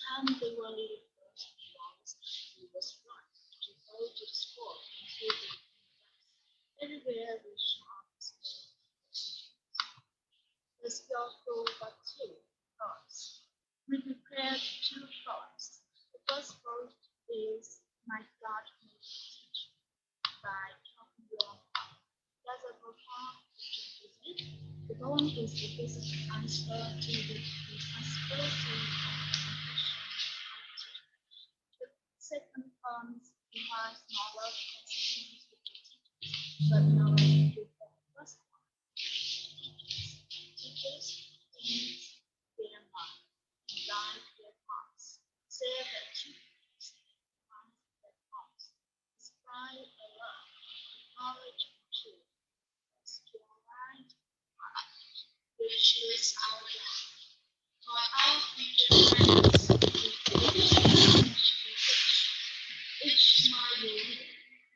time they were little girls and boys, we was run to go to the school and hear the everywhere we saw the skillful but two thoughts. We prepared two thoughts. The first thought is my God made teacher by talking long. Does a perform visit? The poem is the basic answer to the responsibility of question. The second comes behind smaller consequences with the teachers, but no one to the first one. Teachers things their mind, guide their hearts, say that teachers find their hearts, inspire a love, knowledge and truth, to align which is our God. For our future friends, each smile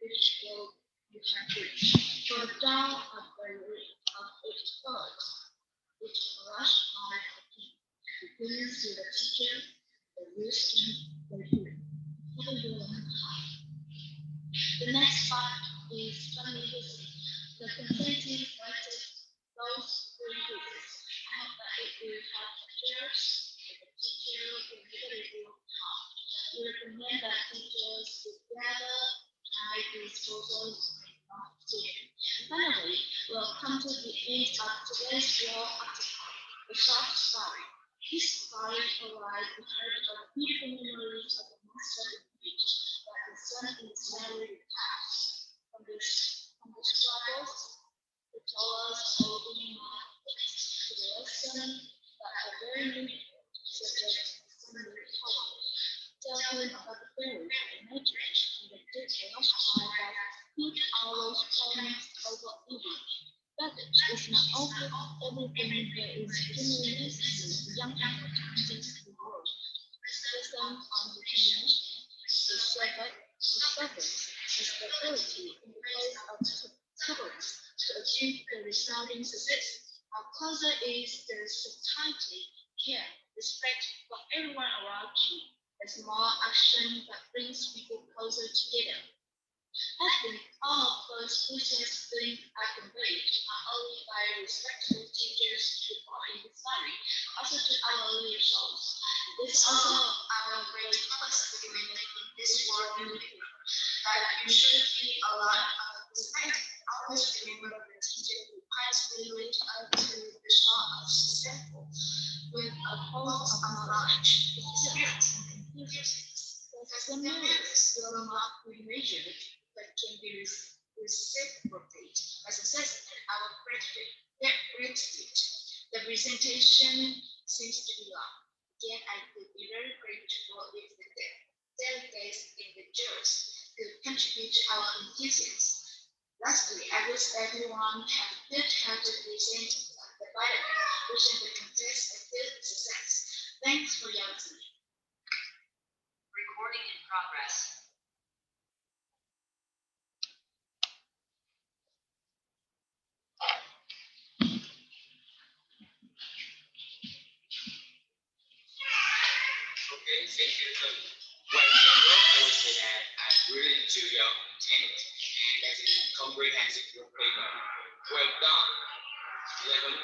which will you can reach. For the dawn of the reed of each bird, which rush by the king, begins with the teacher, the wisdom, the youth. The next part is feminism. The consenting writer those three pieces. I hope that it will have pictures, the teacher will make it will talk. We recommend that teachers should gather, try these photos, and not students. Finally, we'll come to the end of today's war article, the short story. This story provides the heart of beautiful memories of the master of speech that the son in his memory past. From the struggles, the toils of being to the lesson that are very meaningful, such as the summary poem. Telling about the fairy, the nature, and the details of that good always triumphs over evil. Baggage is not only everything there is genuinely necessary for young people to enter the world. Listen on determination, the perseverance, and stability in the face of turbulence to achieve the resulting success. Our closer is the satiety, care, respect for everyone around you. A small action that brings people closer together. I think all of those pieces things are conveyed not only by respectful teachers to the in the story, but also to our leadership. This is also our great quest in this world that you should be a lot of respect. Always remember the teacher who has privilege up to the shore of successful with a pulse of knowledge, experience, and enthusiasm. The scenarios will not be measured but can be reciprocated by success and our gratitude. The presentation seems to be long. Again, I would be very grateful if the delegates and the jurors could contribute to our enthusiasm. Lastly, I wish everyone have a good health to present the vitamin, wishing the contest a good success. Thanks for your attention. Recording in progress. Okay, thank you. So, well, in general, I would say that I really enjoy your content and that is comprehensive your paper. Well done. 11.3.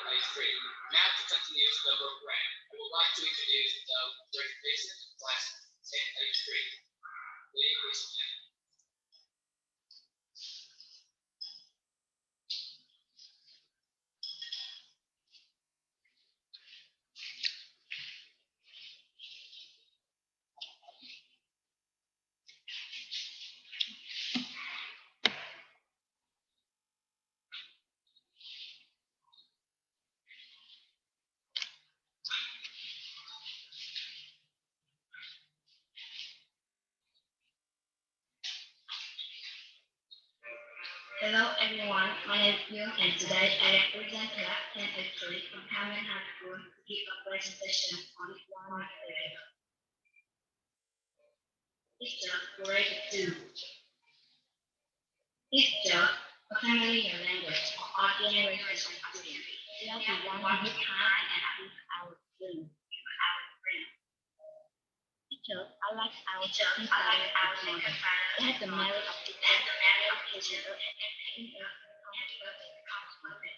Now to continue the program, I would like to introduce the presentation class 10.3. Please. Hello everyone, my name is Yoon and today I represent Lab 1083 from Hamilton High School to give a presentation on one area. Picture grade 2. Picture a familiar language of our generation of students. We are the one who time and with our dream. teachers are like our second father and mother. They have the merit of teachers of educating us, making us comfortable, and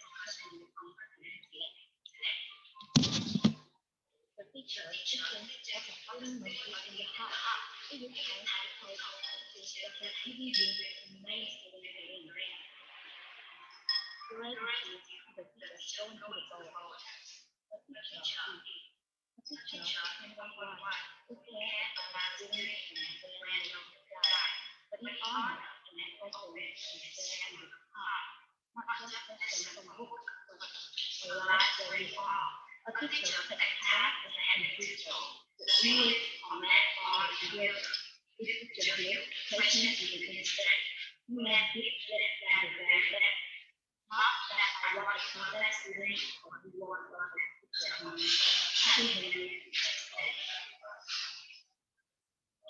the teacher teaching has a foreign message in the heart. It is hard because teachers doesn't really use the main student brain. Gratitude the teacher shown to the world. A teacher is a teacher is someone who cares about students and their life, but he honors and opens and shares with heart, not just lessons from books, but a life where we are. A teacher takes time as an individual to English or math or together. This teacher gives patience with the mistake. You may give less than the very best. Not that I want to contact students or you want to teacher on happy behavior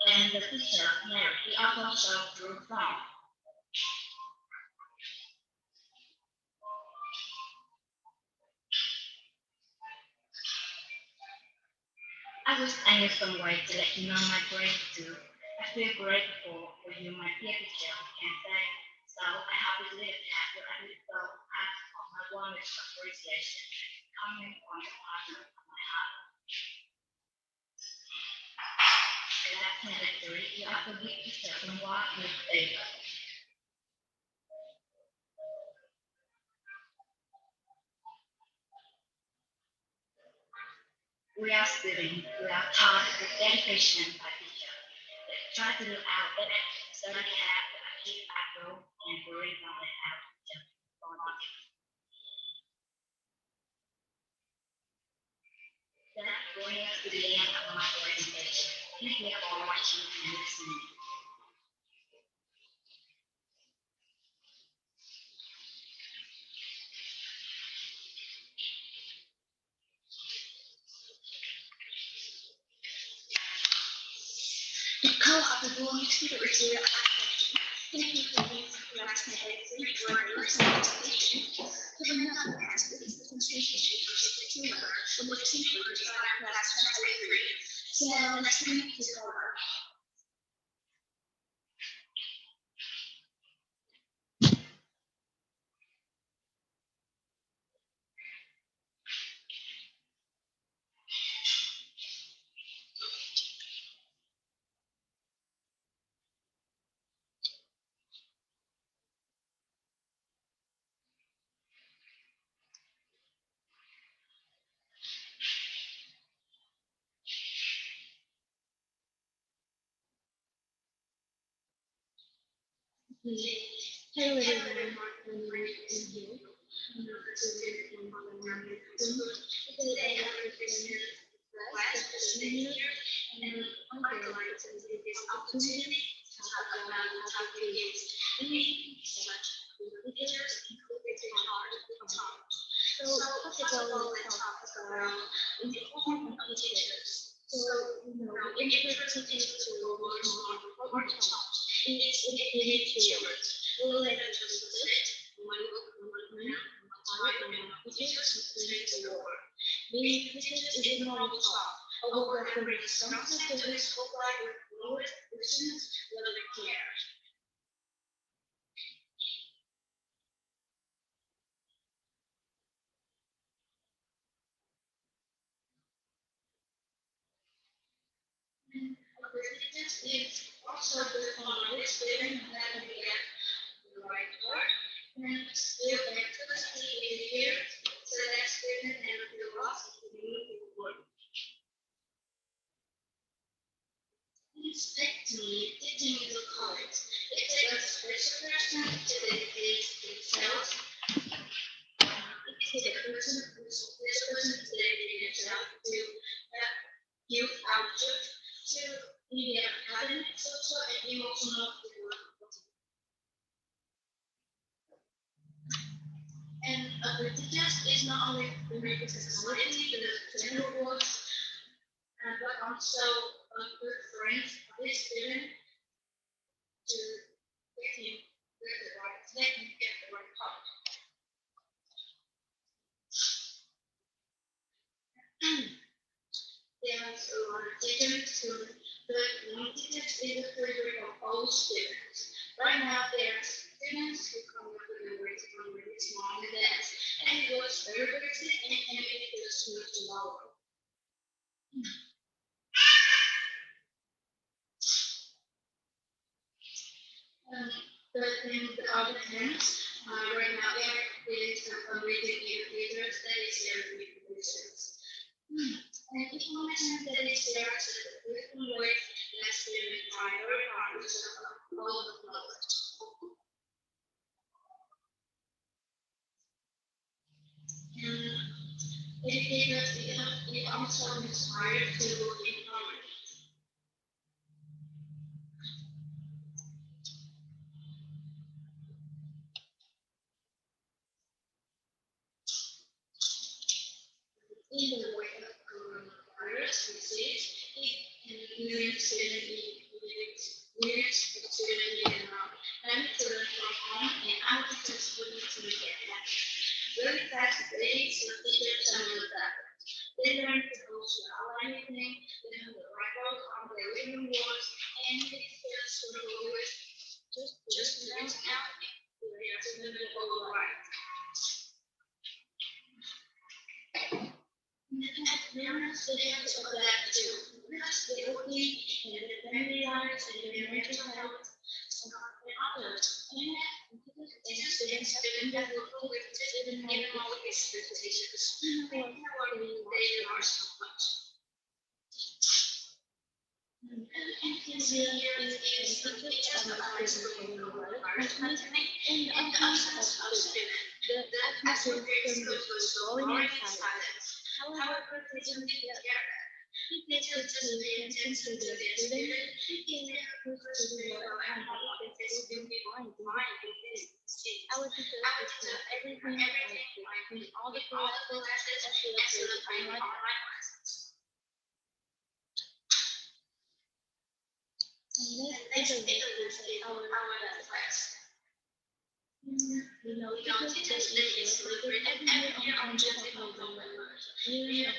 and the teacher merit he often shows through song. I wish I knew some way to let you know my gratitude. I feel grateful for you, my dear teacher, I can say. So I have to live at your every thought path of my warmest appreciation coming from the bottom of my heart. Last medically, you offer me teacher from what with favor. We are students, we are taught with dedication by teacher. Try to do our best so we can achieve our goal and bring on the out just for this. That brings us to the end of my presentation. Thank you for watching and listening. The call of the world is zero affection. Thank you for being last night for listening to presentation. To the number of students the presentation for September, from the teacher to class 23. So listening to the hello everyone, my name is Yu. I'm a student in primary school. Today I represent class of senior and I'm delighted to take this opportunity to talk about the topic is being such teachers included in our talk. So first of all, let's talk about the importance of teachers. So, in introducing to what we're taught, it's educated teachers. Related to split, teachers to the work. Being teachers is a normal talk. However, some students who like lower persons will care. Resistance is also the hardest student that can get the right word and still activity behavior so that student and philosophy move forward. Respectfully, teaching is a college. It takes a special person to dedicate themselves. It takes a person to dedicate themselves to youth output, to be academic, social, and emotional development. And the teachers is not only related to society, the general world, but also a good friend of this student to get him get the right part. There's a lot of teachers who most students. Right now, there are students who come up with the words from really small and dance, and it looks very basic and can make it feel smooth to follow. Um, the other hands, right now they are creating some fundraising indicators that is their reproductions. And each moment that is there is a different way that students try very hard to solve all the knowledge. And educators, it also inspired to look in knowledge. In the wake of coronavirus disease, millions of students being having to learn from home and our teachers would need to make it happen. Really fast grades, so teachers don't know that. They learn to host the outline thing, they know the right road on the living walls, and the teachers will always just reach out to their students all right. Parents they have to adapt to flexibility and their family lives and their mental health and others. And students have been difficult with even more with expectations. They are so much. And here is teachers of my coronavirus pandemic and the absence of students. The atmosphere was growing in silence. However, teachers did care. Teachers just pay attention to their students. They push to the work and they still be fine. Our teachers discuss everything in all the classes as well as online classes. And let's take a look at our class. Teachers Day is celebrated every year on 20th of November. Here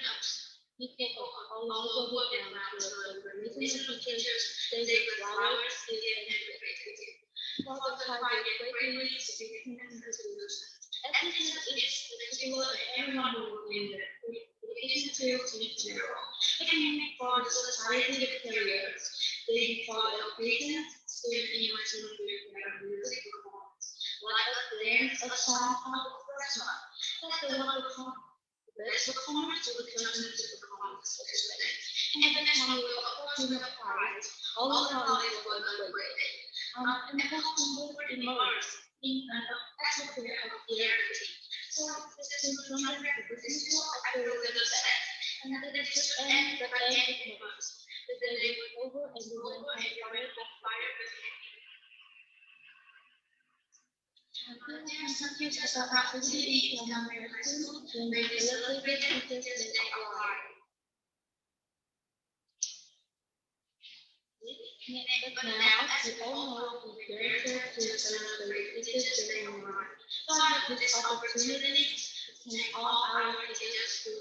people all over the ground to celebrate teachers, they give flowers, gift, and creativity. While the party greatly significant contributions. Education is the festival of everyone who will be there. Education to teach their role. It can make for the society of careers. They follow patience, student immersion with their music performance. Like a dance, a song, or a first one. That's the one the best performance will be chosen to perform the specific. And every time we will approach the prize, all the colleagues will go great. And the costume will emerge in an atmosphere of clarity. So this is something that this is what I feel with the set. And that it just ends the day it moves. The day will over and we will have fire with him. Something about activity in American school when they celebrated Teachers Day online. But now, as we all know, we very care to celebrate Teachers Day online. So I have this opportunity to thank all our teachers who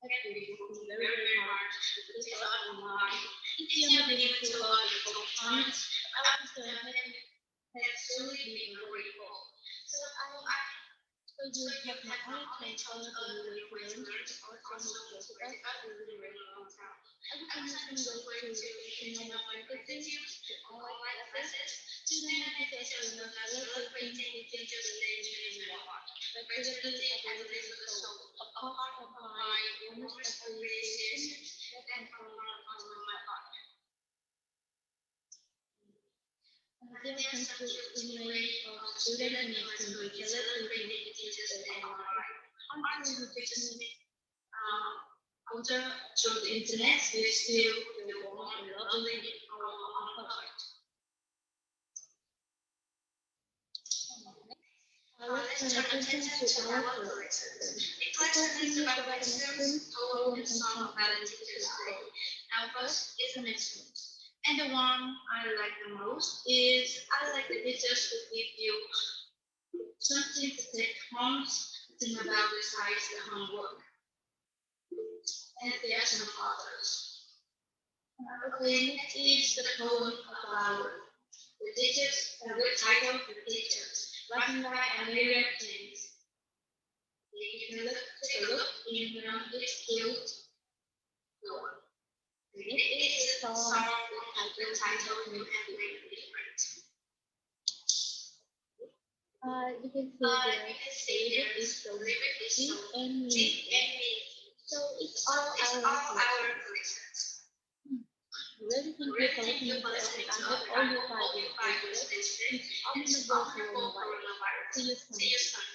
have been working very hard to put this up online. It's never been able to love the whole times. Our teachers have truly been grateful. So you have my own attention on the way for learners also most of us are really long time. Everything has been way to know my gratitude to online classes, student and teachers will not celebrating Teachers Day in one. My creativity and the soul, a part of my warmest appreciation that can come from my heart. There are some way of student and student celebrating Teachers Day online. Until the business culture through the internet, we still feel warm and lovely in our own heart. Let's turn attention to our first lesson. The first thing is about an instrument, poem, and song about Teachers Day. Now, first is an instrument. And the one I like the most is I like the teachers who give you something to take home, think about besides the homework. And there are some others. Okay, next is the poem about the teachers, a good title for teachers, written by Amelia Keynes. You can take a look in this field. It is a song with title different. You can see there, the lyric is so deep and meaningful. So it's all our reasons. Really think you're listening to us and I hope all your fibers and spirit is honorable coronavirus. See you soon.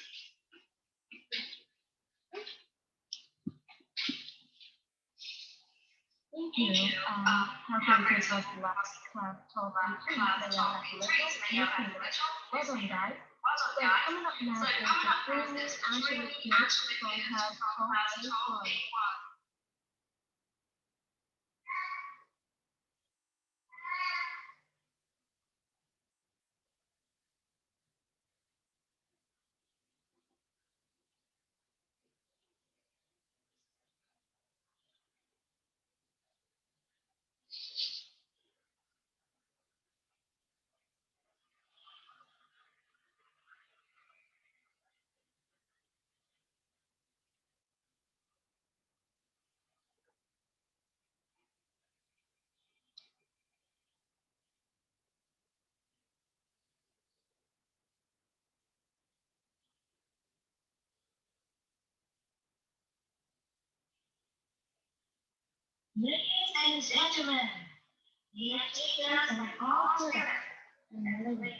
Thank you. How can Christmas last club told by trees may are little, welcome guys. So coming up now is the family Angela Kids from her home A1. Ladies and gentlemen, dear teachers and all students, and living.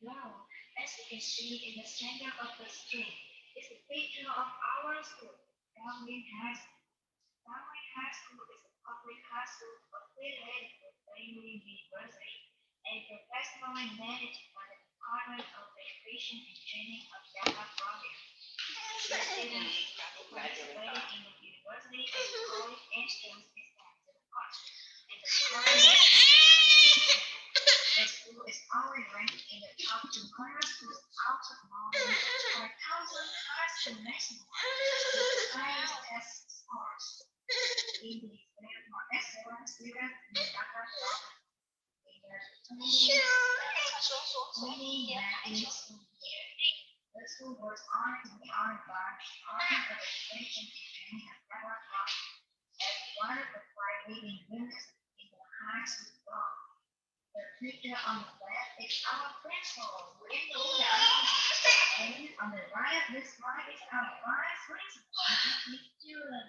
Wow, as you can see in the center of the screen, is the picture of our school. Family High School. Family High School is a public high school affiliated with Family University and professionally managed by the Department of Education and Training of Ghana, Gambia. The students participated in the university and college and students extended the course. And the current the school is already ranked in the top 200 schools out of more than 4,000 high school nationwide with the highest test scores in the more excellent student in the Dhaka province in the 2020 19 school year. The school was honored to be honored by the Department of Education and Training of Ghana province as one of the 5 leading units in the high school world. The picture on the left is our principal, and on the right, this slide is our vice principal, Julian.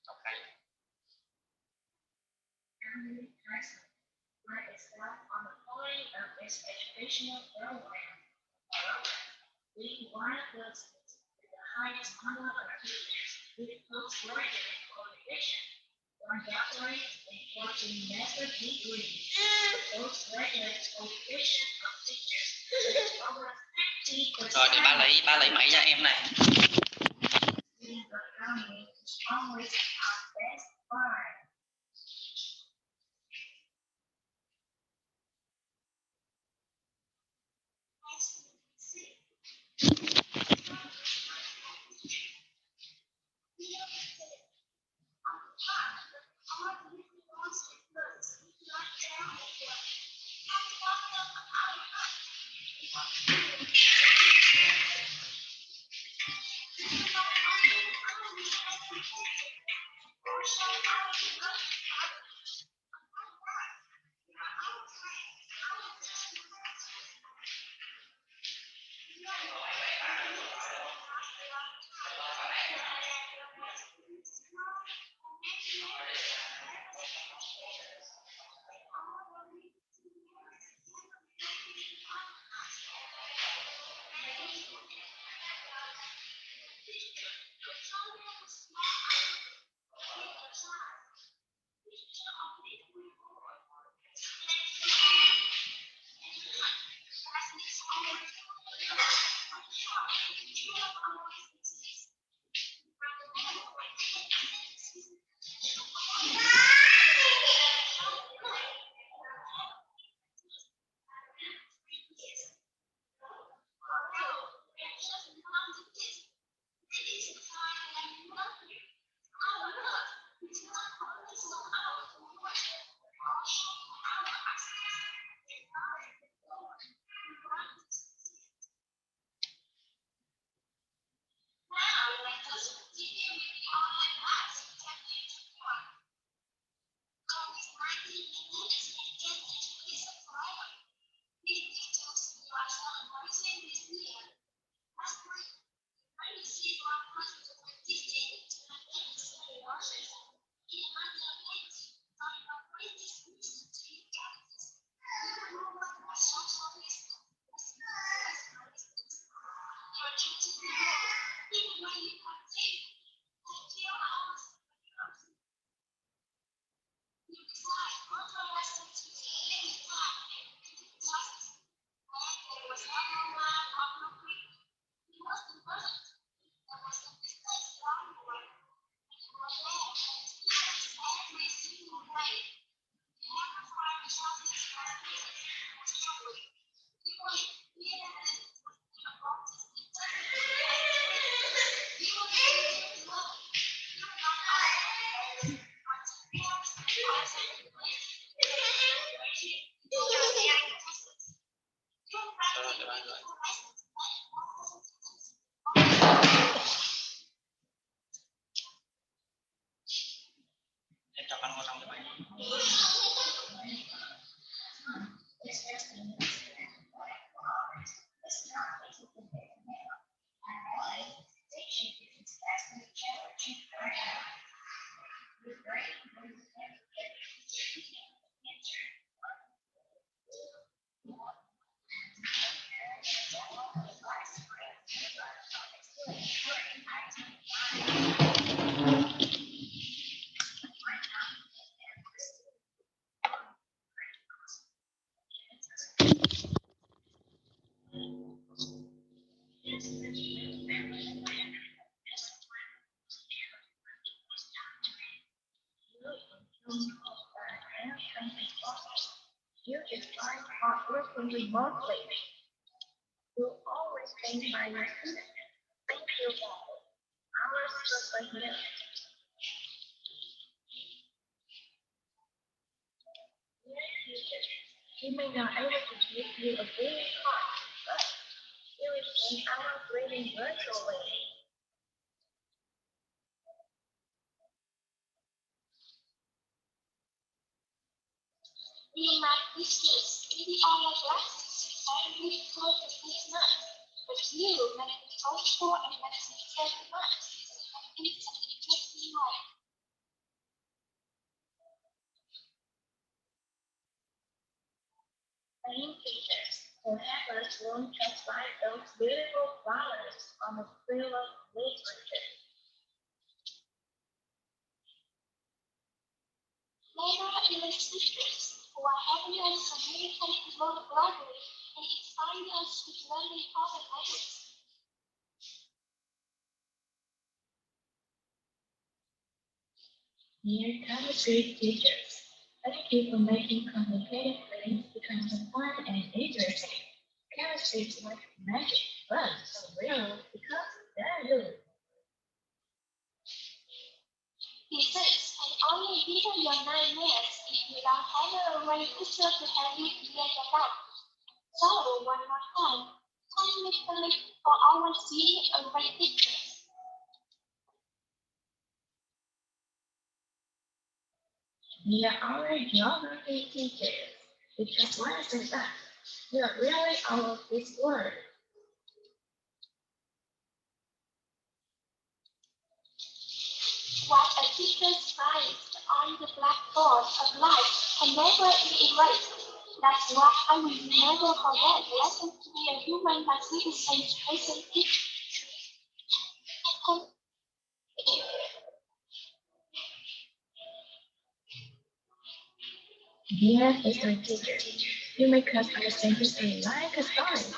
Okay. Family High School is set on the point of its educational program. We one of those schools with the highest number of teachers with postgraduate qualification. One doctorate and 14 master's degrees. Postgraduate qualification of teachers is over 50%. Rồi để ba lấy máy cho em này. Student economy is always our best part. You define hard working remotely. You always stand by your students. Thank you all. Our superhero. Dear teachers, we may not able to give you a greeting card, but you will send our greeting virtually. We might discuss in the online classes and we could this month, but you make it social and makes it very much. And it's an interesting life. Thank teachers who have us learn to find those beautiful flowers on the field of literature. There are illustrators who are helping us communicate the world globally and inspiring us with learning foreign languages. Dear chemistry teachers, thank you for making complicated things become so fun and interesting. Chemistry is like magic, but so real because they're you. Physics can only heal your nightmares if you don't have a right teacher to help you clear them out. So, one more time, thank you for always being a great teacher. Dear our geography teachers, because what is that? You're really all of this word. What a teacher finds on the blackboard of life can never be erased. That's why I will never forget the lesson to be a human by citizen education teacher. Dear history teachers, you make us understand history like a story.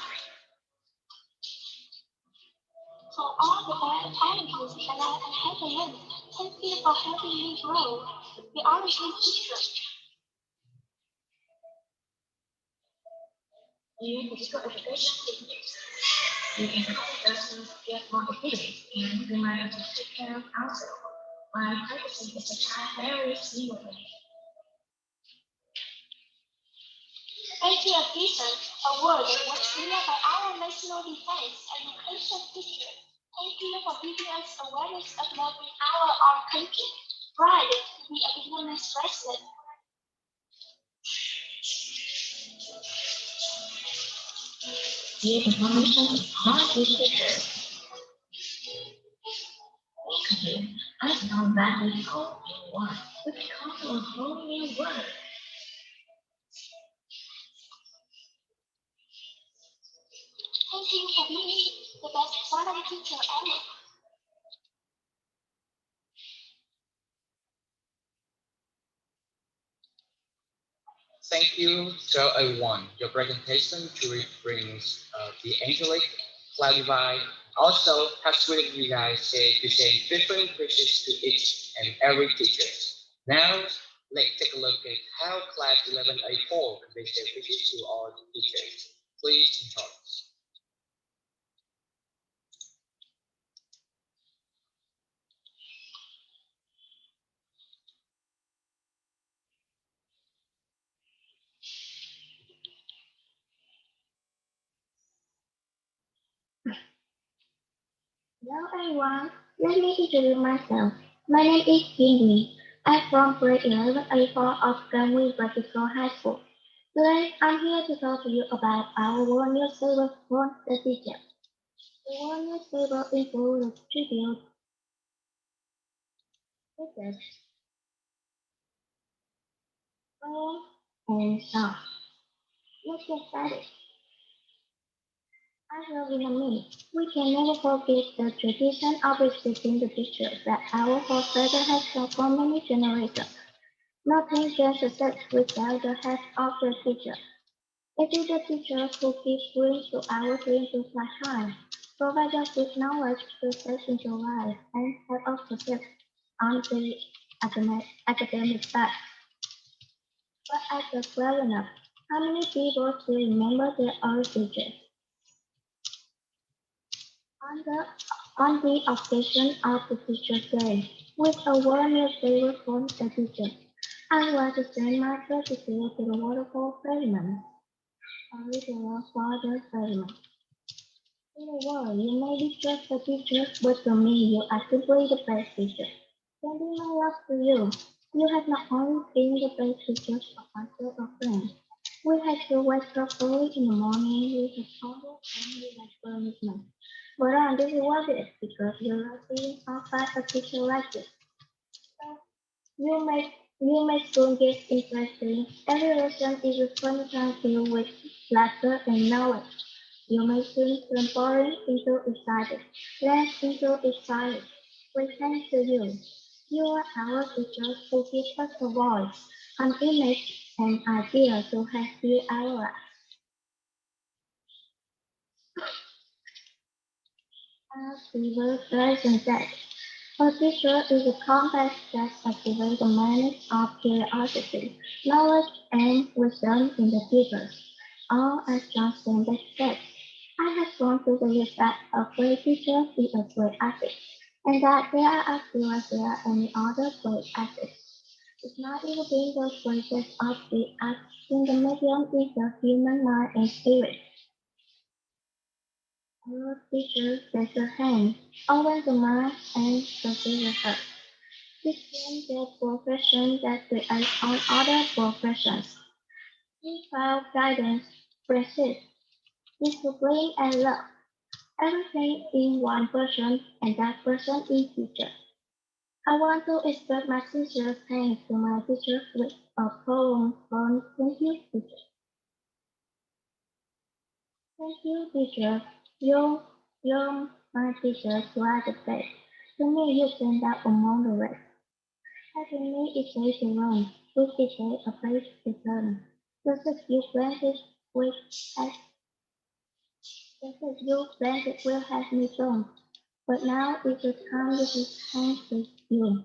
For all the bad qualities that I have learned, thank you for helping me grow. Be honestly teacher. Dear physical education teachers, you can help us to get more activities and remind us to take care of ourselves while practicing is a child very smoothly. Patriotism, a word that was created by our national defense education teacher. Thank you for giving us awareness of loving our own country. Pride to be a Vietnamese president. Dear information technology teachers, I know that we all in one. We can come to a whole new world. Thank you for being the best foreign teacher ever. Thank you, so everyone. Your presentation truly brings the angelic, cloudy vibe. Also, persuaded you guys to say different wishes to each and every teacher. Now, let's take a look at how class 11A4 conveys their wishes to all teachers. Please enjoy. Hello everyone, let me introduce myself. My name is Kindy. I'm from grade 11A4 of Gangwei Vertical High School. Today, I'm here to talk to you about our world newspaper for the teacher. The world newspaper includes tribute, pictures, poems, and songs. Let's get started. As a Vietnamese, we can never forget the tradition of respecting the teachers that our forefathers have taught for many generations. Nothing can succeed without the help of the teacher. It is the teacher who gives wings to our dreams to fly high. Provide us with knowledge to take into life and help us focus on the academic facts. But as a grown up, how many people still remember their old teachers? On the occasion of the Teacher's Day, with a warm favor from the teacher, I want to send my gratitude to the wonderful ferryman, a little father ferryman. In the world, you may be just a teacher, but to me, you are simply the best teacher. Sending my love to you. You have not only been the best teacher, but also a friend. We had to wake up early in the morning. We had trouble and we had punishment. But this is worth it because you love being outside a teacher like this. So you may soon get interesting. Every lesson is a fun time filled with laughter and knowledge. You may soon turn boring into excited, less into excited. We thank to you. You are our teachers who give us a voice, an image, an idea to have filled our lives. As we were present that a teacher is a compass that activates the minds of curiosity, knowledge, and wisdom in the pupils. All as John Steinbeck said. I have grown to believe that a great teacher is a great artist, and that there are as few as there are any other great artists. It's not even being the greatest of the arts in the medium is the human mind and spirit. Our teachers raise their hand, open the mind, and consider her. Teaching their profession that relies on other professions. Without guidance, presence, discipline, and love. Everything in one person, and that person is teacher. I want to express my sincere thanks to my teacher with a poem from Thank You Teacher. Thank you teacher. You're my teacher who are the best. To me you stand out among the rest. Having me is way to run, with each day a place to turn. Just as you planted with as just as you planted will have me done. But now it is time to be kind with you.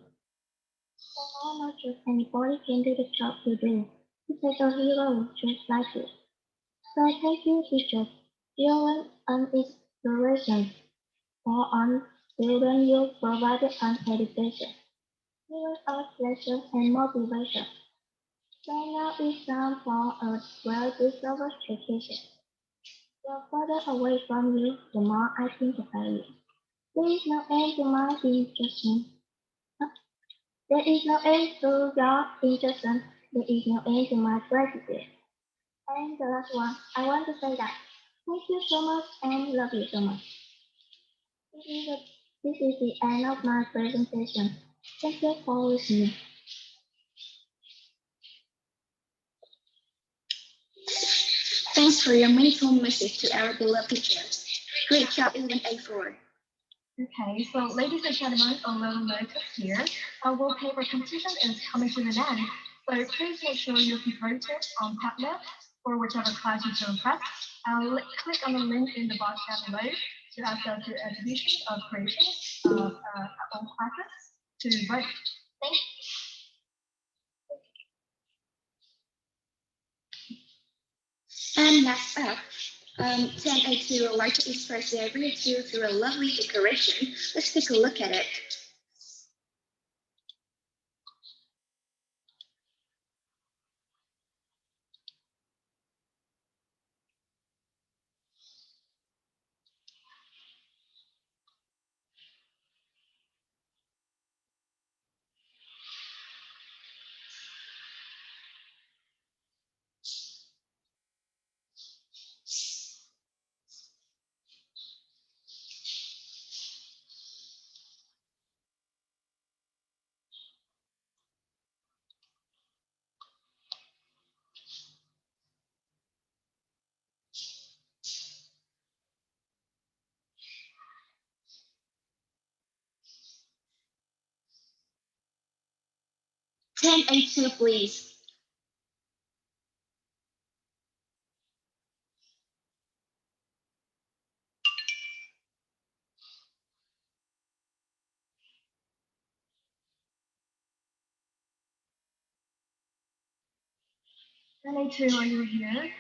So not just anybody can do the job you do. It's like a hero just like you. So thank you teachers. You're an inspiration for on children you provided an education. Give us pleasure and motivation. So now it's time for a well-deserved vacation. The further away from you, the more I think about you. There is no end to my instruction. There is no end to your instruction. There is no end to my gratitude. And the last one, I want to say that thank you so much and love you so much. This is, the, this is the end of my presentation. Thank you for listening. Thanks for your meaningful message to our beloved teachers. Great job, 11A4. Okay, so ladies and gentlemen, a little notice here. Our wallpaper competition is coming to an end. So please make sure you keep voting on Padlet for whichever class you chose best. And click on the link in the box down below to access the exhibition of creations of own classes to vote. Thank you. And next up, 10A2 would like to express their gratitude through a lovely decoration. Let's take a look at it. Ten A2, please. N82, are you here?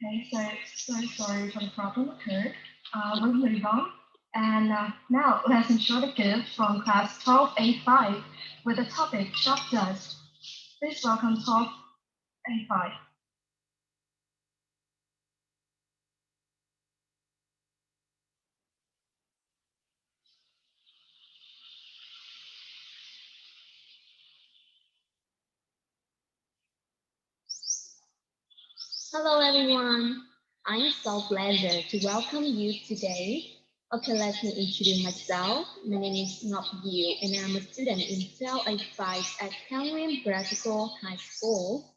Okay, so sorry for the problem occurred. We'll move on. And now let's ensure the gift from class 12A5 with the topic shop dust. Please welcome 12A5. Hello everyone. I'm so pleased to welcome you today. Okay, let me introduce myself. My name is Ngọc Diệu and I'm a student in 1285 at Cameron Practical High School.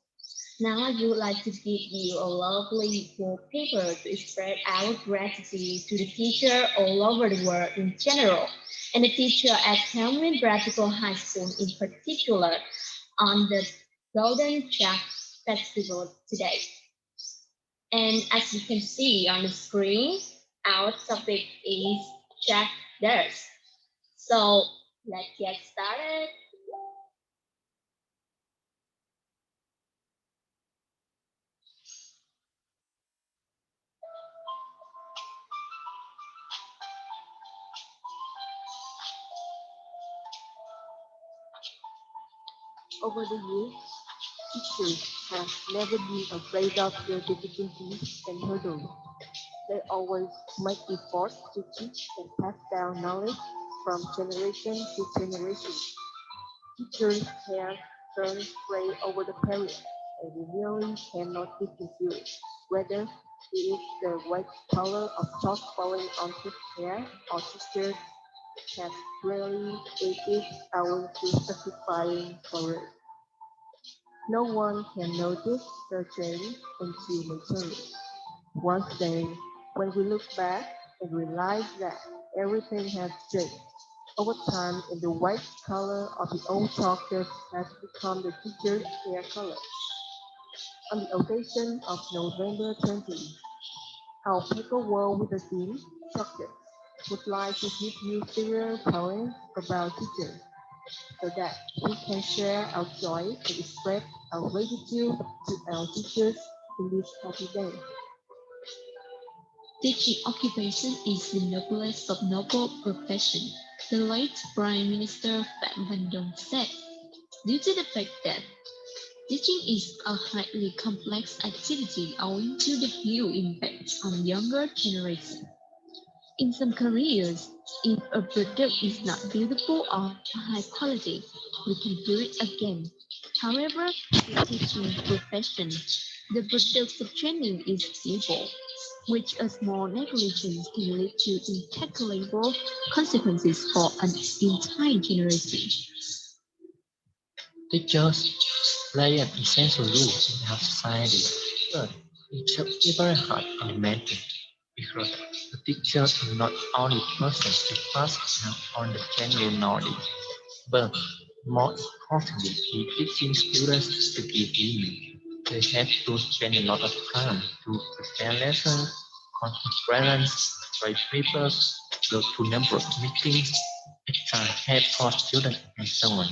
Now I would like to give you a lovely wallpaper to spread our gratitude to the teacher all over the world in general, and the teacher at Cameron Practical High School in particular on the Golden Jack Festival today. And as you can see on the screen, our topic is Jack Dust. So let's get started. Over the years, teachers have never been afraid of their difficulties and hurdles. They always make efforts to teach and pass down knowledge from generation to generation. Teachers' hair turns gray over the period, and we really cannot distinguish whether it is the white color of chalk falling on his hair or teachers have really aged hours to specifying for it. No one can notice the change until later. One day, when we look back and realize that everything has changed, over time and the white color of the old chalkers has become the teacher's hair color. On the occasion of November 20th, our paper wall with the theme, Chocolate, would like to give you several poems about teachers so that we can share our joy and express our gratitude to our teachers in this happy day. Teaching occupation is the noblest of noble profession, the late Prime Minister Phạm Văn Đồng said, due to the fact that teaching is a highly complex activity owing to the huge impact on younger generations. In some careers, if a product is not beautiful or high quality, we can do it again. However, in teaching profession, the product of training is simple, which a small negligence can lead to incalculable consequences for an entire generation. Teachers play an essential role in our society, but it's very hard to imagine because the teacher is not only person to pass down on the general knowledge, but more importantly, he teaching students to give meaning. They have to spend a lot of time to prepare lessons, conference, write papers, go to number of meetings, extra help for students, and so on.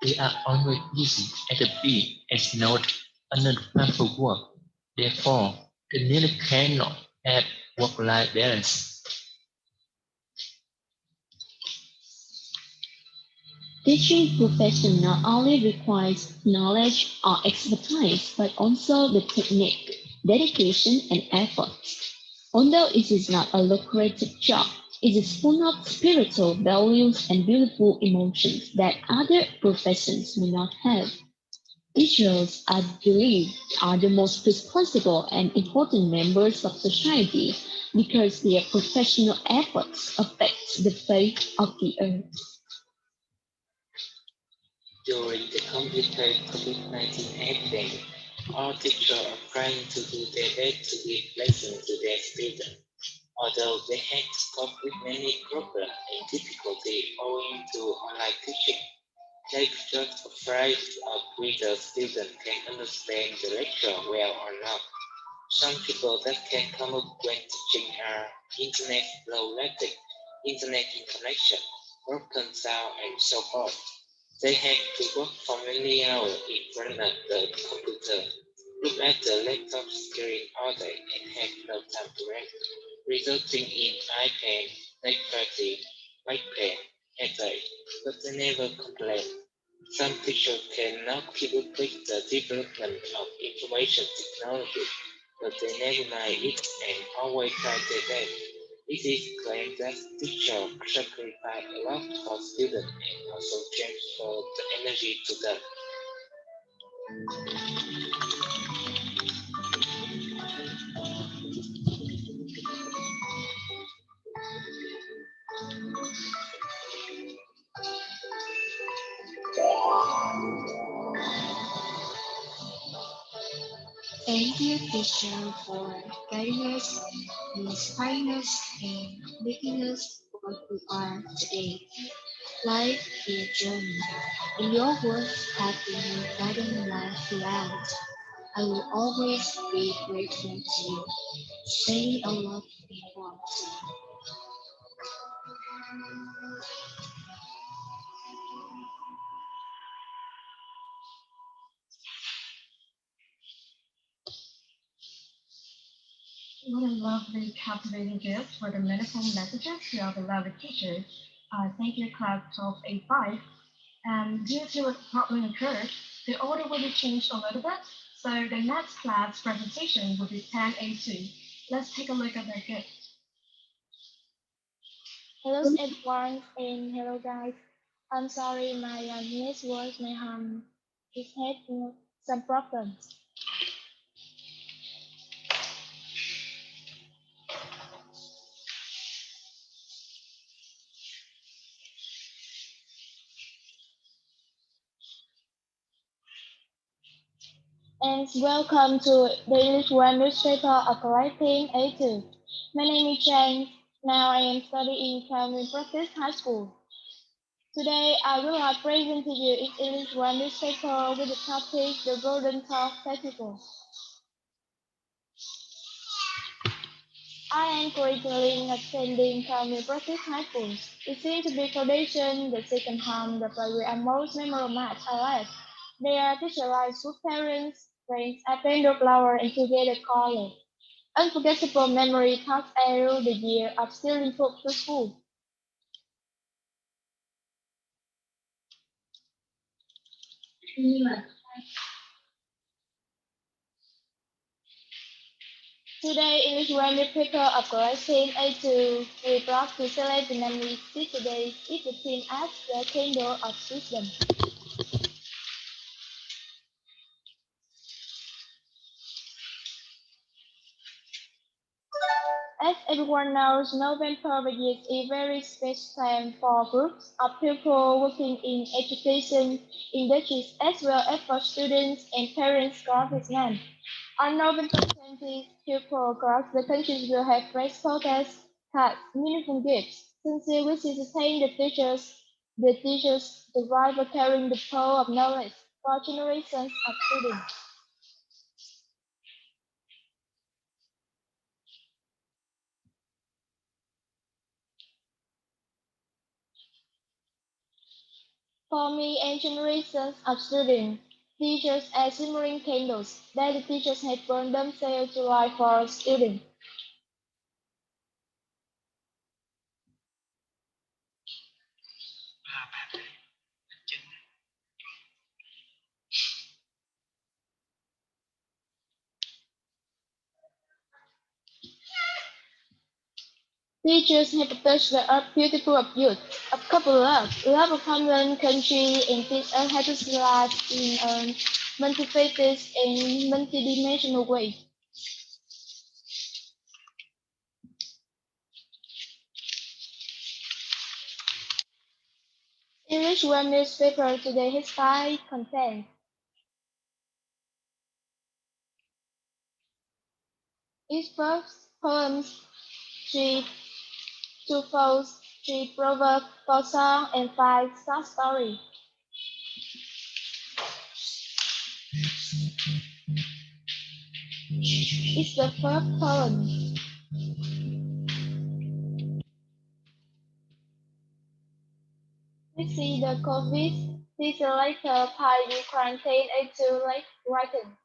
They are always busy at the beat as not another paperwork. Therefore, they nearly cannot have work-life balance. Teaching profession not only requires knowledge or expertise, but also the technique, dedication, and effort. Although it is not a lucrative job, it is full of spiritual values and beautiful emotions that other professions may not have. Teachers, I believe, are the most responsible and important members of society because their professional efforts affect the fate of the earth. During the computer COVID-19 epidemic, all teachers are trying to do their best to give lessons to their students. Although they had to cope with many problems and difficulties owing to online teaching, they felt afraid of whether students can understand the lecture well or not. Some people that can come up when teaching are internet low latency, internet connection, broken sound, and so forth. They had to work for many hours in front of the computer, look at the laptop screen all day, and have no time to rest, resulting in eye pain, neck fatigue, back pain, headache, but they never complained. Some teachers cannot keep up with the development of information technology, but they never mind it and always try their best. It is claimed that teachers sacrifice a lot for students and also transfer the energy to them. Thank you, teacher, for guiding us, inspiring us, and making us what we are today. Life is a journey, and your words have been guiding life throughout. I will always be grateful to you. Stay a lot more. What a lovely, captivating gift for the meaningful messages to our beloved teachers. Thank you, class 12A5. And due to a problem occurred, the order will be changed a little bit. So the next class presentation will be 10A2. Let's take a look at the gift. Hello everyone and hello guys. I'm sorry my network may is having some problems. And welcome to the English One newspaper of Writing A2. My name is Jane. Now I am studying in Calvin Practice High School. Today I will have present to you in English One newspaper with the topic The Golden Talk Festival. I am currently attending Calvin Practice High School. It seems to be foundation, the second home, the primary and most memorable match I like. They are teacher lives with parents, friends, attend the flower and together college. Unforgettable memory thoughts all the year of still improved to school. Today, English Grammar paper of grade 10 A2, we brought to select the memory today is the team at the candle of wisdom. As everyone knows, November is a very special time for groups of people working in education industries as well as for students and parents across Vietnam. On November 20th, people across the country will have fresh photos, cards, meaningful gifts, sincere wishes to thank the teachers, the driver carrying the pole of knowledge for generations of students. For me and generations of students, teachers are simmering candles that the teachers had burned themselves to life for students. Teachers have touched the earth beautiful of youth, of couple love of homeland, country, and teach us how to survive in a multifaceted and multidimensional way. English one newspaper today has five content. Each post poems 3 true false, 3 proverb, 4 song, and 5 short story. It's the first poem. We see the COVID teaser later by the quarantine into late writing.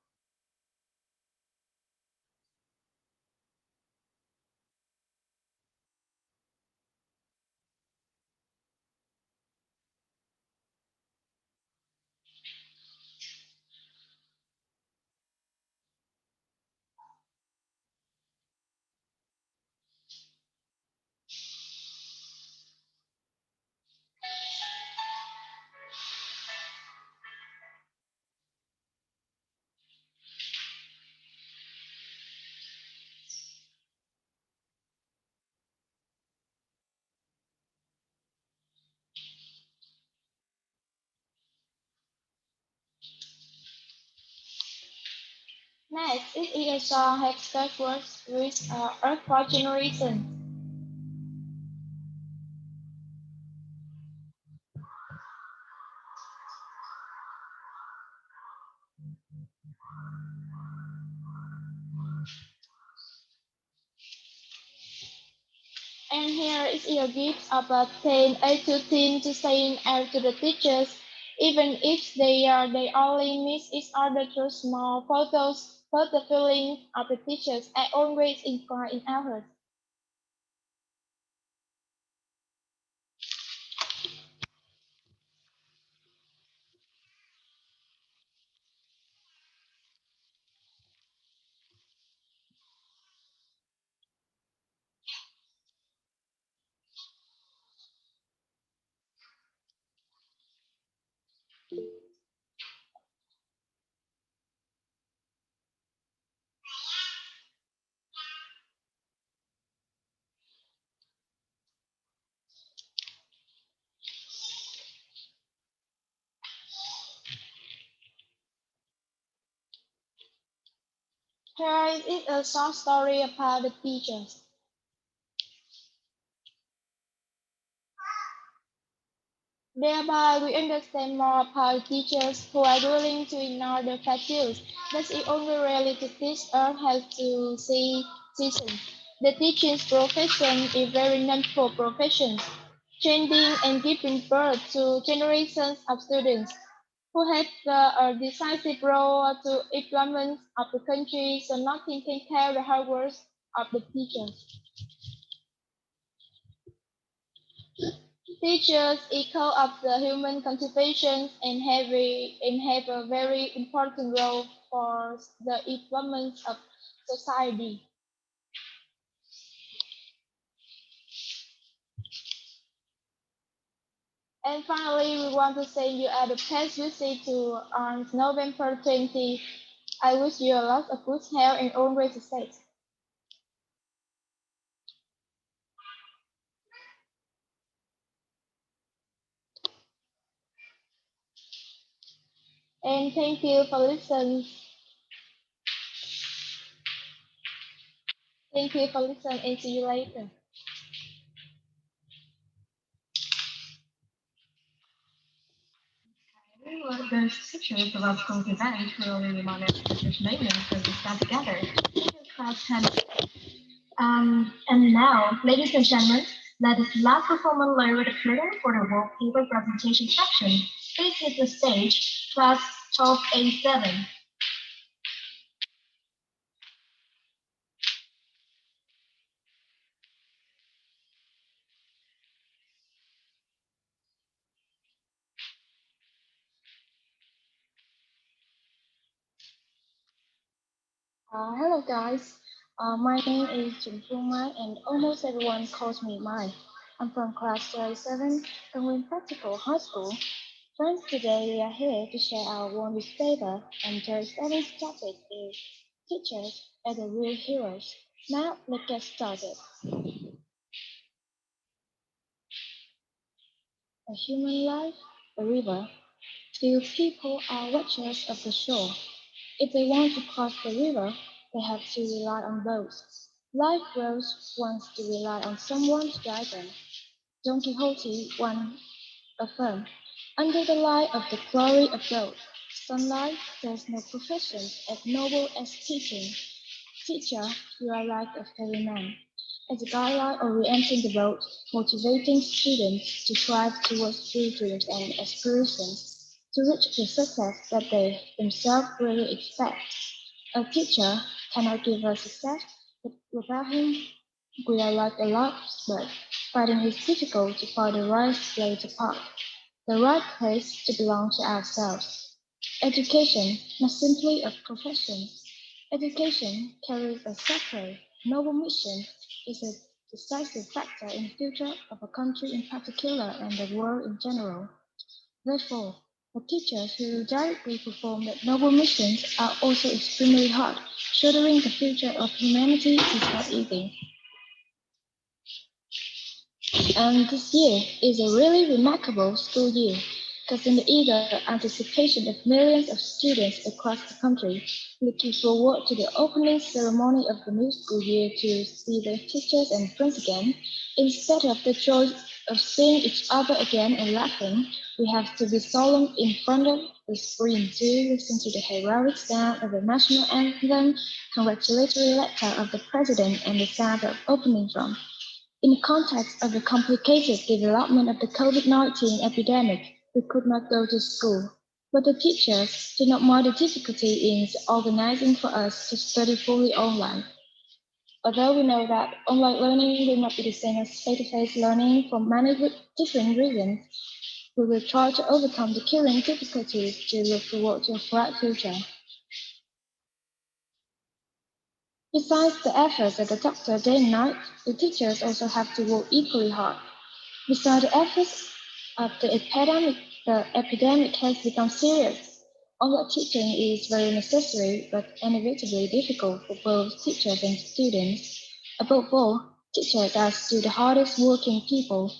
Next, it is a song has curse words which are Earth for generations. And here is your gift about 10 A to 10 to saying out to the teachers, even if they only miss each other through small photos, but the feeling of the teachers I always inquire in ours. Here is a short story about the teachers. Thereby, we understand more about teachers who are willing to ignore the fatigues. That is only really to teach us how to see seasons. The teaching profession is very non-for profession, training and giving birth to generations of students who have a decisive role to implement of the country, so nothing can tell the hard work of the teachers. Teachers echo of the human contributions and have a very important role for the development of society. And finally, we want to send you a best visit to on November 20. I wish you a lot of good health and always success. And thank you for listening. Thank you for listening and see you later. Well, those pictures of our school event really remind us of this moment when we stand together. Class 10. And now, ladies and gentlemen, let us last performance learn with the curtain for the world paper presentation section. Please hit the stage, class 12A7. Hello guys, my name is Jung Mai and almost everyone calls me Mai. I'm from class 37, Penguin Practical High School. Friends, today we are here to share our one newspaper and today's topic is teachers as the real heroes. Now let's get started. A human life, a river. Few people are watchers of the shore. If they want to cross the river, they have to rely on boats. Life grows wants to rely on someone to guide them. Don Quixote once affirmed, under the light of the glory of gold, sunlight, there's no profession as noble as teaching. Teacher, you are like a ferryman, as a guideline orienting the boat, motivating students to strive towards dreams and aspirations, to reach the success that they themselves really expect. A teacher cannot give us success, but without him, we are like a lost bird. Finding it difficult to find the right place to park, the right place to belong to ourselves. Education, not simply a profession. Education carries a sacred, noble mission, is a decisive factor in the future of a country in particular and the world in general. Therefore, the teachers who directly perform that noble missions are also extremely hard. Shouldering the future of humanity is not easy. And this year is a really remarkable school year because in the eager anticipation of millions of students across the country looking forward to the opening ceremony of the new school year to see their teachers and friends again, instead of the joy of seeing each other again and laughing, we have to be solemn in front of the screen to listen to the heroic sound of the national anthem, congratulatory letter of the president, and the sound of opening drum. In the context of the complicated development of the COVID-19 epidemic, we could not go to school, but the teachers did not mind the difficulty in organizing for us to study fully online. Although we know that online learning will not be the same as face-to-face learning for many different reasons, we will try to overcome the current difficulties to look forward to a bright future. Besides the efforts of the doctor day and night, the teachers also have to work equally hard. Besides the efforts of the epidemic has become serious. Online teaching is very necessary but inevitably difficult for both teachers and students. Above all, teachers are still the hardest working people.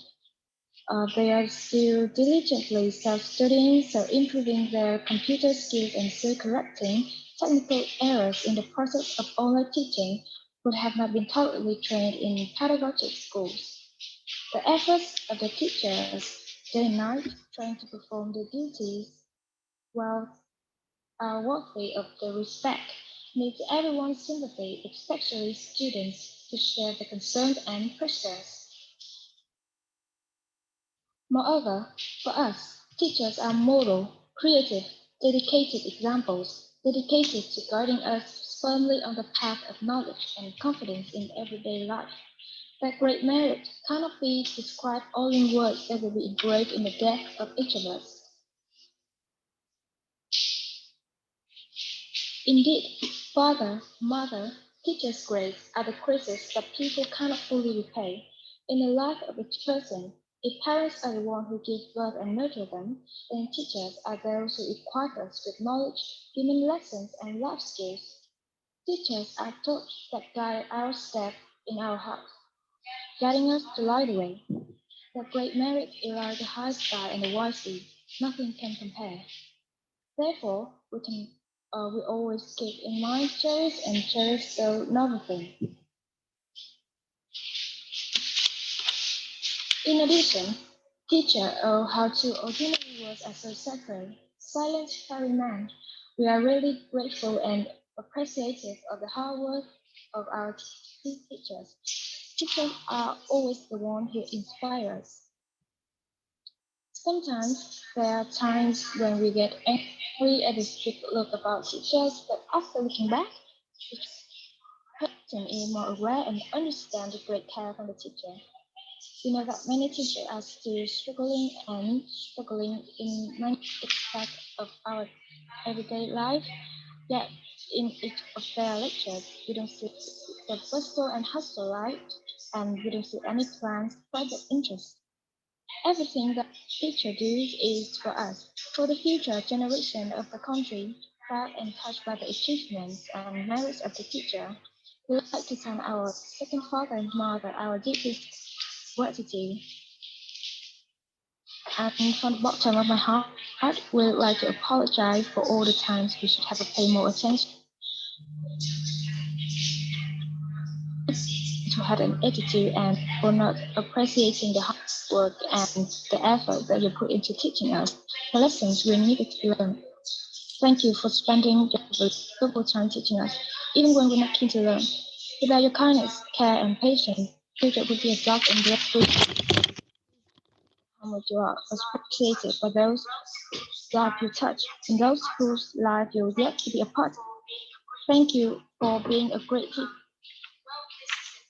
They are still diligently self-studying, so improving their computer skills and still correcting technical errors in the process of online teaching would have not been totally trained in pedagogic schools. The efforts of the teachers day and night trying to perform their duties well are worthy of the respect, needs everyone's sympathy, especially students, to share the concerns and pressures. Moreover, for us, teachers are model, creative, dedicated examples, dedicated to guiding us firmly on the path of knowledge and confidence in everyday life. That great merit cannot be described all in words that will be engraved in the depth of each of us. Indeed, father, mother, teacher's grades are the graces that people cannot fully repay. In the life of each person, if parents are the ones who give birth and nurture them, then teachers are those who equip us with knowledge, human lessons, and life skills. Teachers are torch that guide our step in our hearts, guiding us to light the way. That great merit is like the high sky and the wide sea, nothing can compare. Therefore, we always keep in mind cherish the noble thing. In addition, teacher oh how two ordinary words are so sacred. Silent ferryman. We are really grateful and appreciative of the hard work of our teachers. Teachers are always the one who inspire us. Sometimes there are times when we get angry at the strict look about teachers, but after looking back, each person is more aware and understand the great care from the teacher. We know that many teachers are still struggling in many aspects of our everyday life, yet in each of their lectures, we don't see the bustle and hustle light, and we don't see any plans, private interests. Everything that teacher does is for us, for the future generation of the country, proud and touched by the achievements and merits of the teacher. We would like to send our second father and mother our deepest gratitude. And from the bottom of my heart, we would like to apologize for all the times we should have paid more attention students who had an attitude and for not appreciating the hard work and the effort that you put into teaching us the lessons we needed to learn. Thank you for spending your valuable time teaching us, even when we're not keen to learn. Without your kindness, care, and patience, the future would be a dark and black room. How much you are appreciated by those whose life you touch and those whose life you're yet to be a part of. Thank you for being a great teacher.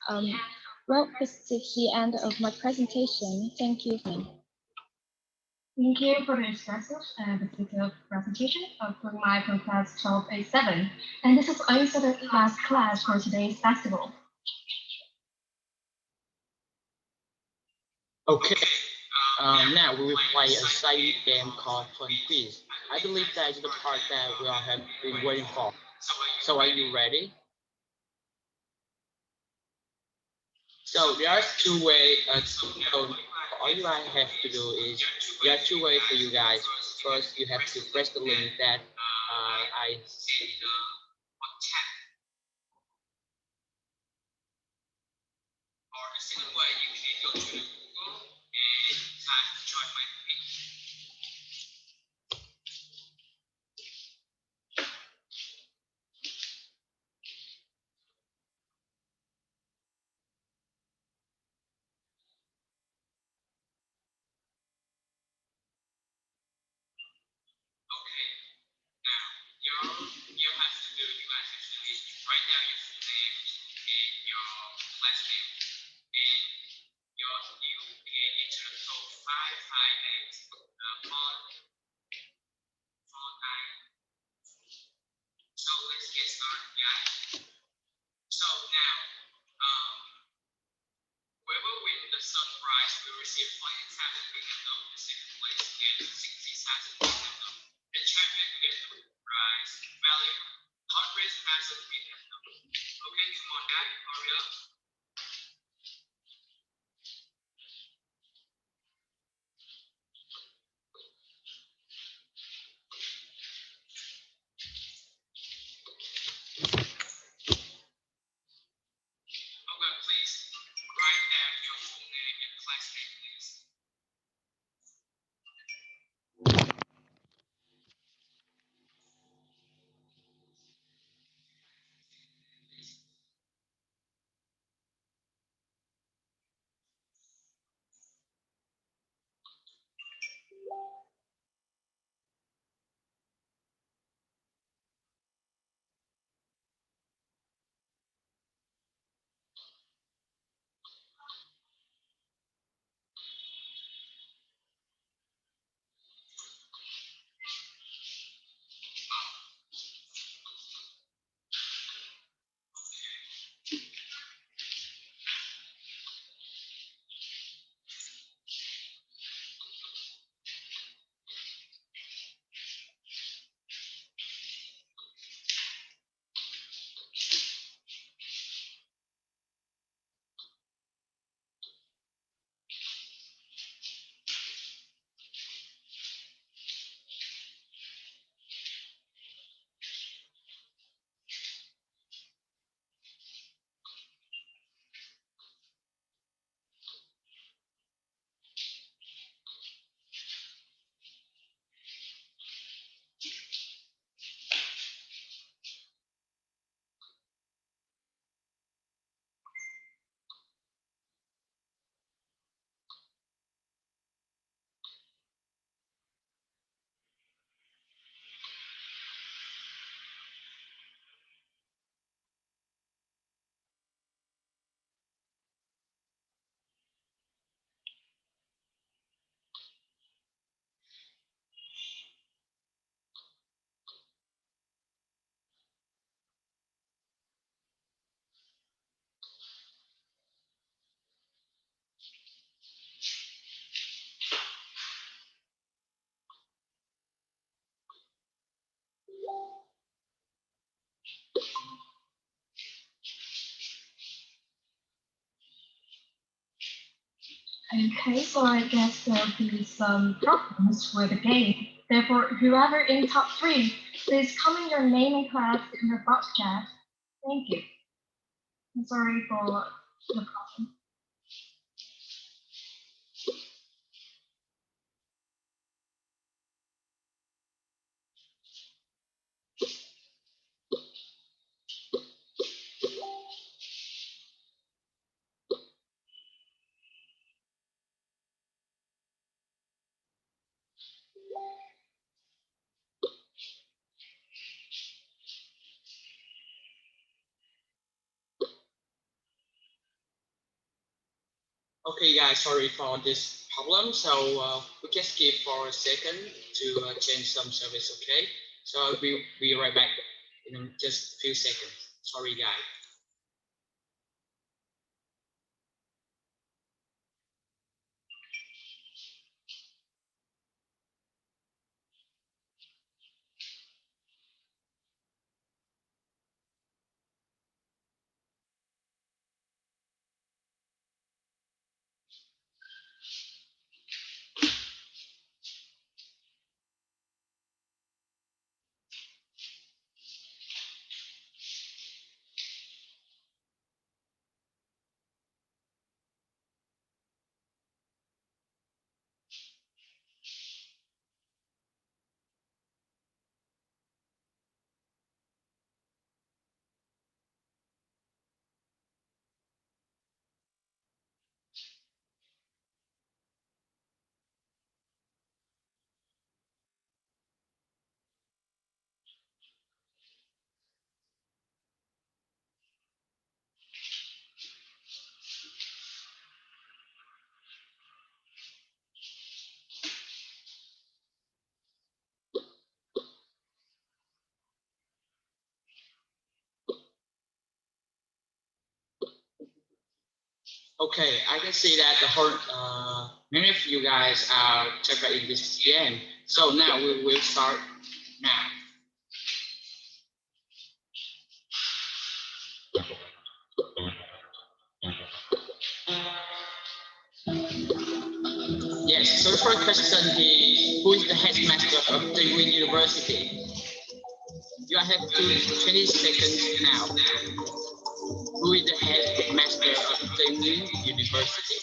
Um, well, this is the end of my presentation. Thank you. Thank you for the expressive and detailed presentation from my from class 12A7. And this is also the last class for today's festival. Okay. Now we will play a side game called Fun Quiz. I believe that is the part that we all have been waiting for. So are you ready? So there are two ways. So all you guys have to do is there are two ways for you guys. First, you have to press the link that I. Or the second way, you can go to Google and type join my page. Okay. Now, you have to do, you guys have to do is write down your full name and your last name and you can enter the code 558 font nine. So let's get started, guys. So now, um, whoever wins the sub prize will receive 20,000 Nintendo. The second place gets 60,000 Nintendo. The champion gets the prize value 100,000 Nintendo. Okay, come on, guys, hurry up. Okay, please write down your full name and class name, please. Okay, so I guess there'll be some problems with the game. Therefore, whoever in top 3, please comment your name and class in the box chat. Thank you. I'm sorry for No problem. Okay, guys, sorry for this problem. So we just give for a second to change some service. Okay, so I'll be right back in just a few seconds. Sorry, guys. Okay, I can see that the whole many of you guys are taking in this game. So now we will start now. Yes, so the first question is, who is the headmaster of the University? You have 20 seconds now. Who is the headmaster of the University?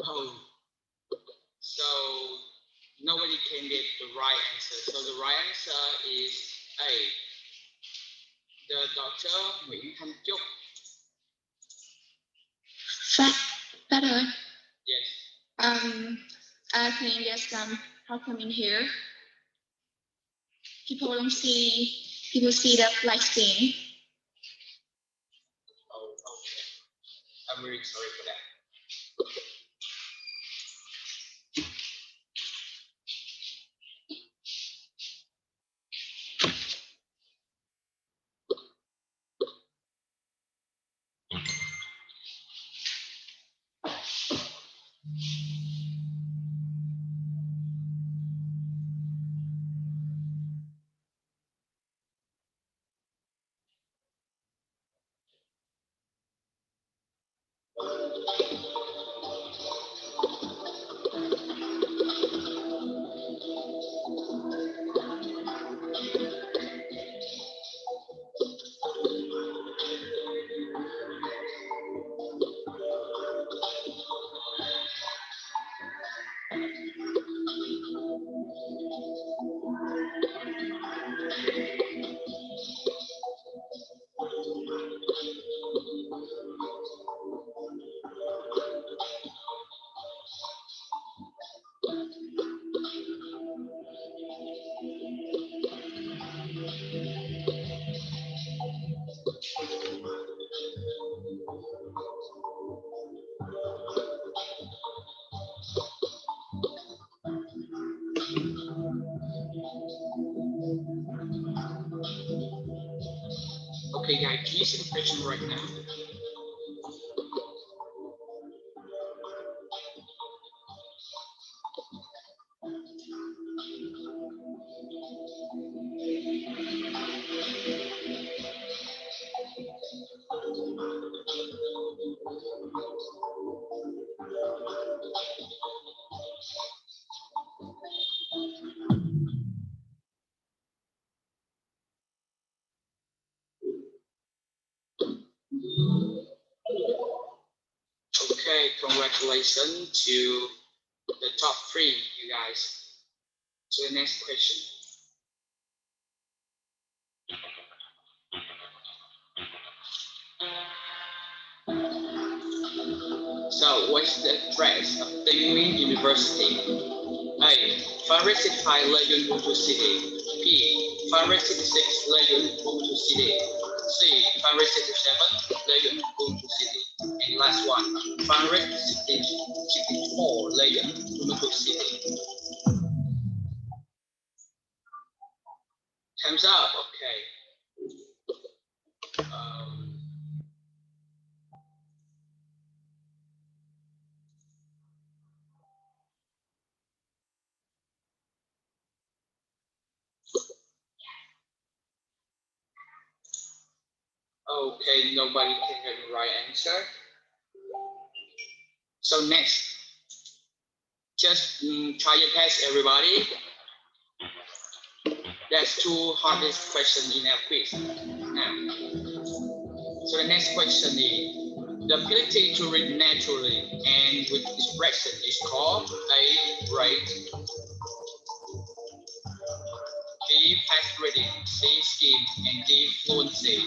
Oh, so nobody can get the right answer. So the right answer is A, the Dr. Nguyễn Thanh Trúc. Better. Yes. I think there's some problem in here. People see the light screen. Oh, okay. I'm really sorry for that. Okay, guys, can you see the question right now? congratulations to the top 3, you guys. So the next question. So what's the address of Penguin University? A. 565 Legion Buntu City. B. 566 Legion Buntu City. C. 567 Legion Buntu City. And last one, 564 Legion Buntu City. Time's up. Okay. Okay, nobody can get the right answer. So next, just try your best, everybody. That's 2 hardest questions in our quiz. Now, so the next question is, the ability to read naturally and with expression is called A. Rate, B. Fast reading, C. Skim, and D. Fluency.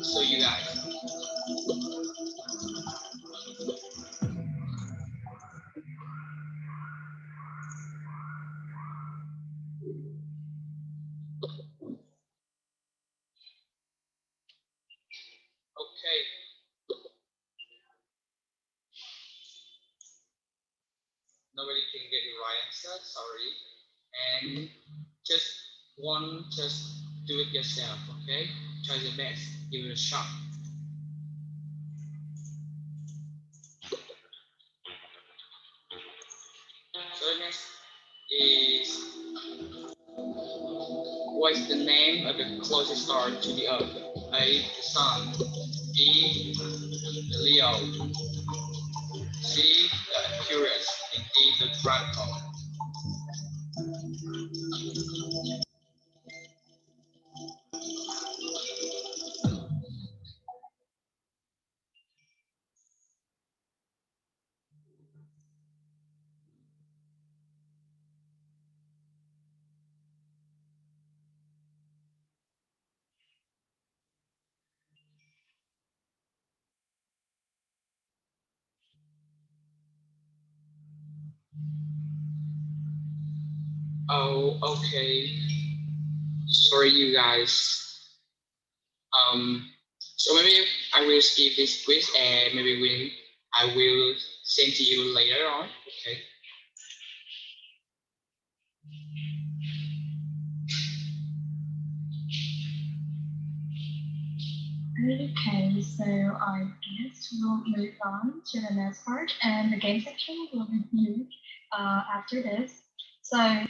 So you guys. Okay. Nobody can get the right answer, sorry. And just do it yourself, okay? Try your best, give it a shot. So the next is, what is the name of the closest star to the Earth? A. The Sun. B. The Leo. C. The Aquarius. And D. The Draco. Oh, okay. Sorry, you guys. So maybe I will skip this quiz and maybe I will send to you later on. Okay. Okay, so I guess we'll move on to the next part, and the game section will review after this. So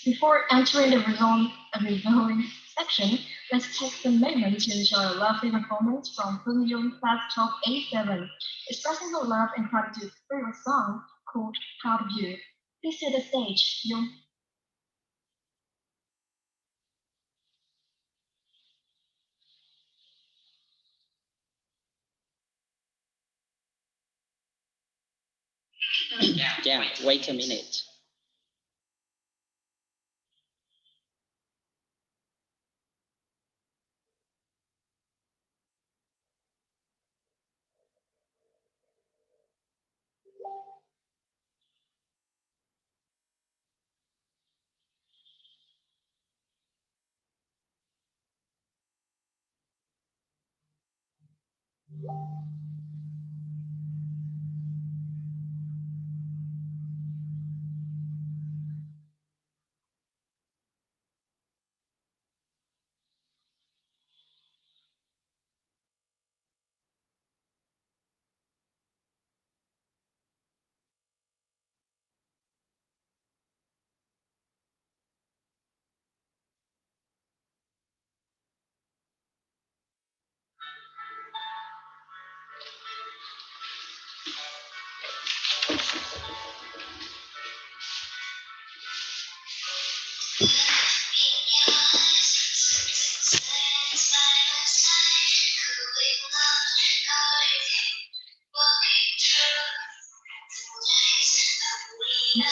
before entering the revealing section, let's take a moment to enjoy a lovely performance from Young Class 12A7, expressing her love and gratitude through a song called Proud of You. Please to the stage, Young. Yeah, wait a minute.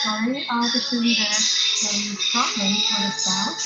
sorry, the singer some problems for the sound.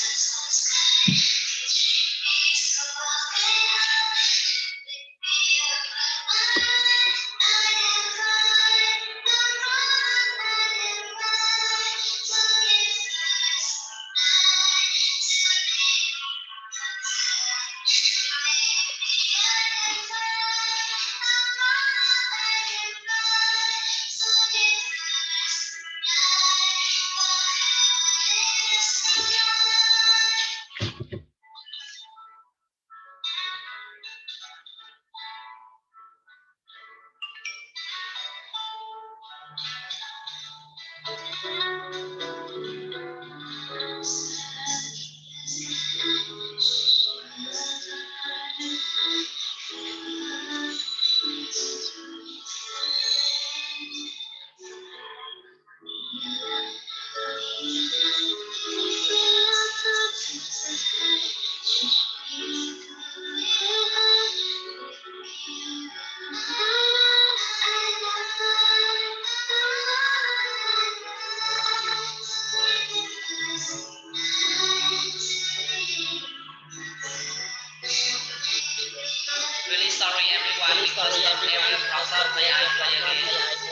Really sorry everyone because of every problem I play again.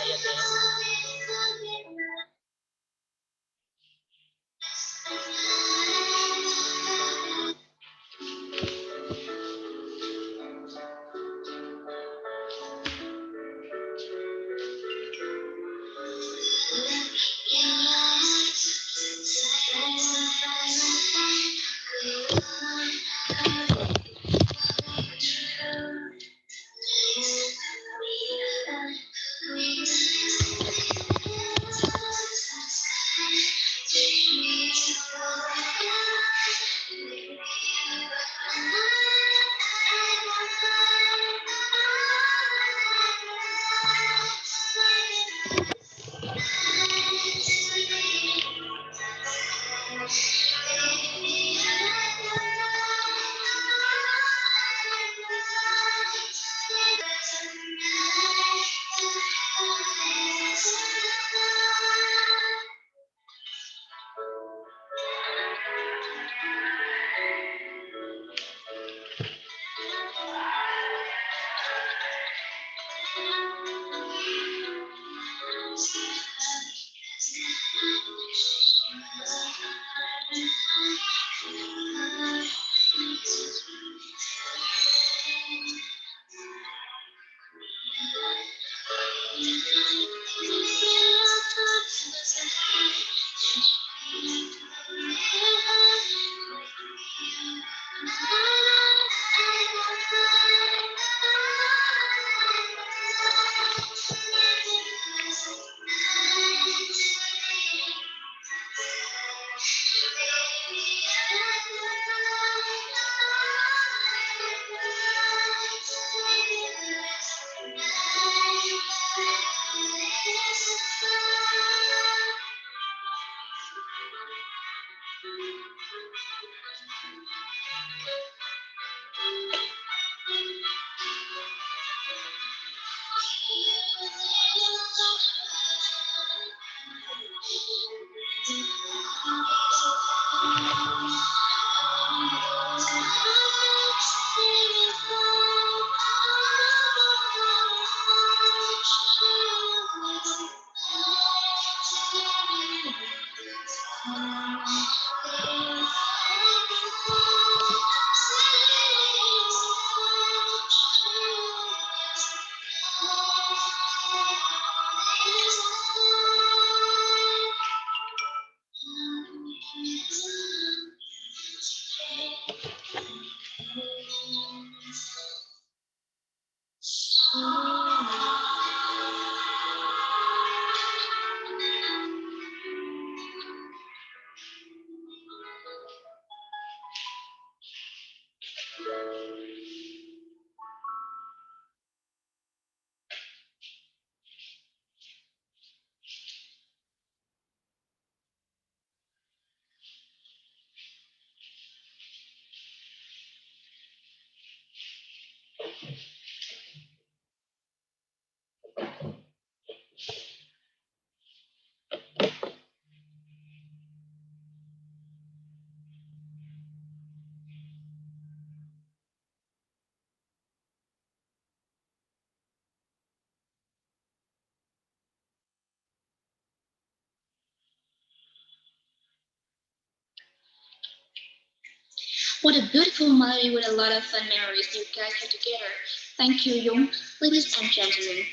What a beautiful melody with a lot of fun memories you guys had together. Thank you, Yung. Ladies and gentlemen.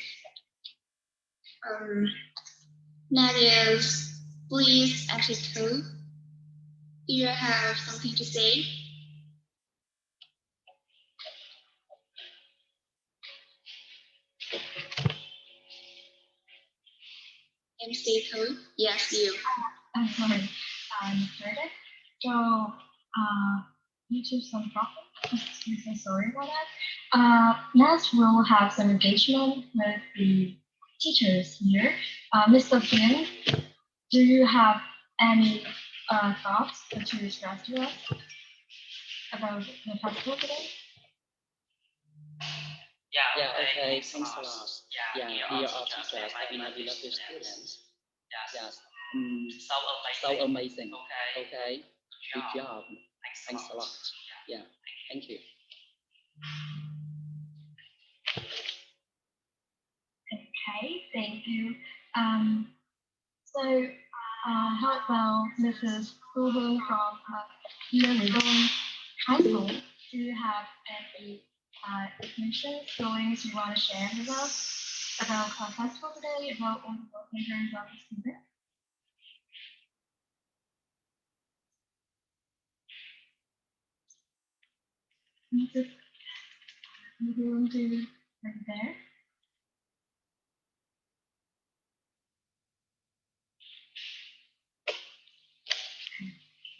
Nadia, please exit through. Do you have something to say? MC through? Yes, you. I'm sorry, I misheard it. So, due to some problem, I'm so sorry about that. Next, we'll have some engagement with the teachers here. Mr. Finn, do you have any thoughts to express to us about the festival today? Yeah, okay, thanks a lot. Yeah, dear all teachers and my beloved students. Yes, so amazing. Okay, good job. Thanks a lot. Yeah, thank you. Okay, thank you. So, how about Mrs. Hugo from Yearly High School? Do you have any information, feelings you want to share with us about our festival today, about all the work in terms of the student? Mrs. Hugo, do you are you there?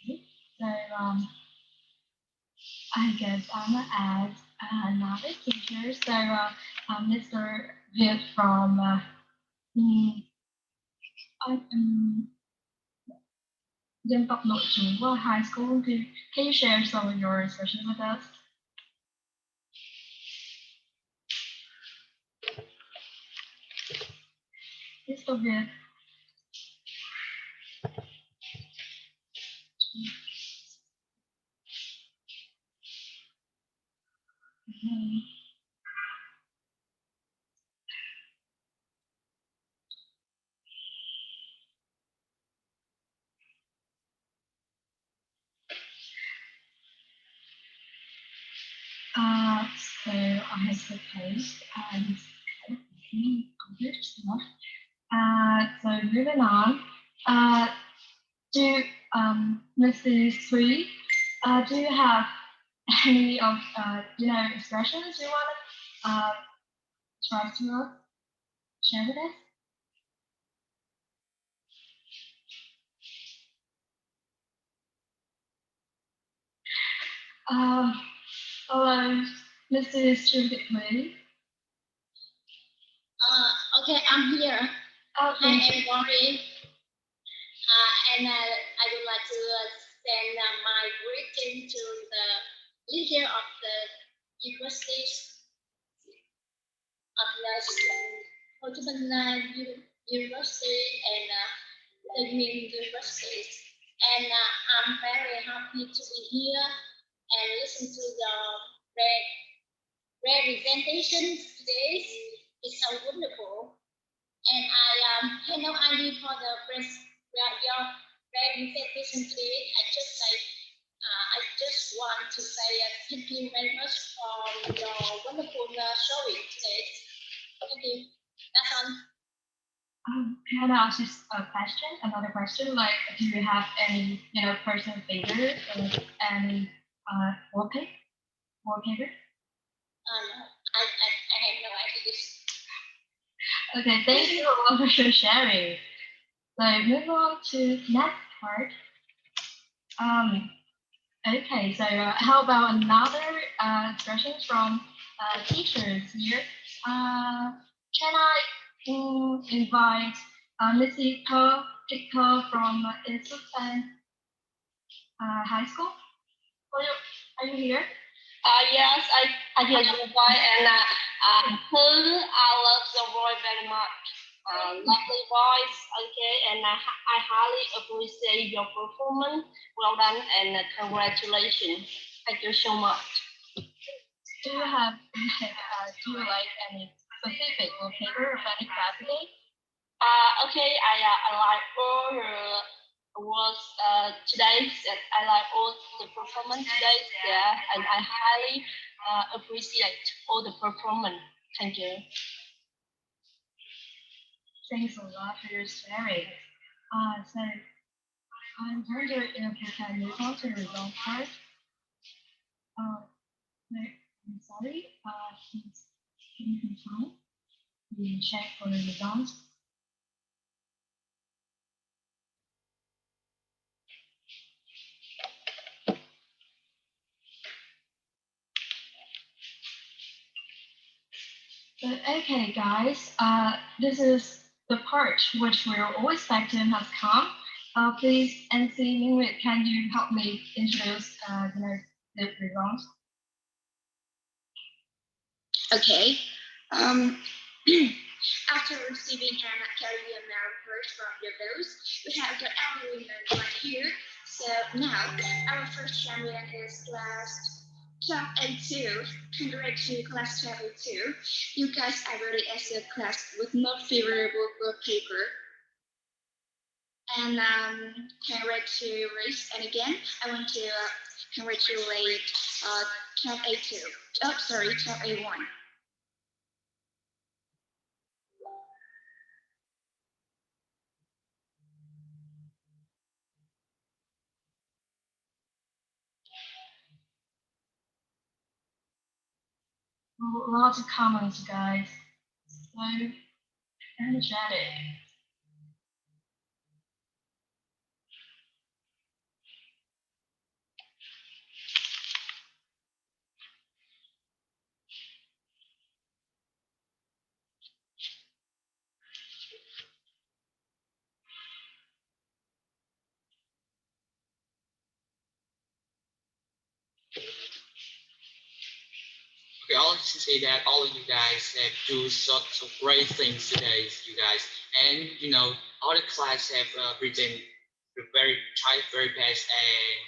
Okay. So, I guess I'm gonna add another teacher. So, Mr. Viet from dân tộc nội trú high school. Can you share some of your expressions with us? Mr. Viet. So I suppose so moving on. Do Mrs. Sui, do you have any of expressions you want to try to share with us? Hello, Mrs. Chudley. Okay, I'm here. Okay. I am Maureen. And I would like to send my greeting to the leader of the university of the Ho Chi Minh University and the Green University. And I'm very happy to be here and listen to the representation today. It's so wonderful. And I have no idea for the your presentation today. I just want to say thank you very much for your wonderful showing today. Thank you. That's all. Can I ask you another question? Like, do you have any, personal favorite or any wallpaper? I have no idea. Okay, thank you all for sharing. So moving on to next part. Okay, so how about another expressions from teachers here? Can I invite Missy Picker from Institute High School? Are you here? Yes, I hear your voice, and I love your voice very much. Lovely voice, okay, and I highly appreciate your performance. Well done, and congratulations. Thank you so much. Do you like any specific wallpaper of any class today? Okay, I like all the was today. That I like all the performance today. Yeah, and I highly appreciate all the performance. Thank you. Thanks a lot for your sharing. So I'm wondering if you can move on to the result part. No, I'm sorry. Please give me some time. We check for the results. But okay, guys, this is the part which we're all expecting has come. Please, NC Mingwit, can you help me introduce the results? Okay. After receiving an Caribbean report from the host, we have got our winner right here. So now our first champion is class 12A2. Congrats to class 12A2. You guys are really as a class with more favorable paper. And congrats to race. And again, I want to congratulate 12A2. Oh, sorry, 12A1. Lots of comments, guys. So energetic. Okay, all I can say that all of you guys have do such great things today, you guys, and all the class have present the very best and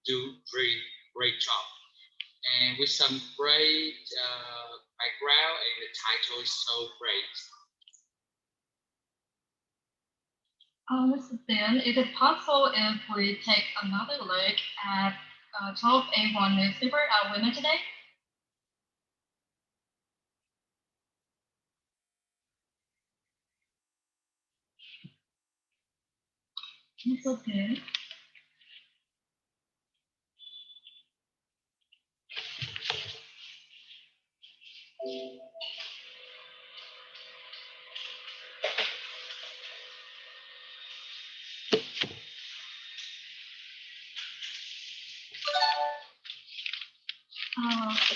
do very great job, and with some great background, and the title is so great. Mr. Thin, is it possible if we take another look at 12A1 newspaper, our winner today? Mr. Thin.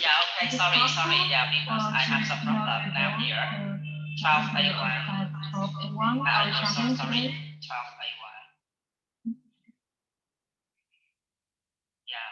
Yeah, okay, sorry, yeah, because I have some problem now here. 12A1. 12A1, I'm our so champion sorry. today. 12A1. Yeah.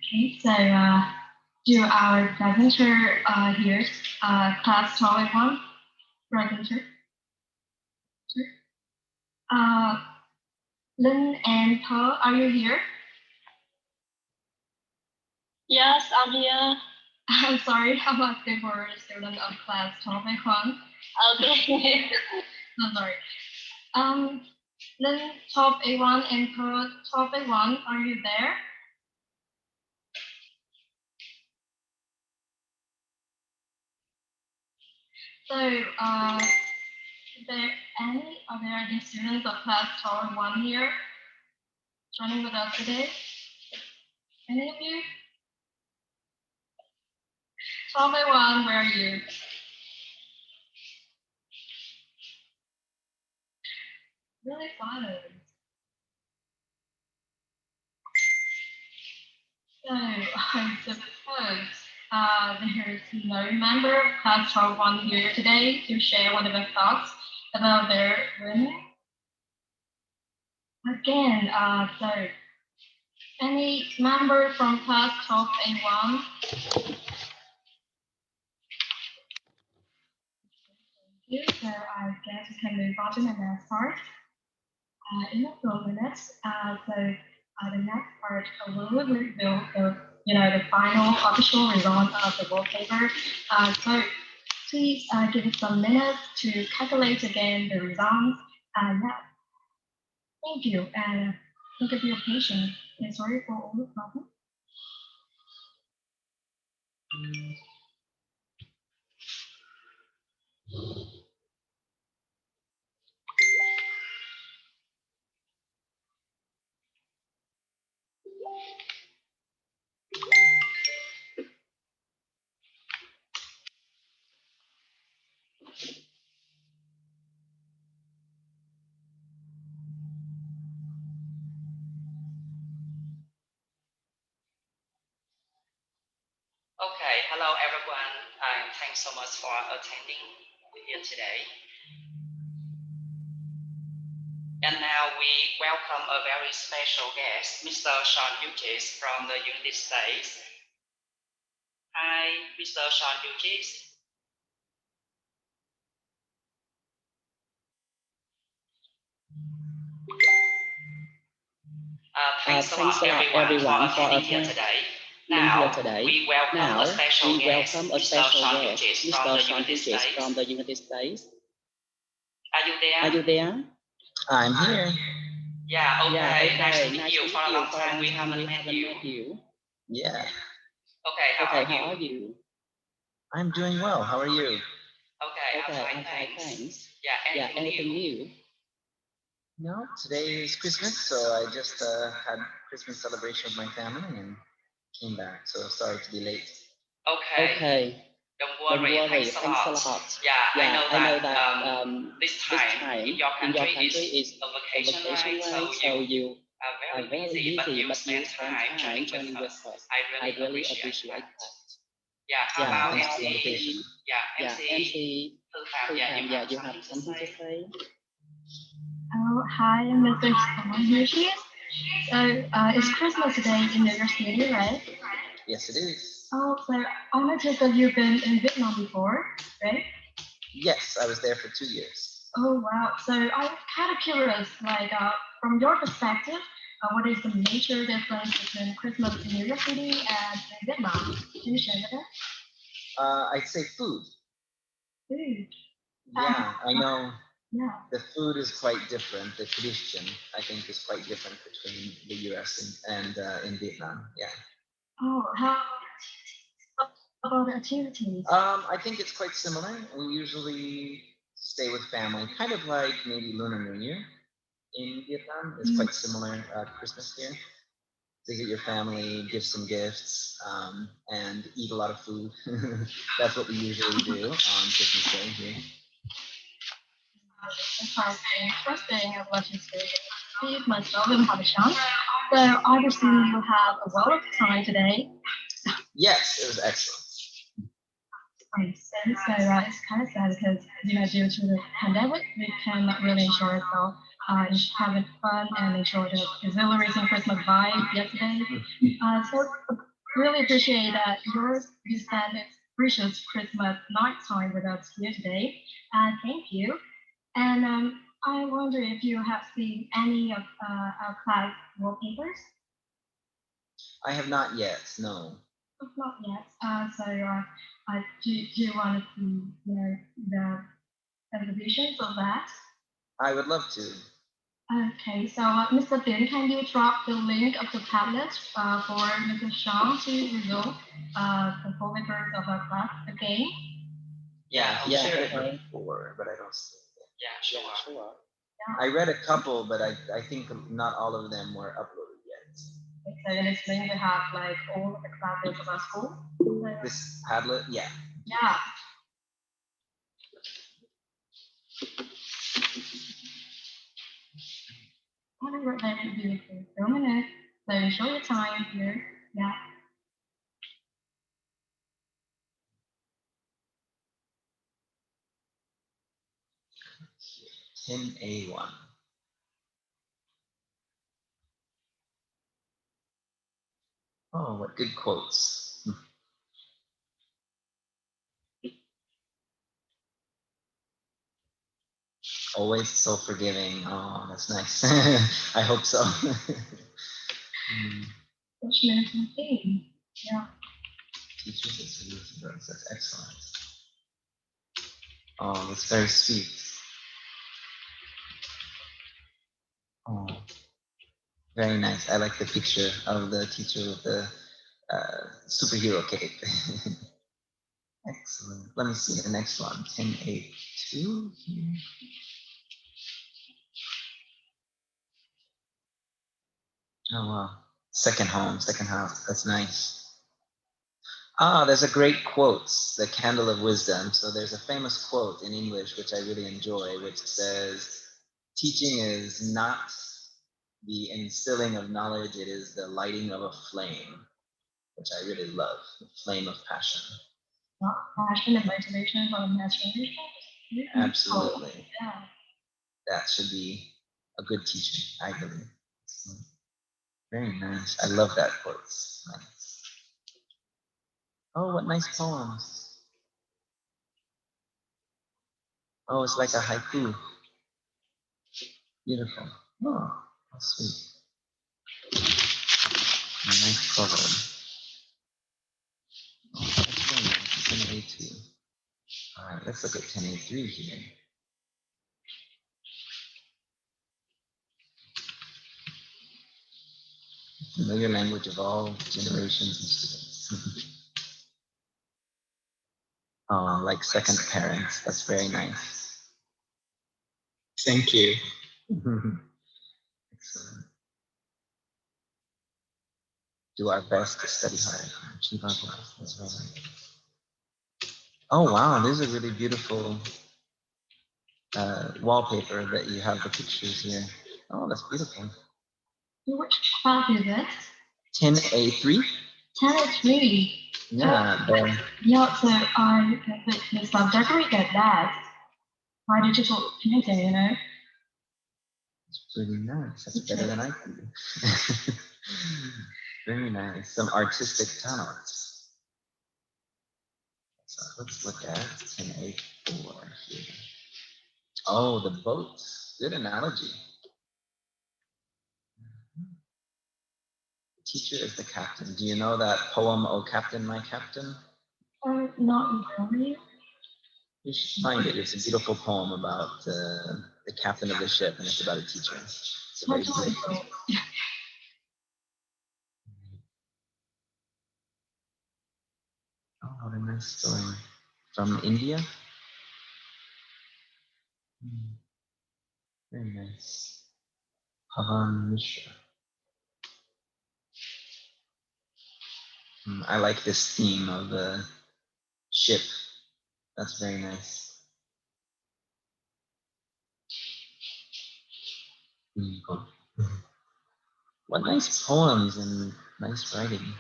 Okay, so to our presenter here, class 12A1 presenter. Lynn and Paul, are you here? Yes, I'm here. I'm sorry, I'm asking for a student of class 12A1. Okay. I'm sorry. Lynn, 12A1 and Paul, 12A1, are you there? So, are there any students of class 12A1 here joining with us today? Any of you? 12A1, where are you? Really silent. So, I suppose there's no member of class 12A1 here today to share whatever thoughts about their win. Again, so any member from class 12A1? you. So I guess we can move on to the next part. In a few minutes, the next part will reveal the final official result of the wallpaper. So please give it some minutes to calculate again the results. Yeah, thank you, and thank you for your patience. And sorry for all the problems. Okay, hello everyone, and thanks so much for attending here today. And now we welcome a very special guest, Mr. Sean Hughes from the United States. Hi, Mr. Sean Hughes. Thanks a lot everyone for attending here today. Now we welcome a special guest, Mr. Sean Hughes from the United States. Are you there? Are you there? I'm here. Yeah, okay. Nice to meet you. For a long time we haven't met you. Yeah. Okay, how are you? I'm doing well. How are you? Okay, I'm fine, thanks. Yeah, anything new? No, today is Christmas, so I just had Christmas celebration with my family and came back. So sorry to be late. Okay. Don't worry. Thanks a lot. Yeah, I know that this time in your country is a vacation, right? So you are very busy, but you spend time joining with us. I really appreciate that. Yeah, how about thanks for the MC? invitation. MC. Yeah, you have something to say? Oh, hi, Mr. Hughes. So it's Christmas today in New York City, right? Yes, it is. Oh, so I noticed that you've been in Vietnam before, right? Yes, I was there for 2 years. Oh, wow. So I'm kind of curious, like from your perspective, what is the major difference between Christmas in New York City and in Vietnam? Can you share with us? I'd say food. Food. Yeah, I know. Yeah. The food is quite different. The tradition, I think, is quite different between the U.S. and in Vietnam. Yeah. Oh, how about the activities? I think it's quite similar. We usually stay with family, kind of like maybe Lunar New Year in Vietnam. It's quite similar Christmas here. Visit your family, give some gifts, and eat a lot of food. That's what we usually do on Christmas Day here. Interesting of what you say. Steve, myself, and Parmesan. So obviously you have a lot of time today. Yes, it was excellent. So it's kind of sad because due to the pandemic, we cannot really enjoy ourselves, having fun and enjoy the exhilarating Christmas vibe yesterday. So really appreciate that you spent this precious Christmas night time with us here today. Thank you. And I wonder if you have seen any of our class wallpapers. I have not yet. No. Not yet. Do you want to see the exhibitions of that? I would love to. Okay, so Mr. Bin, can you drop the link of the tablet for Mr. Sean to review the full papers of our class again? Yeah, I'll share it before, but I don't see it. Yeah, sure. I read a couple, but I think not all of them were uploaded yet. So in this link we have like all of the classes of our school. This Padlet, yeah. Yeah. Whatever that would be for a minute. So enjoy your time here. Yeah. Ten A1. Oh, what good quotes. always so forgiving. Oh, that's nice. I hope so. Such beautiful thing. Yeah. Teachers and students, that's excellent. Oh, that's very sweet. Oh, very nice. I like the picture of the teacher with the superhero cape. Excellent. Let me see the next one. 1082 here. Oh wow. Second home, second house. That's nice. Ah, there's a great quote, the candle of wisdom. So there's a famous quote in English which I really enjoy, which says, teaching is not the instilling of knowledge, it is the lighting of a flame, which I really love, the flame of passion. Passion and motivation for the next generation. Absolutely. Oh, yeah. That should be a good teaching, I believe. Very nice. I love that quote. Nice. Oh, what nice poems. Oh, it's like a haiku. Beautiful. Oh, that's sweet. A nice proverb. Oh, that's very nice. 1082. All right, let's look at 1083 here. Familiar language of all generations and students. Oh, like second parents. That's very nice. Thank you. Excellent. Do our best to study hard, achieve our goals. That's very nice. Oh wow, this is a really beautiful wallpaper that you have the pictures here. Oh, that's beautiful. Which class is it? 10A3? 10A3. Yeah. Yeah, so the subject we get that. Why did you put painting, you know? It's pretty nice. That's better than I can do. Very nice. Some artistic talent. So let's look at 10A4 here. Oh, the boats. Good analogy. The teacher is the captain. Do you know that poem, "O Captain, My Captain"? Not really. You should find it. It's a beautiful poem about the captain of the ship, and it's about a teacher. It's a very beautiful. Oh, what a nice story. From India? Very nice. Pavan Mishra. I like this theme of the ship. That's very nice. Cool. What nice poems and nice writing.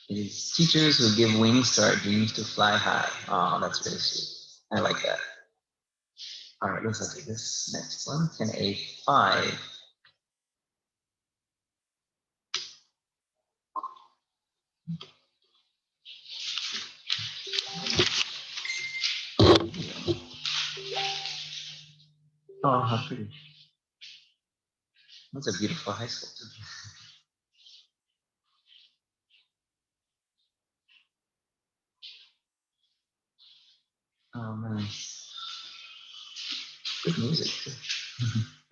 It is teachers who give wings to our dreams to fly high. Oh, that's very sweet. I like that. All right, let's look at this next one. 10A5. Oh, how pretty. That's a beautiful high school too. Oh, nice. Good music too.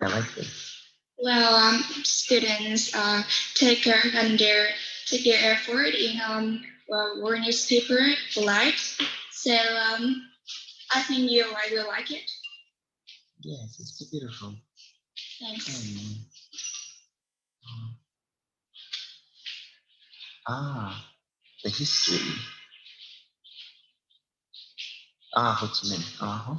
I like this. Well, students take their effort in war newspaper lives. So I think you I will like it. Yes, it's so beautiful. Thanks. The history. Ho Chi Minh. Uh-huh.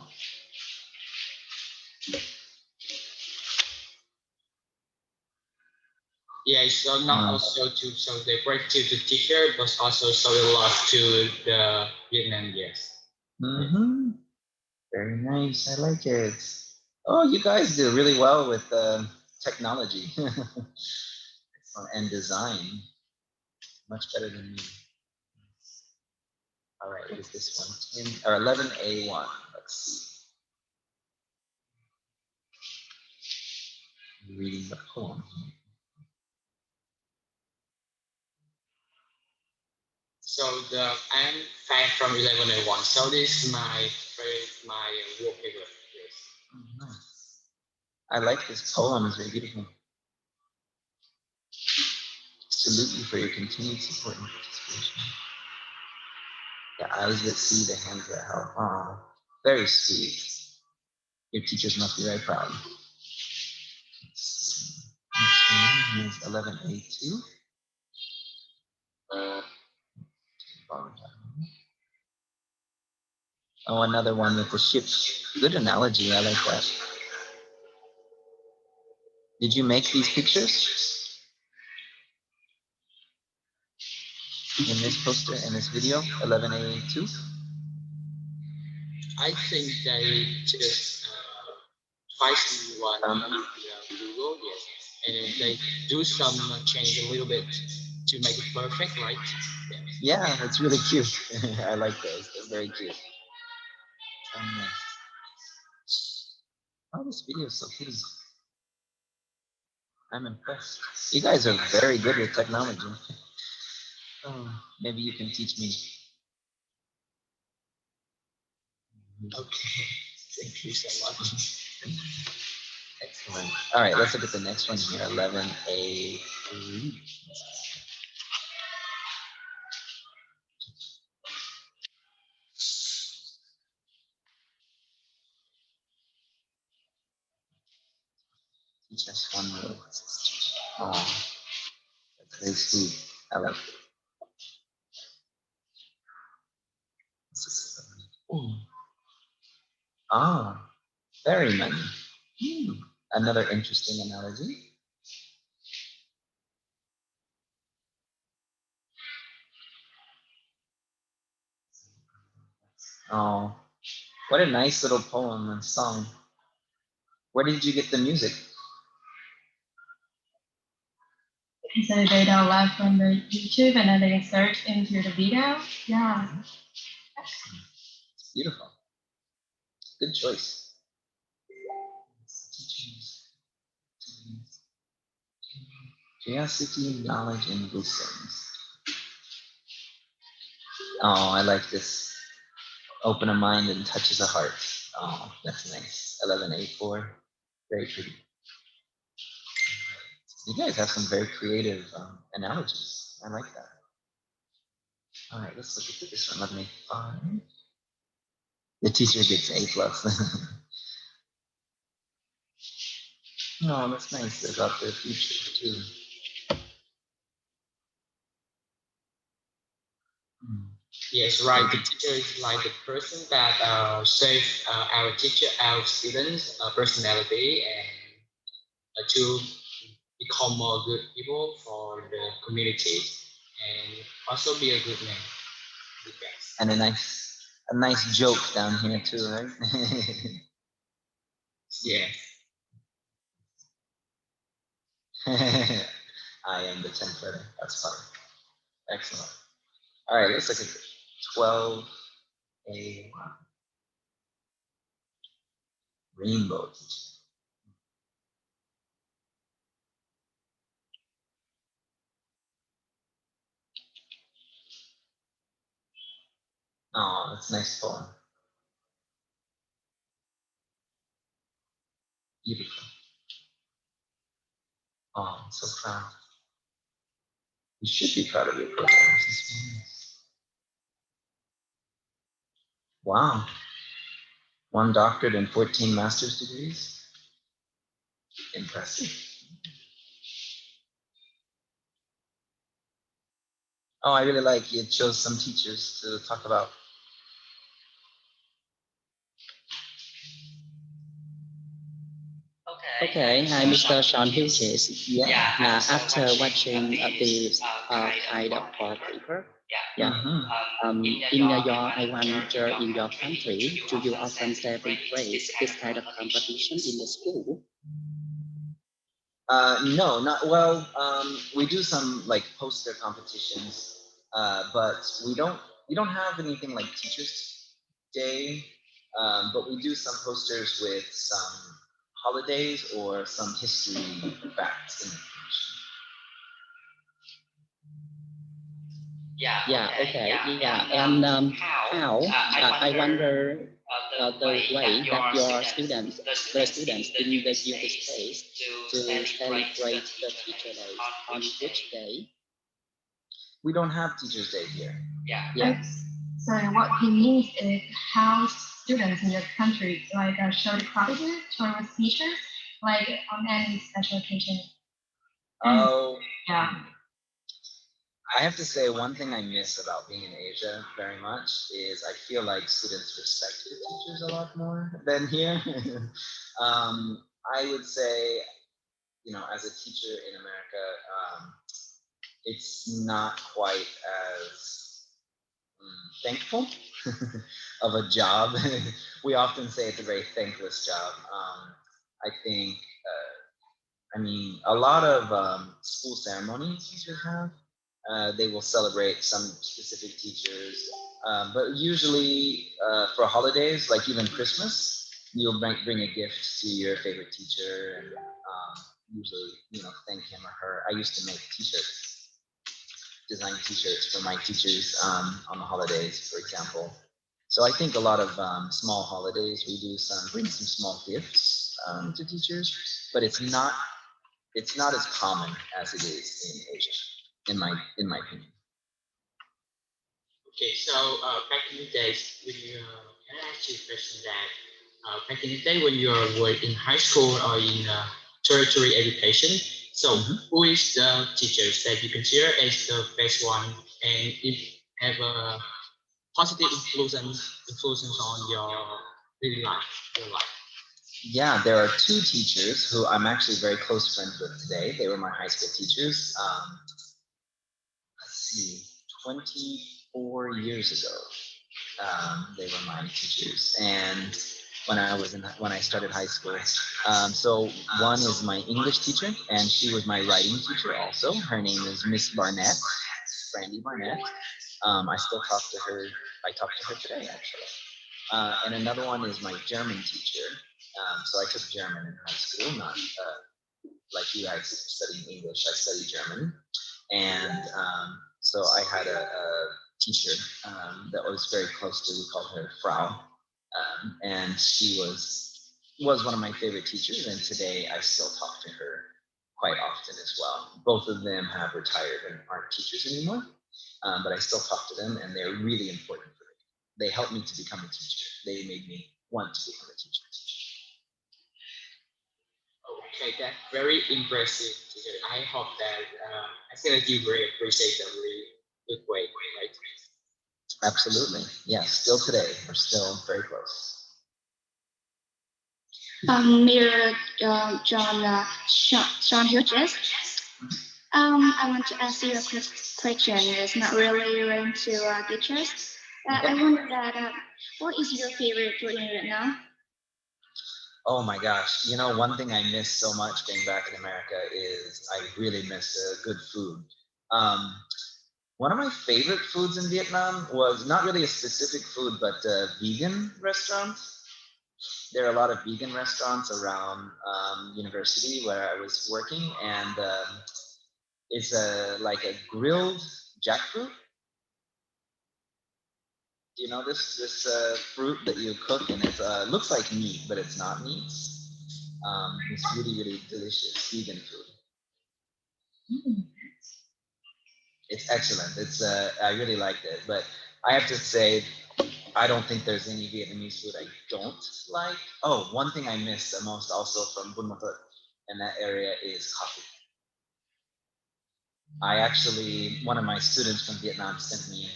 Yeah, so not also to show the break to the teacher, but also showing love to the Vietnam, yes. Mm-hmm. Very nice. I like it. Oh, you guys do really well with technology and design. Much better than me. All right, what is this one? 10 or 11A1. Let's see. reading the poem. So I'm 5 from 1101. So this is my wallpaper. Yes. Oh, nice. I like this poem. It's very beautiful. Salute you for your continued support and participation. The eyes that see, the hands that help. Oh, very sweet. Your teachers must be very proud. Next one is 11A2. Oh, another one with the ship. Good analogy. I like that. Did you make these pictures in this poster, in this video, 11A2? I think they just find one on Google, yes, and they do some change a little bit to make it perfect, right? Yeah, that's really cute. I like those. They're very cute. Oh, this video is so cute. I'm impressed. You guys are very good with technology. Oh, maybe you can teach me. Okay, thank you so much. Excellent. All right, let's look at the next one here, 11A3. Teach us one word. Oh, that's very sweet. I like it. Ooh. Ah, very many. Another interesting analogy. Oh, what a nice little poem and song. Where did you get the music? So they download from the YouTube and then they search into the video. Yeah. It's beautiful. Good choice. Curiosity, knowledge, and wisdom. Oh, I like this. Open a mind and touches a heart. Oh, that's nice. 11A4. Very pretty. You guys have some very creative analogies. I like that. All right, let's look at this one. 11A5. The teacher gets A plus. Oh, that's nice. They're about their future too. Yes, right. The teacher is like the person that save our teacher, our students' personality, and to become more good people for the community, and also be a good man. Good guys. And a nice joke down here too, right? Yeah. I am the 10th letter. That's fun. Excellent. All right, let's look at 12A1. Rainbow teacher. Oh, that's a nice poem. Beautiful. Oh, I'm so proud. You should be proud of your programs. Wow. 1 doctorate and 14 master's degrees. Impressive. Oh, I really like it. Shows some teachers to talk about. Okay, hi, Mr. Sean Hughes. Yeah. After watching this kind of paper, in your I1 in your country, do you often celebrate this kind of competition in the school? No, not well. We do some like poster competitions, but we don't have anything like Teachers Day. But we do some posters with some holidays or some history facts and information? Yeah, okay, yeah. And how I wonder the way that your students, the students in the United States to celebrate the Teacher Day on which day? We don't have Teachers Day here. Yes. So what he means is how students in the country like show the gratitude towards teachers, like on any special occasion. Oh, Yeah. I have to say one thing I miss about being in Asia very much is I feel like students respect the teachers a lot more than here. I would say, you know, as a teacher in America, it's not quite as thankful of a job. We often say it's a very thankless job. I think, I mean, a lot of school ceremonies teachers have. They will celebrate some specific teachers, but usually for holidays, like even Christmas, you'll bring a gift to your favorite teacher and usually, you know, thank him or her. I used to make t-shirts, design t-shirts for my teachers on the holidays, for example. So I think a lot of small holidays we do bring some small gifts to teachers, but it's not as common as it is in Asia, in my opinion. Okay, so back in the days, when you can I ask you a question that back in the day when you were in high school or in tertiary education, so who is the teachers that you consider as the best one, and if have a positive influence on your daily life, your life? Yeah, there are two teachers who I'm actually very close friends with today. They were my high school teachers. Let's see, 24 years ago, they were my teachers, and when I started high school. So one is my English teacher, and she was my writing teacher also. Her name is Miss Barnett, Brandy Barnett. I still talk to her. I talk to her today, actually. And another one is my German teacher. So I took German in high school, not like you guys studying English. I studied German, and so I had a teacher that was very close to. We called her Frau, and she was one of my favorite teachers. And today I still talk to her quite often as well. Both of them have retired and aren't teachers anymore, but I still talk to them, and they're really important for me. They helped me to become a teacher. They made me want to become a teacher. Okay, that's very impressive to hear. I hope that I feel like you really appreciate that really good way, right? Absolutely, yes. Still today, we're still very close. Mirror John Hughes. I want to ask you a quick question. It's not really related to teachers. I wonder that what is your favorite food in Vietnam? Oh my gosh. You know, one thing I miss so much being back in America is I really miss good food. One of my favorite foods in Vietnam was not really a specific food, but vegan restaurants. There are a lot of vegan restaurants around university where I was working, and it's like a grilled jackfruit. You know this fruit that you cook, and it looks like meat, but it's not meat. It's really delicious vegan food. It's excellent. It's I really liked it, but I have to say I don't think there's any Vietnamese food I don't like. Oh, one thing I miss the most also from Buôn Ma Thuột in that area is coffee. One of my students from Vietnam sent me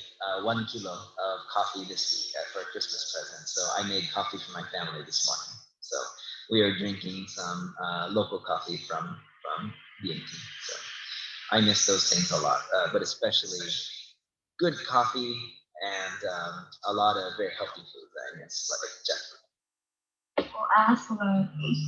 1 kilo of coffee this week for a Christmas present. So I made coffee for my family this morning. So we are drinking some local coffee from VMT. So I miss those things a lot, but especially good coffee and a lot of very healthy food that I miss, like jackfruit. Well, as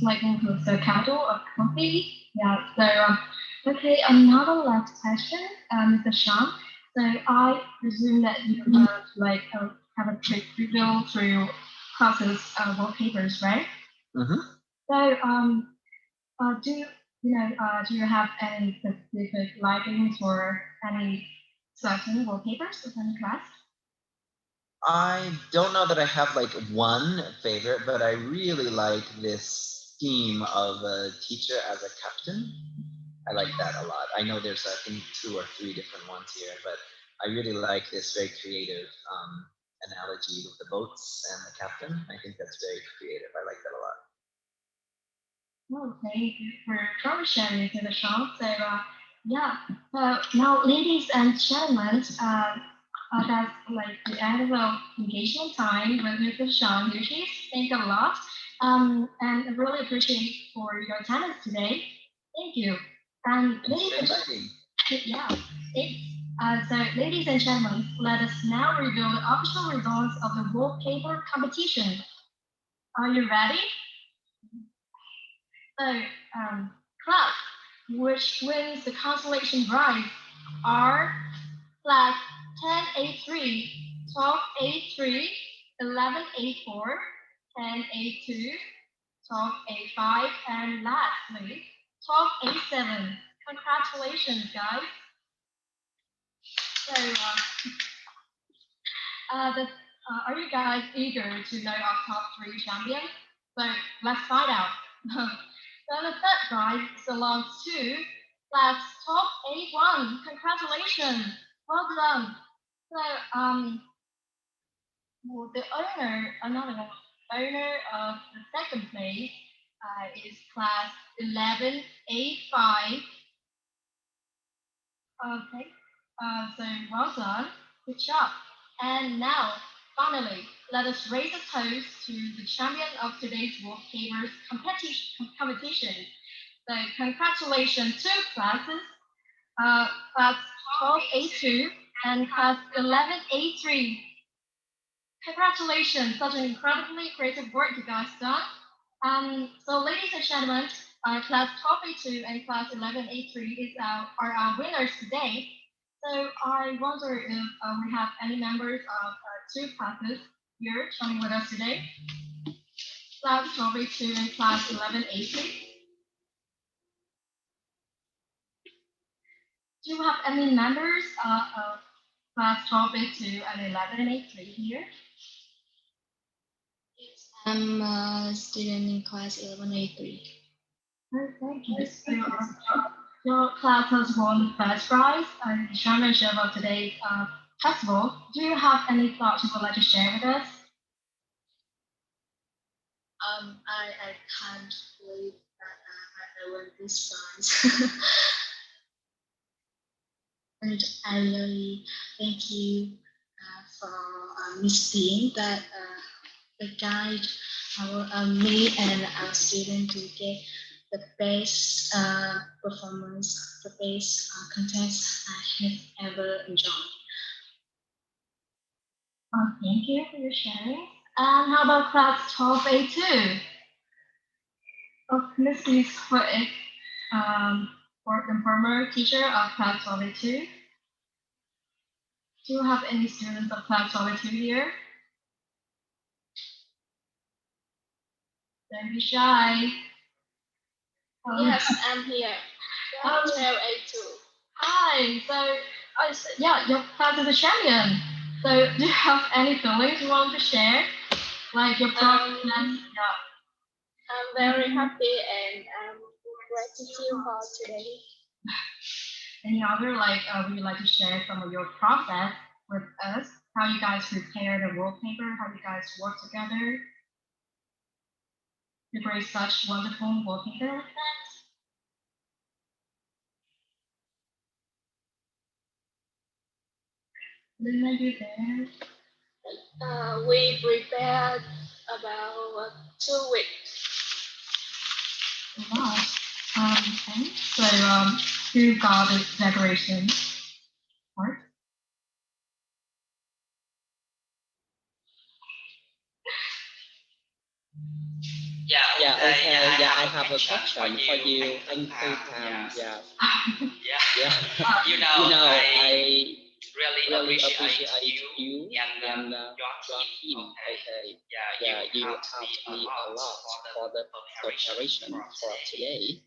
like includes the capital of coffee. Yeah. So okay, another last question, Mr. Sean. So I presume that you have a quick review through classes wallpapers, right? Mm-hmm. Do you have any specific likings for any certain wallpapers of any class? I don't know that I have like one favorite, but I really like this scheme of a teacher as a captain. I like that a lot. I know there's I think 2 or 3 different ones here, but I really like this very creative analogy with the boats and the captain. I think that's very creative. I like that a lot. Well, thank you for sharing to the show. So, now, ladies and gentlemen, that's like the end of our engagement time with Mr. Sean Yuki. Thank you a lot. And I really appreciate for your attendance today. Thank you. And ladies and gentlemen, let us now reveal the official results of the wallpaper competition. Are you ready? So, class, which wins the consolation prize are class 10A3, 12A3, 11A4, 10A2, 12A5, and lastly, 12A7. Congratulations, guys. So, are you guys eager to know our top 3 champions? So, let's find out. So the third prize belongs to class 12A1. Congratulations. Well done. So, well, the owner of the second place is class 11A5. Okay. So well done. Good job. And now, finally, let us raise a toast to the champion of today's wallpapers competition. So congratulations to classes, class 12A2 and class 11A3. Congratulations, such an incredibly creative work you guys done. So ladies and gentlemen, class 12A2 and class 11A3 are our winners today. So I wonder if we have any members of 2 classes here joining with us today. Class 12A2 and class 11A3. Do you have any members of class 12A2 and 11A3 here? Yes, I'm a student in class 11A3. Oh, thank you. So, your class has won the first prize and the championship of today's festival. Do you have any thoughts you would like to share with us? I can't believe that I won this prize. And I really thank you for Miss Dean that the guide me and our student to get the best performance, the best contest I have ever enjoyed. Thank you for your sharing. And how about class 12A2? Miss Dean's for the former teacher of class 12A2. Do you have any students of class 12A2 here? Don't be shy. Yes, I'm here. Class 12A2. Hi. So, your class is a champion. So, do you have any feelings you want to share? Like your progress? I'm very happy and I'm gratitude for today. Any other would you like to share some of your process with us? How you guys prepare the wallpaper? How you guys work together to create such wonderful wallpaper like that? Lina, you there? We prepared about 2 weeks. Wow. Okay. So, who got the decoration part? Yeah, okay. Yeah, I have a question for you in free time. Yeah. You know, I really appreciate you and your team. Okay. Yeah, you helped me a lot for the preparation for today.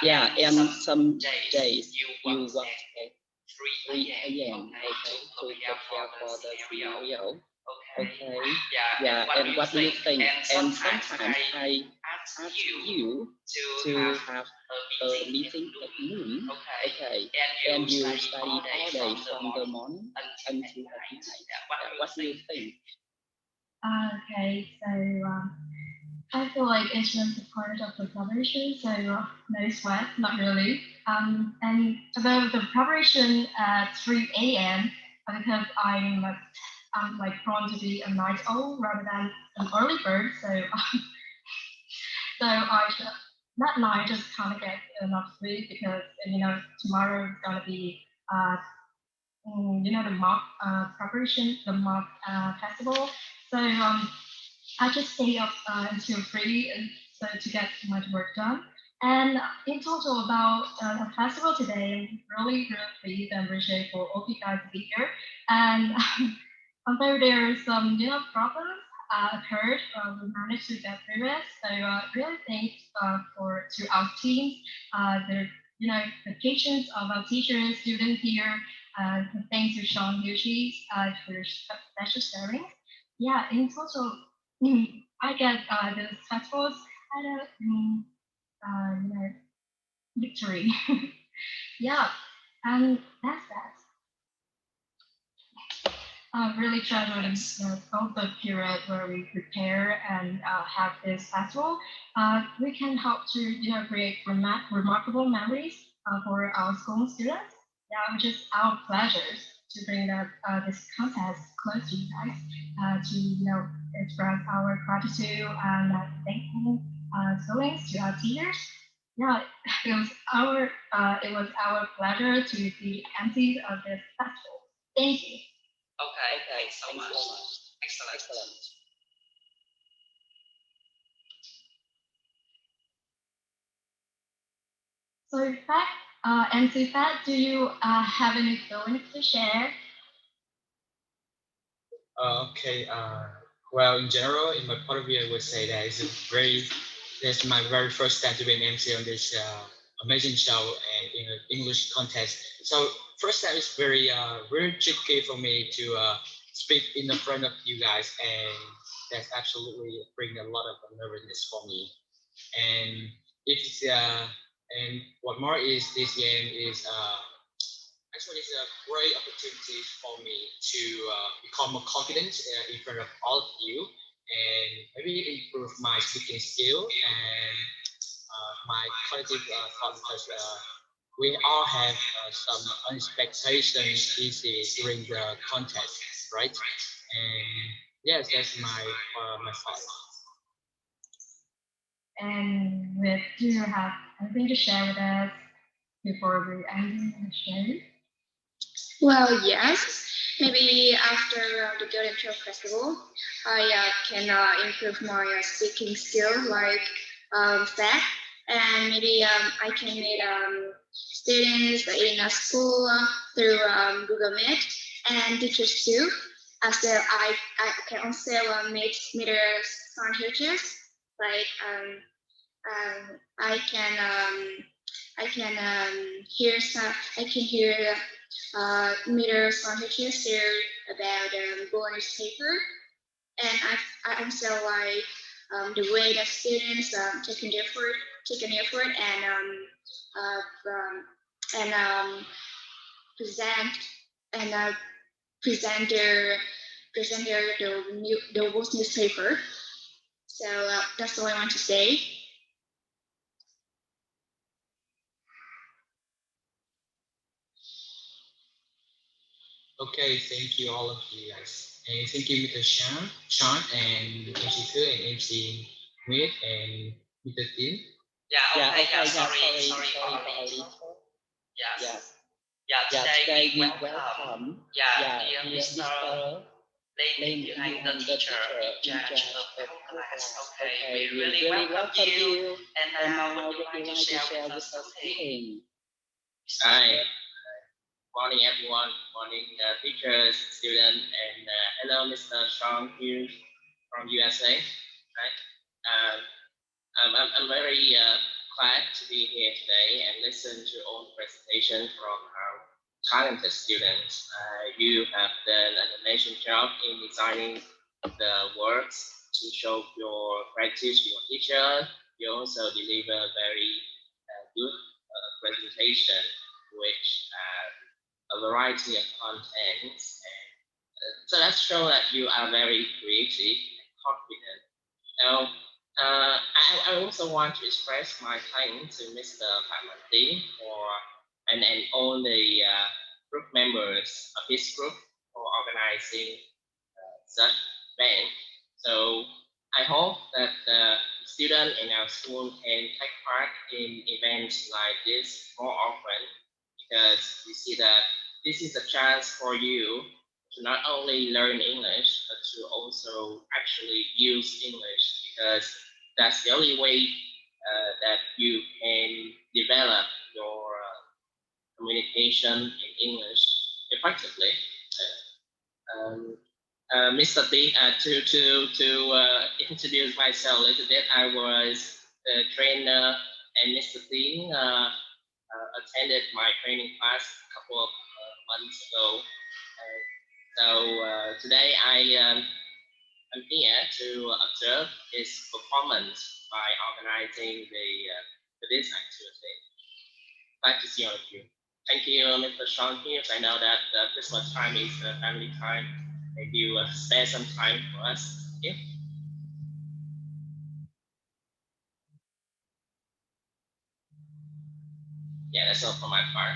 Yeah, and some days you work at 3 a.m. Okay, to prepare for the scenario. Okay. Yeah, and what do you think? And sometimes I ask you to have a meeting at noon. Okay. And you study all day from the morning until at night. Yeah, what do you think? Okay, so I feel like it's just a part of the preparation, so no sweat, not really. And about the preparation at 3 a.m., because I'm like prone to be a night owl rather than an early bird, so so that night just can't get enough sleep because tomorrow is gonna be the mock preparation, the mock festival. So I just stay up until 3 so to get much work done. And in total about the festival today, I'm really, really pleased and appreciate for all you guys to be here. And although there are some problems occurred, we managed to get through it. So really thanks to our team, the the patience of our teachers, students here. Thanks to Sean Yushi for your special sharing. Yeah, in total, I get the festivals at a victory. Yeah, and that's that. Really treasure all the period where we prepare and have this festival. We can help to create remarkable memories for our school students. Yeah, which is our pleasure to bring that this contest close to you guys to express our gratitude and thankful feelings to our teachers. Yeah, it was our pleasure to be MC of this festival. Thank you. Okay, thanks so much. Excellent. So, Fat, MC Fat, do you have any feelings to share? Okay. Well, in general, in my point of view, I would say that that's my very first time to be an MC on this amazing show and in an English contest. So first time is very tricky for me to speak in the front of you guys, and that's absolutely bring a lot of nervousness for me. And it's and what more is this game is actually it's a great opportunity for me to become more confident in front of all of you and maybe improve my speaking skill and my cognitive thought because we all have some unexpectations easy during the contest, right? And yes, that's my thought. And do you have anything to share with us before we end the show? Well, yes. Maybe after the Golden Trail Festival, I can improve my speaking skill like that. And maybe I can meet students in a school through Google Meet and teachers too. As well, I can also meet their sound teachers. Like I can hear some. I can hear meters on her share about bonus paper, and I'm so like the way that students taking effort and present and present their the worst newspaper. So that's all I want to say. Okay, thank you all of you guys. And thank you Mr. Sean and MC Thư and MC Nguyệt and Mr. Tin. Sorry for early. Today we welcome, dear Mr. Lane behind the teacher in charge of class. Okay, we really welcome you, and now would you like to share with us something? Hi. Morning, everyone. Morning, teachers, students, and hello, Mr. Sean here from USA. Right? Um, I'm very glad to be here today and listen to all the presentation from our talented students. You have done an amazing job in designing the works to show your gratitude to your teacher. You also deliver a very good presentation, which a variety of contents. And, so that shows that you are very creative and confident. Now, I also want to express my thanks to Mr. Pamanti for and all the group members of his group for organizing such event. So I hope that students in our school can take part in events like this more often because we see that this is a chance for you to not only learn English but to also actually use English because that's the only way that you can develop your communication in English effectively. Um, Mr. D, to introduce myself a little bit, I was the trainer, and Mr. Dean attended my training class a couple of months ago. Today I'm here to observe his performance by organizing this activity. Glad to see all of you. Thank you, Mr. Sean Hughes. I know that Christmas time is family time. Maybe you spare some time for us. Thank you. Yeah, that's all for my part.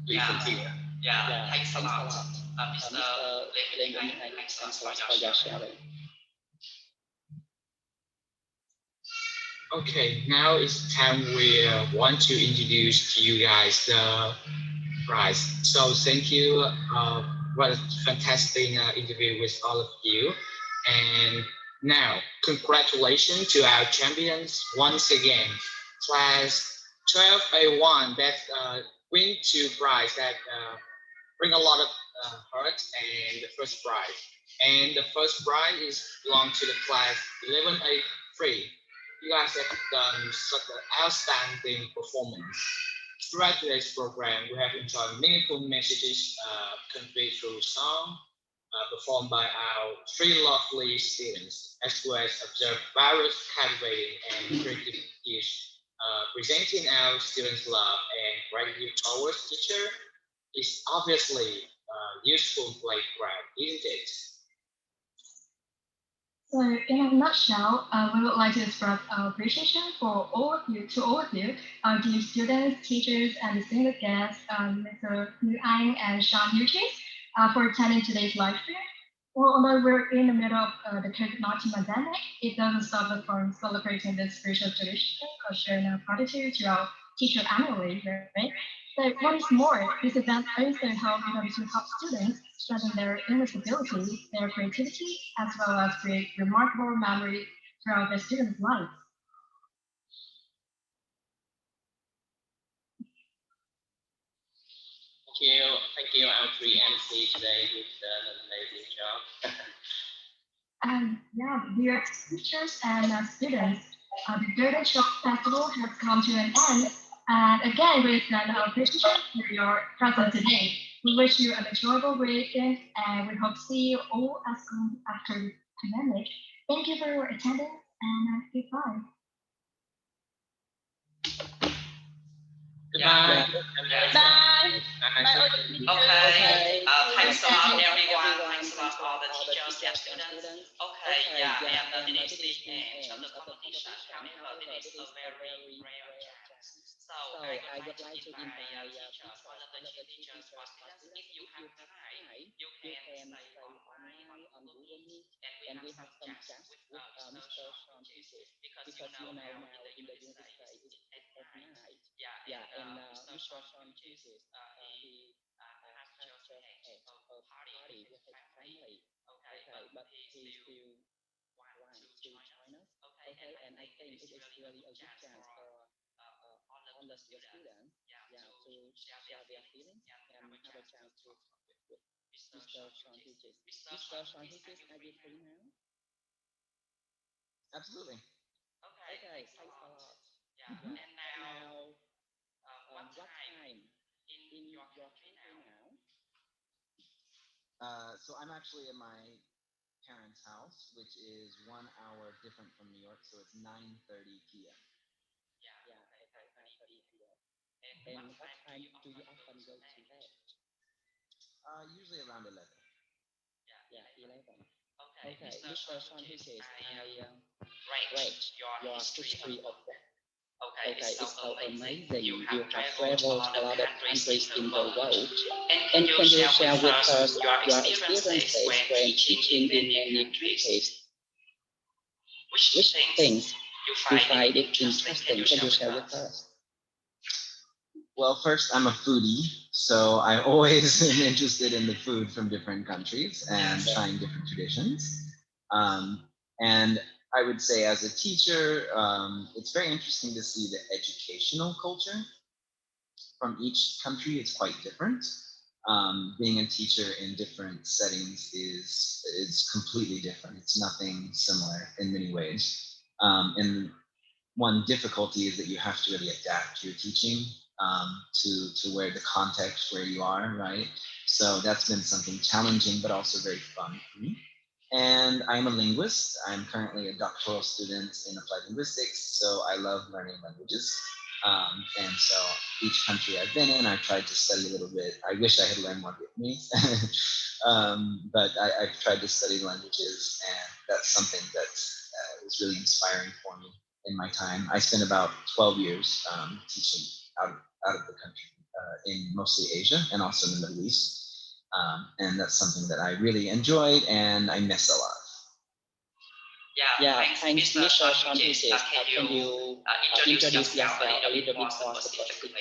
Please continue. Thanks a lot, Mr. Lim. Thanks a lot for your sharing. Okay, now it's time we want to introduce to you guys the prize. So thank you. What a fantastic interview with all of you. And now, congratulations to our champions once again. Class 12A1 that win two prize that bring a lot of heart and the first prize. And the first prize is belong to the class 11A3. You guys have done such an outstanding performance. Throughout today's program, we have enjoyed meaningful messages conveyed through song, performed by our three lovely students, as well as observed various captivating and creative gifts, presenting our students' love and gratitude towards teacher is obviously useful playground, isn't it? So, in a nutshell, we would like to express our appreciation for all of you, to all of you, dear students, teachers, and distinguished guests, Mr. Yu Ang and Sean Yuchis, for attending today's live stream. Well, although we're in the middle of the COVID-19 pandemic, it doesn't stop us from celebrating this spiritual tradition of sharing our gratitude to our teacher annually, right? So what is more, this event also helps to help students strengthen their English ability, their creativity, as well as create remarkable memory throughout their students' lives. Thank you, our three MC today. You've done an amazing job. And yeah, dear teachers and students, the Golden Shock Festival has come to an end. And again, we extend our appreciation for your presence today. We wish you an enjoyable weekend, and we hope to see you all at school after the pandemic. Thank you for your attendance, and goodbye. Goodbye. Bye. Okay. Thanks a lot, everyone. Thanks a lot, all the teachers and students. Okay, and it is the end of the competition. However, it is a very rare chance. So I would like to invite teachers, one of the teachers or students, if you have time, you can stay online on Google Meet, and we have some chats with Mr. Sean because now in the USA it's at night. And Mr. Sean chooses he has just had a party with his family. Okay, but he still wants to join us. Okay, and I think it is really a good chance for all the students. share their feelings and have a chance to talk with Mr. Sean Hughes. Mr. Sean Hughes, are you free now? Absolutely. Okay, thanks a lot. Yeah, and now, what time in your country now? So I'm actually at my parents' house, which is 1 hour different from New York, so it's 9:30 p.m. Yeah, okay, 9:30 p.m. And what time do you often go to bed? Usually around 11. Yeah, 11. Okay, Mr. Sean Hughes, I read your history of work. Okay, it's so amazing. You have traveled to a lot of countries in the world. And can you share with us your experiences when teaching in many countries? Which things you find it interesting? Can you share with us? Well, first, I'm a foodie, so I always am interested in the food from different countries and trying different traditions. And I would say, as a teacher, it's very interesting to see the educational culture from each country. It's quite different. Being a teacher in different settings is completely different. It's nothing similar in many ways. And one difficulty is that you have to really adapt your teaching to where the context where you are, right? So that's been something challenging, but also very fun for me. And I'm a linguist. I'm currently a doctoral student in applied linguistics, so I love learning languages. And so each country I've been in, I've tried to study a little bit. I wish I had learned more Vietnamese, but I've tried to study languages, and that's something that is really inspiring for me in my time. I spent about 12 years teaching out of the country in mostly Asia and also in the Middle East. And that's something that I really enjoyed and I miss a lot. Yeah, thanks, Mr. Sean Hughes. Can you introduce yourself a little bit more specifically?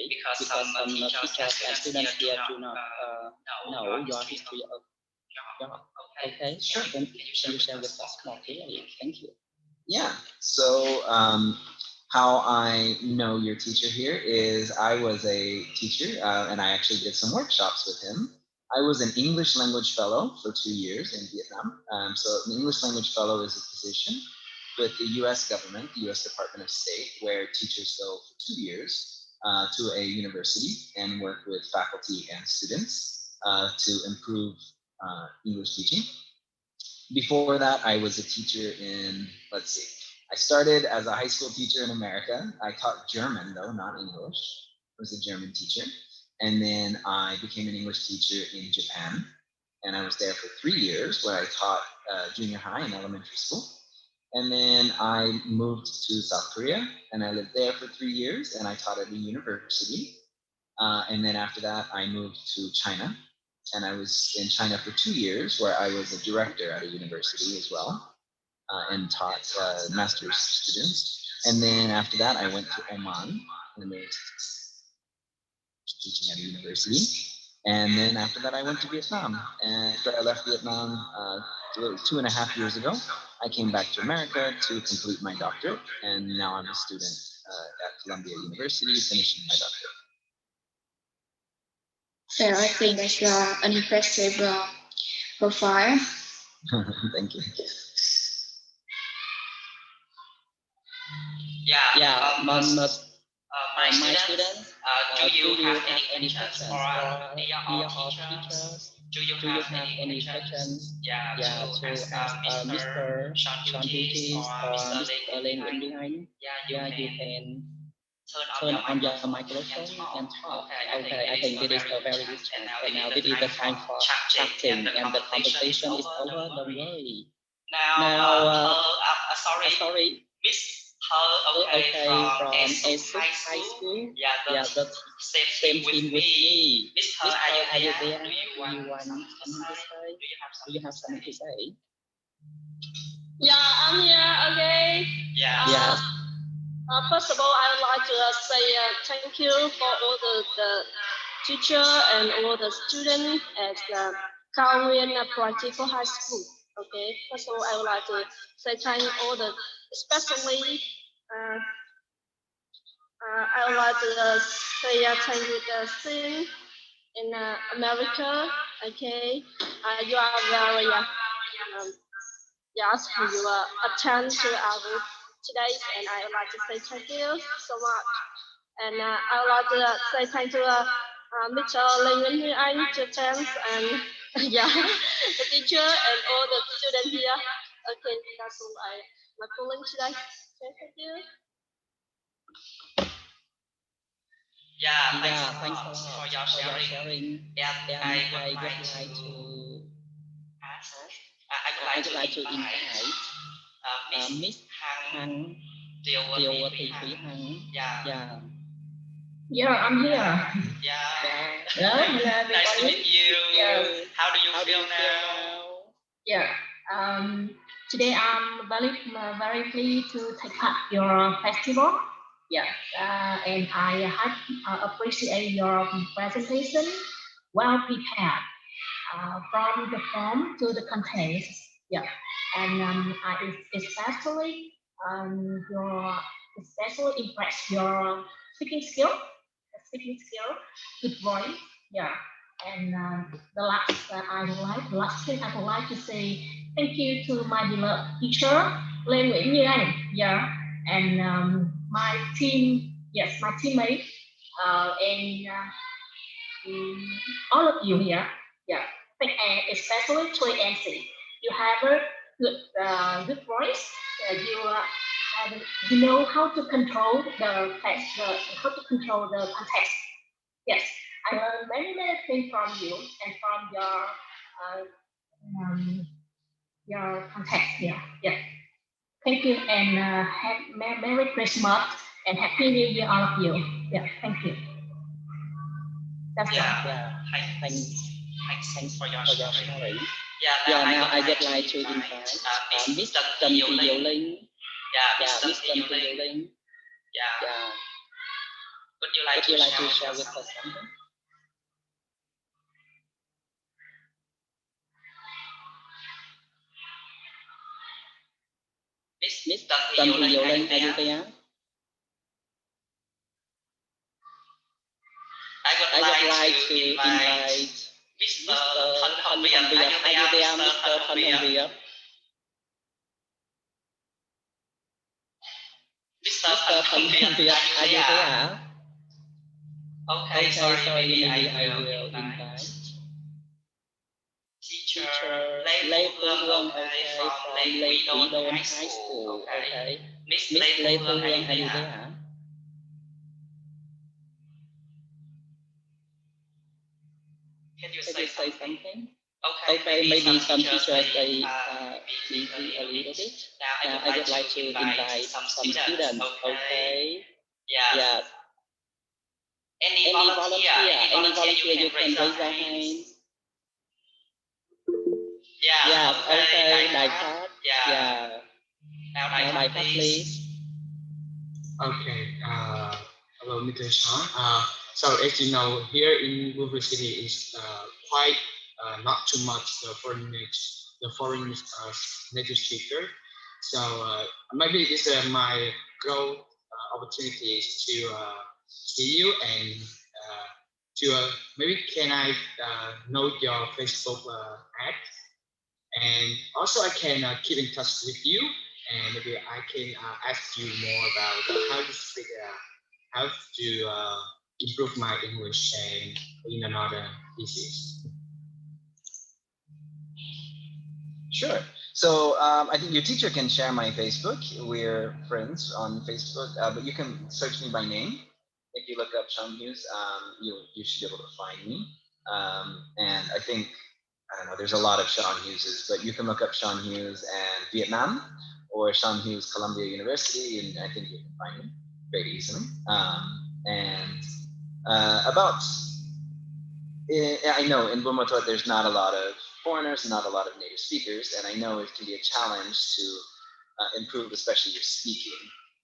Because some teachers and students here do not know your history of job. Okay, sure. Can you share with us more clearly? Thank you. Yeah. So how I know your teacher here is I was a teacher and I actually did some workshops with him. I was an English language fellow for 2 years in Vietnam. So an English language fellow is a position with the U.S. government, the U.S. Department of State, where teachers go for 2 years to a university and work with faculty and students to improve English teaching. Before that, I was a teacher in, let's see, I started as a high school teacher in America. I taught German, though, not English. I was a German teacher. And then I became an English teacher in Japan. And I was there for 3 years where I taught junior high and elementary school. And then I moved to South Korea and I lived there for 3 years and I taught at a university. And then after that, I moved to China and I was in China for 2 years where I was a director at a university as well and taught master's students. And then after that, I went to Oman and was teaching at a university. And then after that, I went to Vietnam. And after I left Vietnam 2.5 years ago, I came back to America to complete my doctorate. And now I'm a student at Columbia University finishing my doctorate. So I think that's an impressive profile. Thank you. Yeah, my students, do you have any questions for dear all teachers? Do you have any questions? Yeah, to ask Mr. Sean Hughes or Mr. Lin in behind. Yeah, you can turn on your microphone and talk. Okay, I think this is a very good chance. And now this is the time for chatting, and the conversation is over. Don't worry. Now, sorry. Okay, from A6 High School. Yeah, the same team with me. Miss Her, are you there? Do you want something to say? Do you have something to say? Yeah, I'm here. Okay. Yes. First of all, I would like to say thank you for all the teacher and all the students at the Cao Nguyên Practical High School. Okay. First of all, I would like to say thank all the, especially I would like to say thank you to Sin in America. Okay, you are very yes, you attend to our group today, and I would like to say thank you so much. And I would like to say thank you to Mr. Lê Nguyễn Huy Anh, to friends, and yeah, the teacher and all the students here. Okay, that's all my feeling today. Okay, thank you. Yeah, Yeah, thanks a thanks a lot lot for your for your sharing. sharing. And And I I would would like like to to ask, I would I like would to like to invite invite Miss Miss Hằng Hằng Triệu Triệu Thị Thị Thúy Thúy Hằng. Hằng. Yeah. Yeah. Yeah, I'm here. Yeah. Yeah. Hello, Nice to everybody. meet you. Yes. How do you How do feel you feel now? now? Yeah. Today I'm very pleased to take part your festival. Yeah. And I appreciate your presentation. Well prepared. From the form to the content. Yeah. And I especially impressed your speaking skill, good voice. Yeah. And last thing I would like to say thank you to my beloved teacher Lê Nguyễn Như Anh. Yeah. And my teammate, all of you here. Yeah. And especially to MC. You have a good voice. You know how to control the text, how to control the context. Yes, I learned many things from you and from your context here. Yeah. Thank you and have Merry Christmas and Happy New Year, all of you. Yeah, thank you. That's all. Yeah. Thanks for your sharing. Yeah, now I would like to invite Miss Trần Thị Diệu Linh. Yeah, Miss Trần Thị Diệu Linh. Yeah. Would you like to share with us something? Miss Trần Thị Diệu Linh, are you there? I would like to invite Mr. Thân Hồng Việt. Are you there, Mr. Thân Hồng Việt? Mr. Thân Hồng Việt, are you there? Okay, sorry, maybe I will invite Teacher Lê Lê Thu Thu Hương, Hương, okay, okay, from from Lê Lê Quý Quý Đôn Đôn High High School, School, okay. okay. Miss Miss Lê Lê Thu Thu Hương, Hương, are you there? there? Can you Can say you say something? something? Okay, maybe some teachers say busy a little bit. Now I would like to invite some students, okay? Yes. Yes. Any volunteer, you can raise your hand. Yes, okay, Đại Đại Phát. Phát. Yeah. Yeah. Now Now Đại Đại Phát, Phát, please. please. Okay. Hello, Mr. Sean. So as you know, here in Wuhan City is quite not too much the foreign native speaker. So maybe this is my growth opportunities to see you and to maybe can I know your Facebook ad, and also I can keep in touch with you, and maybe I can ask you more about how to speak, how to improve my English and in another pieces. Sure. So I think your teacher can share my Facebook. We're friends on Facebook, but you can search me by name. If you look up Sean Hughes, you should be able to find me. And I think, I don't know, there's a lot of Sean Hugheses, but you can look up Sean Hughes and Vietnam or Sean Hughes Columbia University, and I think you can find me very easily. And I know in Bumatot there's not a lot of foreigners, not a lot of native speakers, and I know it can be a challenge to improve, especially your speaking.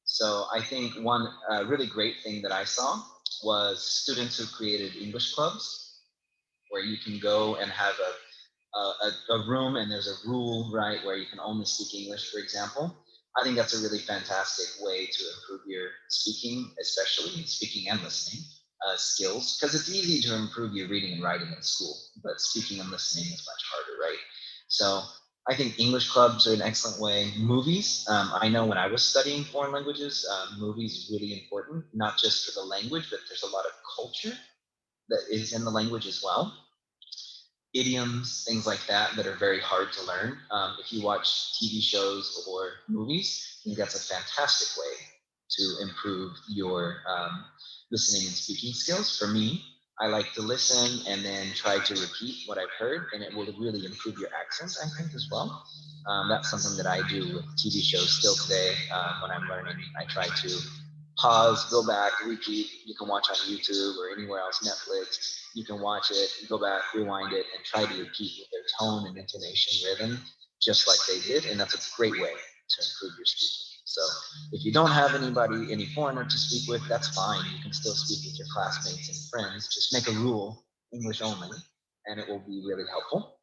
So I think one really great thing that I saw was students who created English clubs, where you can go and have a room and there's a rule, right, where you can only speak English, for example. I think that's a really fantastic way to improve your speaking, especially speaking and listening skills, because it's easy to improve your reading and writing in school, but speaking and listening is much harder, right? So I think English clubs are an excellent way. Movies, I know when I was studying foreign languages, movies really important, not just for the language, but there's a lot of culture that is in the language as well. Idioms, things like that are very hard to learn. If you watch TV shows or movies, I think that's a fantastic way to improve your listening and speaking skills. For me, I like to listen and then try to repeat what I've heard, and it will really improve your accent, I think, as well. That's something that I do with TV shows still today. When I'm learning, I try to pause, go back, repeat. You can watch on YouTube or anywhere else, Netflix. You can watch it, go back, rewind it, and try to repeat with their tone and intonation rhythm, just like they did. And that's a great way to improve your speaking. So if you don't have anybody, any foreigner to speak with, that's fine. You can still speak with your classmates and friends. Just make a rule, English only, and it will be really helpful.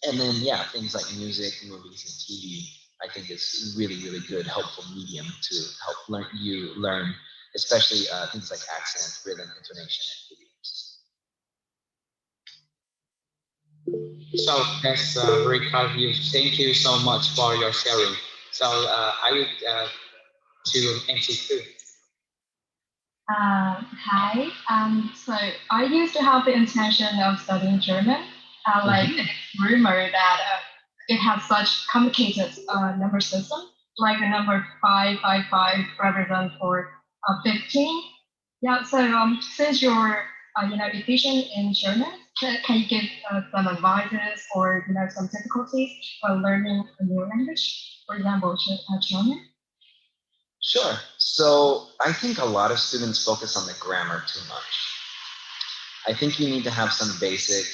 And then, yeah, things like music, movies, and TV, I think is really, really good, helpful medium to help learn, especially things like accent, rhythm, intonation, and idioms. So that's very kind of you. Thank you so much for your sharing. So I would to MC2. Hi. So I used to have the intention of studying German. Like it's rumored that it has such complicated number system, like the number 555 represent for 15. Yeah. So since you're efficient in German, can you give some advices or some difficulties for learning a new language? For example, German. Sure. So I think a lot of students focus on the grammar too much. I think you need to have some basic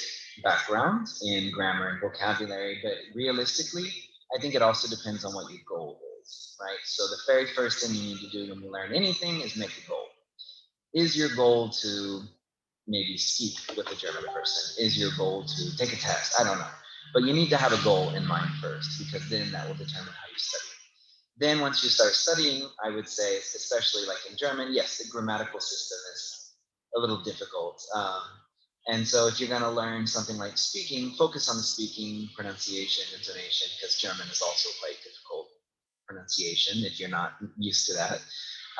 background in grammar and vocabulary, but realistically, I think it also depends on what your goal is, right? So the very first thing you need to do when you learn anything is make a goal. Is your goal to maybe speak with a German person? Is your goal to take a test? I don't know. But you need to have a goal in mind first, because then that will determine how you study. Then once you start studying, I would say, especially like in German, yes, the grammatical system is a little difficult. And so if you're going to learn something like speaking, focus on the speaking, pronunciation, intonation, because German is also quite difficult pronunciation if you're not used to that.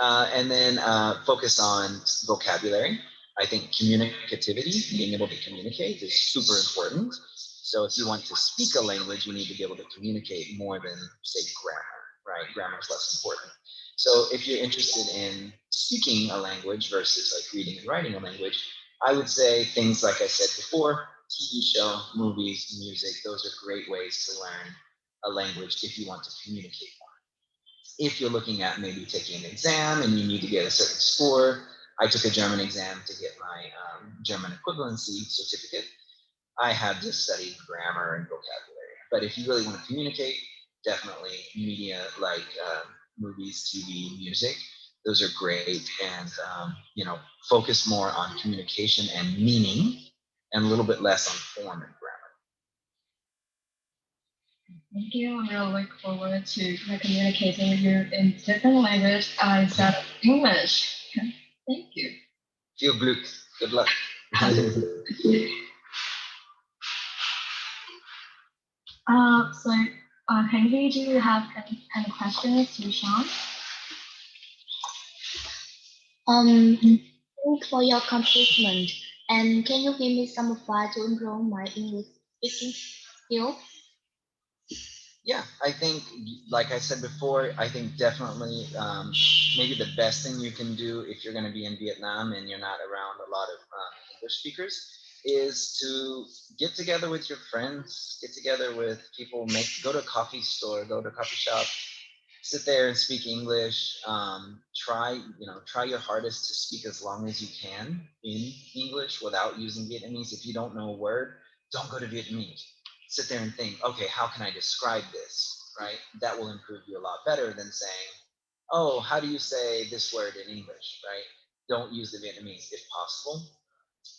And then focus on vocabulary. I think communicativity, being able to communicate, is super important. So if you want to speak a language, you need to be able to communicate more than, say, grammar, right? Grammar is less important. So if you're interested in speaking a language versus like reading and writing a language, I would say things like I said before, TV show, movies, music, those are great ways to learn a language if you want to communicate more. If you're looking at maybe taking an exam and you need to get a certain score, I took a German exam to get my German equivalency certificate. I had to study grammar and vocabulary. But if you really want to communicate, definitely media like movies, TV, music, those are great. And, focus more on communication and meaning and a little bit less on form and grammar. Thank you. I'm really looking forward to communicating with you in different language instead of English. Thank you. Viel Glück. Good luck. So, Henry, do you have any questions to Sean? Thanks for your accomplishment. And can you give me some advice to improve my English speaking skills? Yeah, I think, like I said before, I think definitely maybe the best thing you can do if you're going to be in Vietnam and you're not around a lot of English speakers is to get together with your friends, get together with people, go to a coffee store, go to a coffee shop, sit there and speak English. Try your hardest to speak as long as you can in English without using Vietnamese. If you don't know a word, don't go to Vietnamese. Sit there and think, okay, how can I describe this, right? That will improve you a lot better than saying, oh, how do you say this word in English, right? Don't use the Vietnamese if possible.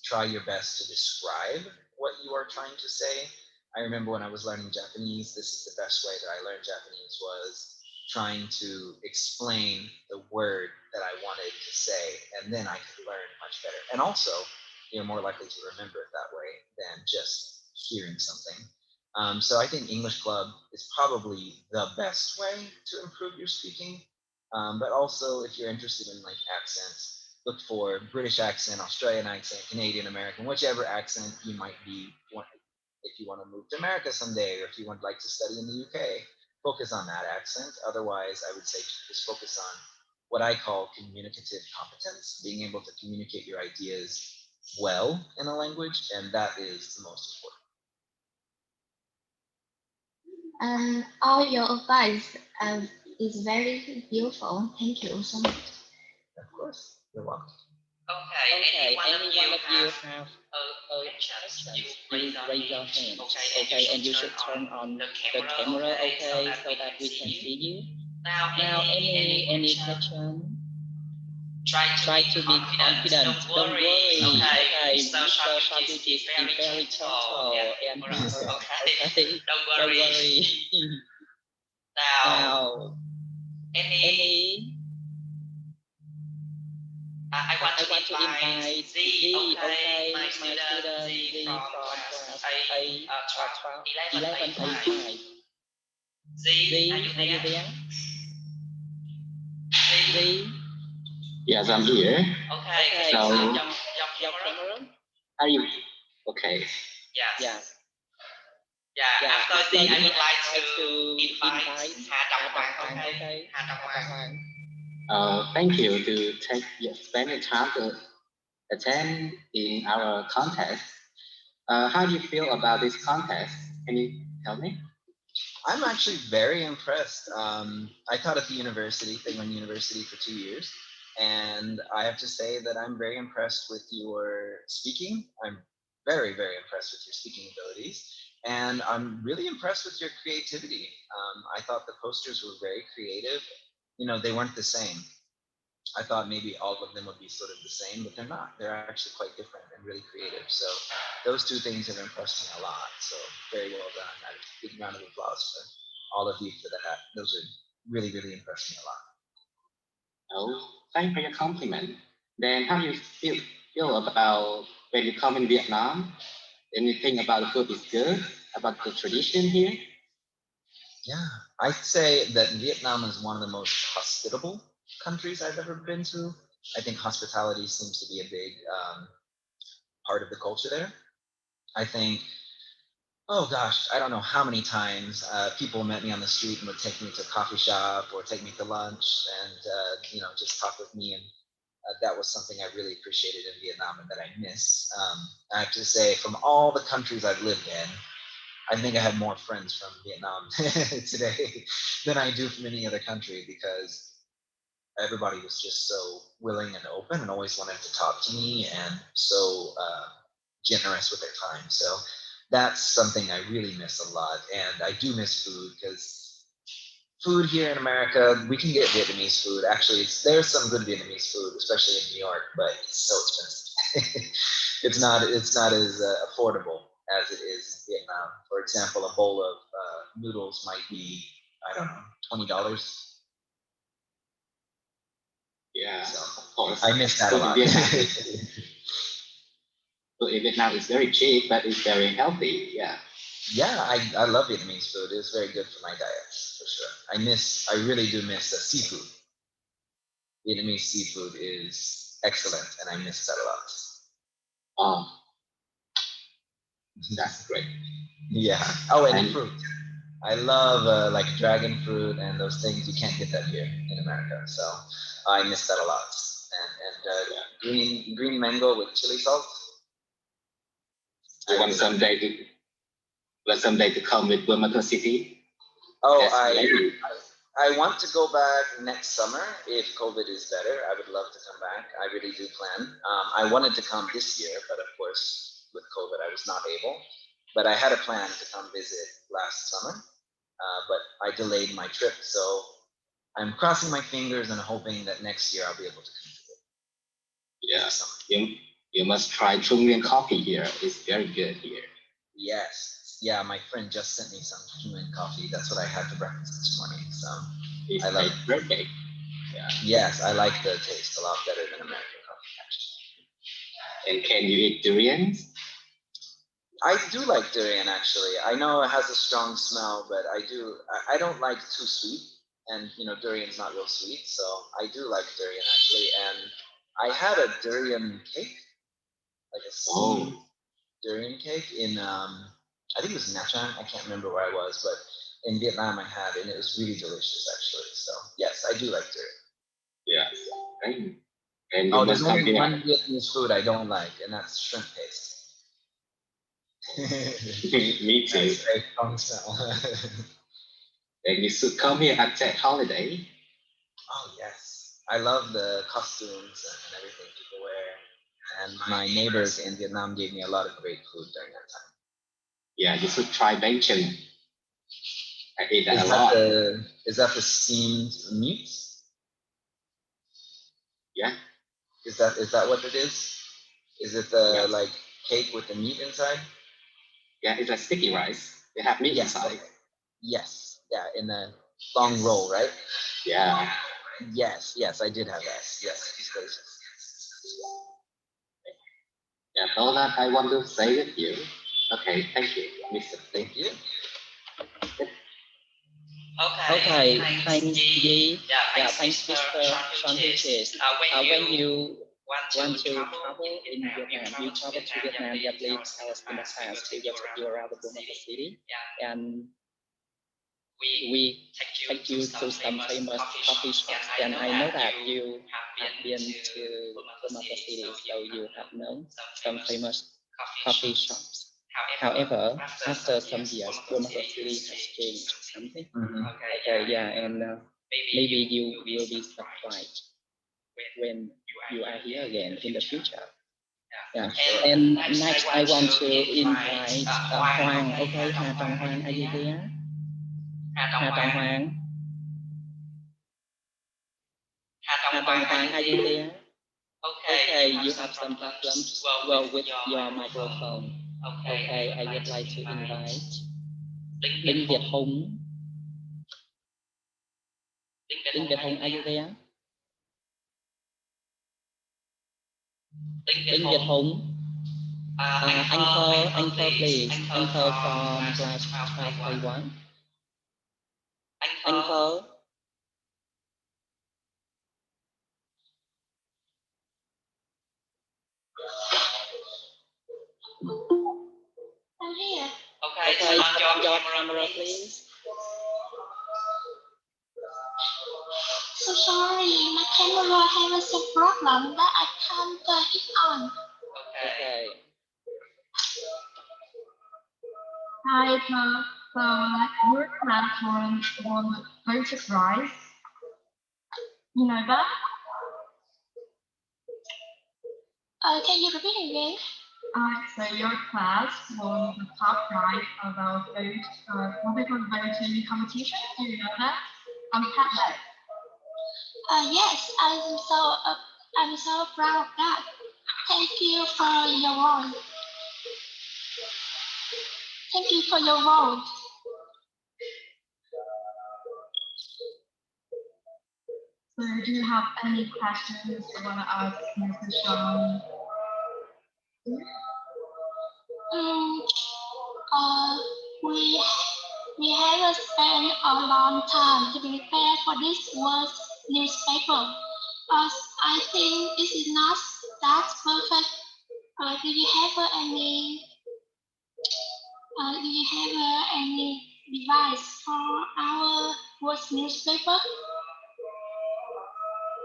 Try your best to describe what you are trying to say. I remember when I was learning Japanese, this is the best way that I learned Japanese was trying to explain the word that I wanted to say, and then I could learn much better. And also, you're more likely to remember it that way than just hearing something. So I think English Club is probably the best way to improve your speaking. But also, if you're interested in like accents, look for British accent, Australian accent, Canadian American, whichever accent you might be. If you want to move to America someday, or if you would like to study in the UK, focus on that accent. Otherwise, I would say just focus on what I call communicative competence, being able to communicate your ideas well in a language, and that is the most important. All your advice is very beautiful. Thank you so much. Of course, you're welcome. Okay, any one of you have a question, you raise your hand. Okay, and you should turn on the camera, okay, so that we can see you. Now, any question? Try to be confident. Don't worry. Okay, Mr. Shakit is very gentle and okay. Don't worry. Now, any I want to invite Z, okay, my student Z from class A, 11A5. Z, are you there? Z? Yes, I'm here. Okay, so your camera? Are you okay? Yes. Yeah, after Z, I would like to invite Hà Trọng, okay? Hà Trọng. Thank you to spend the time to attend in our contest. How do you feel about this contest? Can you tell me? I'm actually very impressed. I taught at the university, Penguin University, for 2 years, and I have to say that I'm very impressed with your speaking. I'm very, very impressed with your speaking abilities, and I'm really impressed with your creativity. I thought the posters were very creative. You know, they weren't the same. I thought maybe all of them would be sort of the same, but they're not. They're actually quite different and really creative. So those two things have impressed me a lot. So very well done. A big round of applause for all of you for that. Those are really, really impressed me a lot. Oh, thanks for your compliment. Then how do you feel about when you come in Vietnam? Anything about the food is good? About the tradition here? Yeah, I'd say that Vietnam is one of the most hospitable countries I've ever been to. I think hospitality seems to be a big part of the culture there. I think, oh gosh, I don't know how many times people met me on the street and would take me to a coffee shop or take me to lunch and just talk with me, and that was something I really appreciated in Vietnam and that I miss. I have to say, from all the countries I've lived in, I think I have more friends from Vietnam today than I do from any other country, because everybody was just so willing and open and always wanted to talk to me, and so generous with their time. So that's something I really miss a lot. And I do miss food, because food here in America, we can get Vietnamese food. Actually, there's some good Vietnamese food, especially in New York, but it's so expensive. It's not as affordable as it is in Vietnam. For example, a bowl of noodles might be, I don't know, $20. Yeah, so of course. I miss that a lot. So in Vietnam, it's very cheap, but it's very healthy. Yeah. Yeah, I love Vietnamese food. It's very good for my diet, for sure. I really do miss seafood. Vietnamese seafood is excellent, and I miss that a lot. Oh, that's great. Yeah. Oh, and fruit. I love like dragon fruit and those things. You can't get that here in America, so I miss that a lot. And green mango with chili salt. I want someday to come with Burma City. Oh, I want to go back next summer if COVID is better. I would love to come back. I really do plan. I wanted to come this year, but of course with COVID I was not able. But I had a plan to come visit last summer, but I delayed my trip. So I'm crossing my fingers and hoping that next year I'll be able to come visit. Yeah, you must try Trung Nguyen coffee here. It's very good here. Yes. Yeah, my friend just sent me some Trung Nguyen coffee. That's what I had for breakfast this morning. So It's I love like birthday. Yeah. Yes, I like the taste a lot better than American coffee, actually. And can you eat durians? I do like durian, actually. I know it has a strong smell, but I don't like too sweet. And, durian's not real sweet, so I do like durian, actually. And I had a durian cake, like a steamed durian cake in, I think it was Nha Trang. I can't remember where I was, but in Vietnam I had it, and it was really delicious, actually. So, yes, I do like durian. Yes. And you There's must come only here. one Vietnamese food I don't like, and that's shrimp paste. Me too. That's very strong smell. And you should come here at Tech Holiday. Oh, yes. I love the costumes and everything people wear. And my neighbors in Vietnam gave me a lot of great food during that time. Yeah, you should try bánh chưng. I ate that a lot. Is that the steamed meat? Yeah. Is that what it is? Is it the like cake with the meat inside? Yeah, it's like sticky rice. They have meat inside. Okay. Yes. Yeah, in a long roll, right? Yeah. Yes, I did have that. Yes, it's delicious. Yeah, all that I want to say with you. Okay, thank you, Mr. Thank you. Okay, thanks, Yi. Yeah, thanks, Mr. Sean Hughes. When you want to travel in Vietnam, you travel to Vietnam, yeah, please tell us in advance. We will take you around the Buenos City, and we take you to some famous coffee shops. And I know that you have been to Buenos City, so you have known some famous coffee shops. However, after some years, Buenos City has changed something. Okay, yeah, and maybe you will be surprised when you are here again in the future. Yeah, and next I want to invite Hoàng. Okay, Hà Trọng Hoàng, are you there? Hà Trọng Hoàng. Hà Trọng Hoàng, are you there? Okay, you have some problems with your microphone. Okay, I would like to invite Đinh Việt Hùng. Đinh Việt Hùng, are you there? Đinh Việt Hùng. Anchor, please. Anchor from class 12A1. Anchor. I'm here. Okay, turn on your camera, please. So sorry, my camera has some problem that I can't turn it on. Okay. Hi, your platform won first prize. You know that? Can you repeat again? So your class won the top prize about multiple voting competition. Do you know that? On Padlet. Yes, I'm so proud of that. Thank you for your vote. Thank you for your vote. So do you have any questions you want to ask Mr. Sean? We have spent a long time to prepare for this world's newspaper. I think it is not that perfect. Do you have any device for our world's newspaper?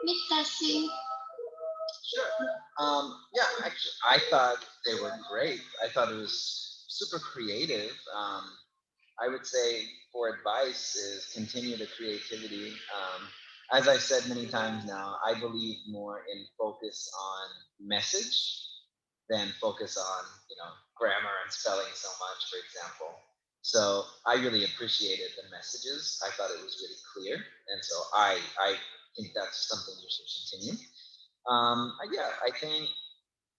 Mr. Singh. Sure. Yeah, actually, I thought they were great. I thought it was super creative. I would say for advice is continue the creativity. As I've said many times now, I believe more in focus on message than focus on, grammar and spelling so much, for example. So I really appreciated the messages. I thought it was really clear. And so I think that's something you should continue. Yeah, I think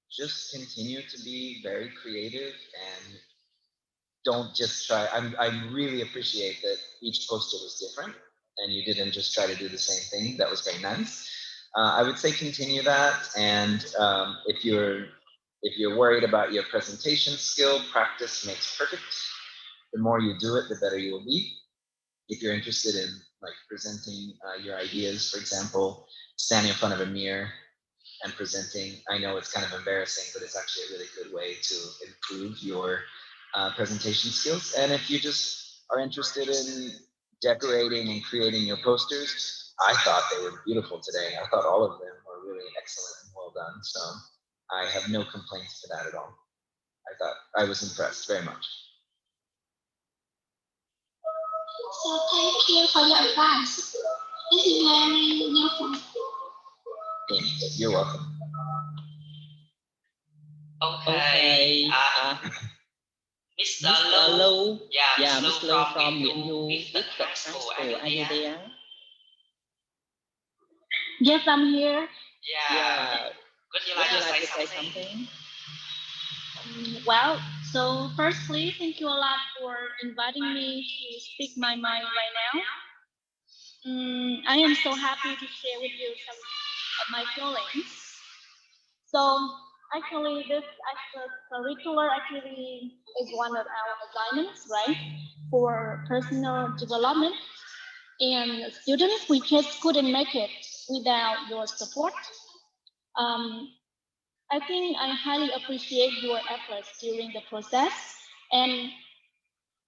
just continue to be very creative and don't just try. I really appreciate that each poster was different, and you didn't just try to do the same thing. That was very nice. I would say continue that, and if you're worried about your presentation skill, practice makes perfect. The more you do it, the better you will be. If you're interested in like presenting your ideas, for example, standing in front of a mirror and presenting, I know it's kind of embarrassing, but it's actually a really good way to improve your presentation skills. And if you just are interested in decorating and creating your posters, I thought they were beautiful today. I thought all of them were really excellent and well done. So I have no complaints to that at all. I thought I was impressed very much. So thank you for your advice. This is very useful. You're welcome. Okay. Mr. Lou. Yeah, Mr. Lou from Nguyễn Du Viết Viết Tật High School. Are you there? Yes, I'm here. Yeah. Would you like to say something? Well, so firstly, thank you a lot for inviting me to speak my mind right now. I am so happy to share with you some of my feelings. So actually, this extracurricular activity is one of our assignments, right, for personal development. And students, we just couldn't make it without your support. I think I highly appreciate your efforts during the process, and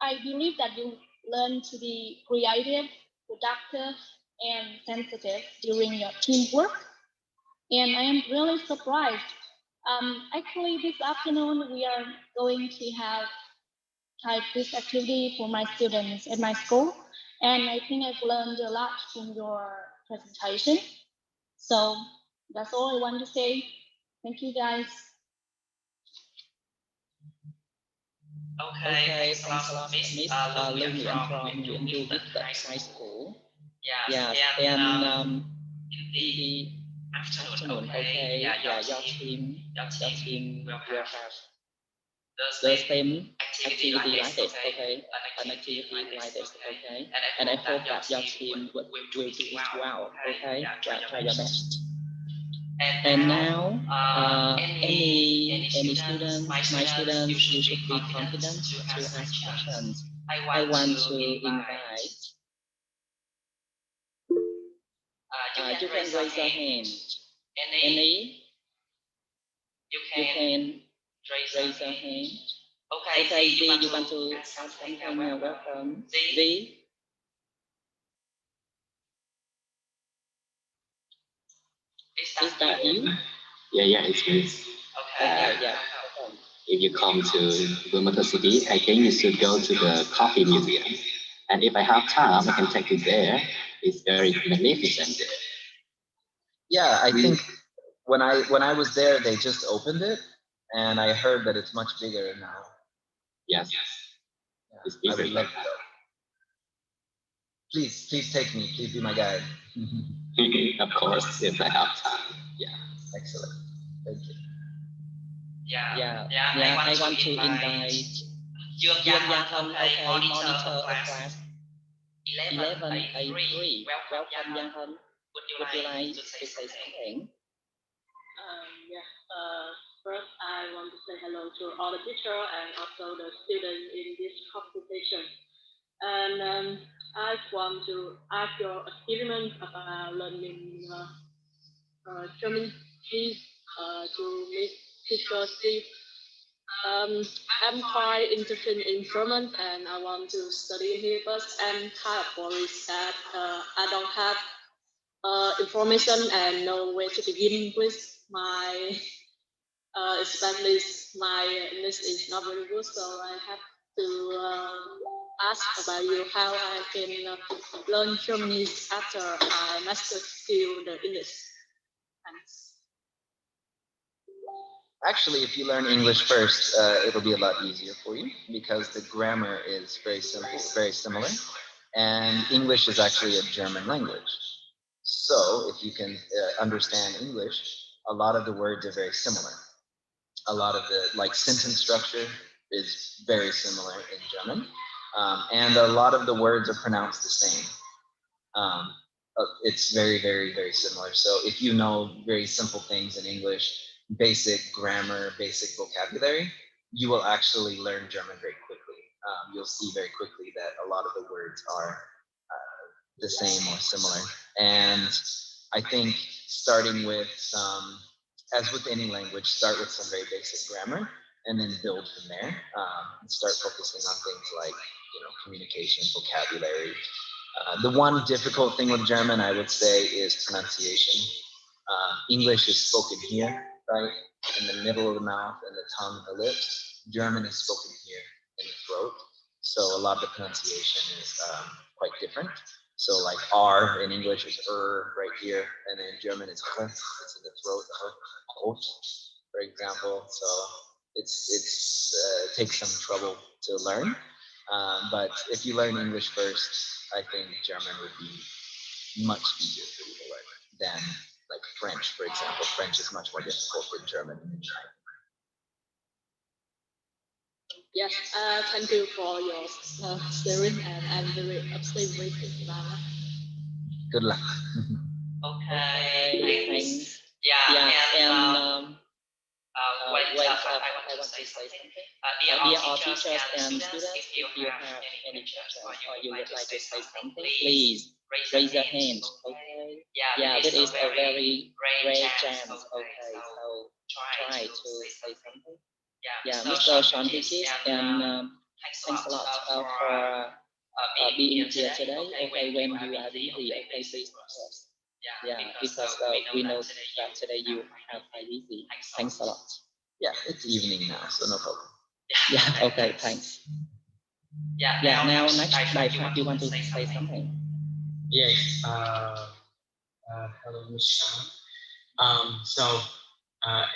I believe that you learn to be creative, productive, and sensitive during your teamwork. And I am really surprised. Actually, this afternoon we are going to have type this activity for my students at my school, and I think I've learned a lot from your presentation. So that's all I want to say. Thank you, guys. Okay, Thanks a lot, Miss Lưu Nguyễn from Nguyễn Du Viết Tật High School. Yeah, and in the afternoon, okay, your team will will have have the the same same activity like this, okay? An activity like this, okay? And I hope that your team will do it well, okay? Yeah, try your best. And now, any students, my students, you should be confident to ask questions. I want to invite. You can raise your hand. Any, you can raise your hand. Okay, Z, you want to ask something? Welcome. Z. Is that you? Yeah, it's me. Okay, yeah. If you come to Wilmington City, I think you should go to the coffee museum. And if I have time, I can take you there. It's very magnificent there. Yeah, I think when I was there, they just opened it, and I heard that it's much bigger now. Yes. Yeah, It's I bigger. would like to go. Please take me. Please be my guide. Of course, if I have time. Yeah. Excellent. Thank you. I want to invite Dương Gia Hân, okay, monitor of class 11A3. Welcome, Gia Hân. Would you like to say something? First, I want to say hello to all the teachers and also the students in this competition. And I want to ask your experiment about learning German to meet teacher Steve. I'm quite interested in German and I want to study here, but I'm kind of worried that I don't have information and know where to begin with. My especially my English is not very good, so I have to ask about you how I can learn Germanese after I master skill the English. Thanks. Actually, if you learn English first, it'll be a lot easier for you because the grammar is very simple, very similar, and English is actually a German language. So if you can understand English, a lot of the words are very similar. A lot of the sentence structure is very similar in German, and a lot of the words are pronounced the same. It's very, very, very similar. So if you know very simple things in English, basic grammar, basic vocabulary, you will actually learn German very quickly. You'll see very quickly that a lot of the words are the same or similar. And I think starting with some, as with any language, start with some very basic grammar and then build from there. And start focusing on things like, communication, vocabulary. The one difficult thing with German, I would say, is pronunciation. English is spoken here, right, in the middle of the mouth and the tongue and the lips. German is spoken here in the throat. So a lot of the pronunciation is quite different. So like R in English is right here, and in German it's in the throat, Rot, for example. So it takes some trouble to learn. But if you learn English first, I think German would be much easier for you to learn than like French, for example. French is much more difficult than German. Yes, thank you for your sharing, and I'm very optimistic about that. Good luck. Okay, thanks. Yeah, And wait, I want to say something. Dear all teachers and students, if you have any questions or you would like to say something, please raise your hand. Okay. Yeah, this is a very rare chance. Okay, so try to say something. Yeah, Mr. Sean Vickis, and thanks a lot for being here today. Okay, when you are busy, okay, please pause. Yeah, because we know that today you are quite busy. Thanks a lot. Yeah, it's evening now, so no problem. Yeah, okay, thanks. Yeah, now next, Daifat, you want to say something? Yes. Hello, Mr. So,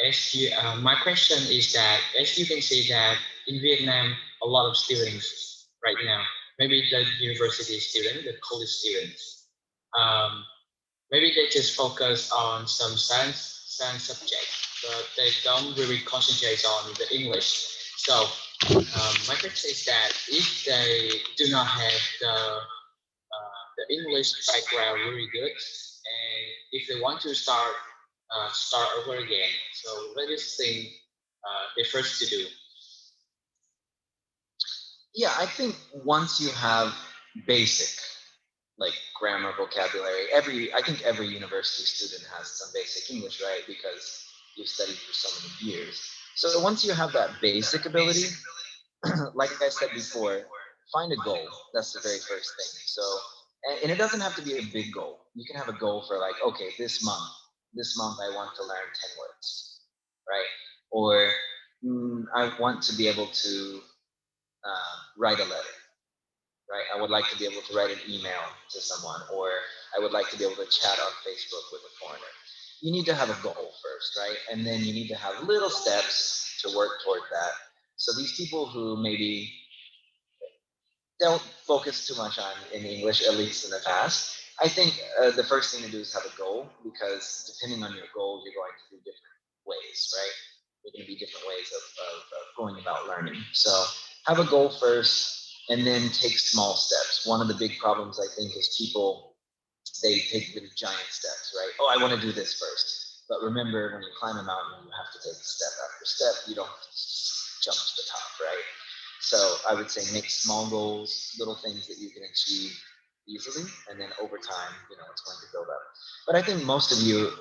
as you, my question is that, as you can see that in Vietnam, a lot of students right now, maybe the university student, the college students, um, maybe they just focus on some science subject, but they don't really concentrate on the English. So, my question is that if they do not have the English background really good, and if they want to start over again, so what is the thing they first to do? Yeah, I think once you have basic like grammar, vocabulary, I think every university student has some basic English, right? Because you've studied for so many years. So once you have that basic ability, like I said before, find a goal. That's the very first thing. So, and it doesn't have to be a big goal. You can have a goal for like, okay, this month I want to learn 10 words, right? Or I want to be able to write a letter, right? I would like to be able to write an email to someone, or I would like to be able to chat on Facebook with a foreigner. You need to have a goal first, right? And then you need to have little steps to work toward that. So these people who maybe don't focus too much on in English, at least in the past, I think the first thing to do is have a goal, because depending on your goal, you're going to do different ways, right? There are going to be different ways of going about learning. So have a goal first, and then take small steps. One of the big problems, I think, is people, they take really giant steps, right? Oh, I want to do this first. But remember, when you climb a mountain, you have to take step after step. You don't jump to the top, right? So I would say make small goals, little things that you can achieve easily, and then over time, it's going to build up. But I think most of you,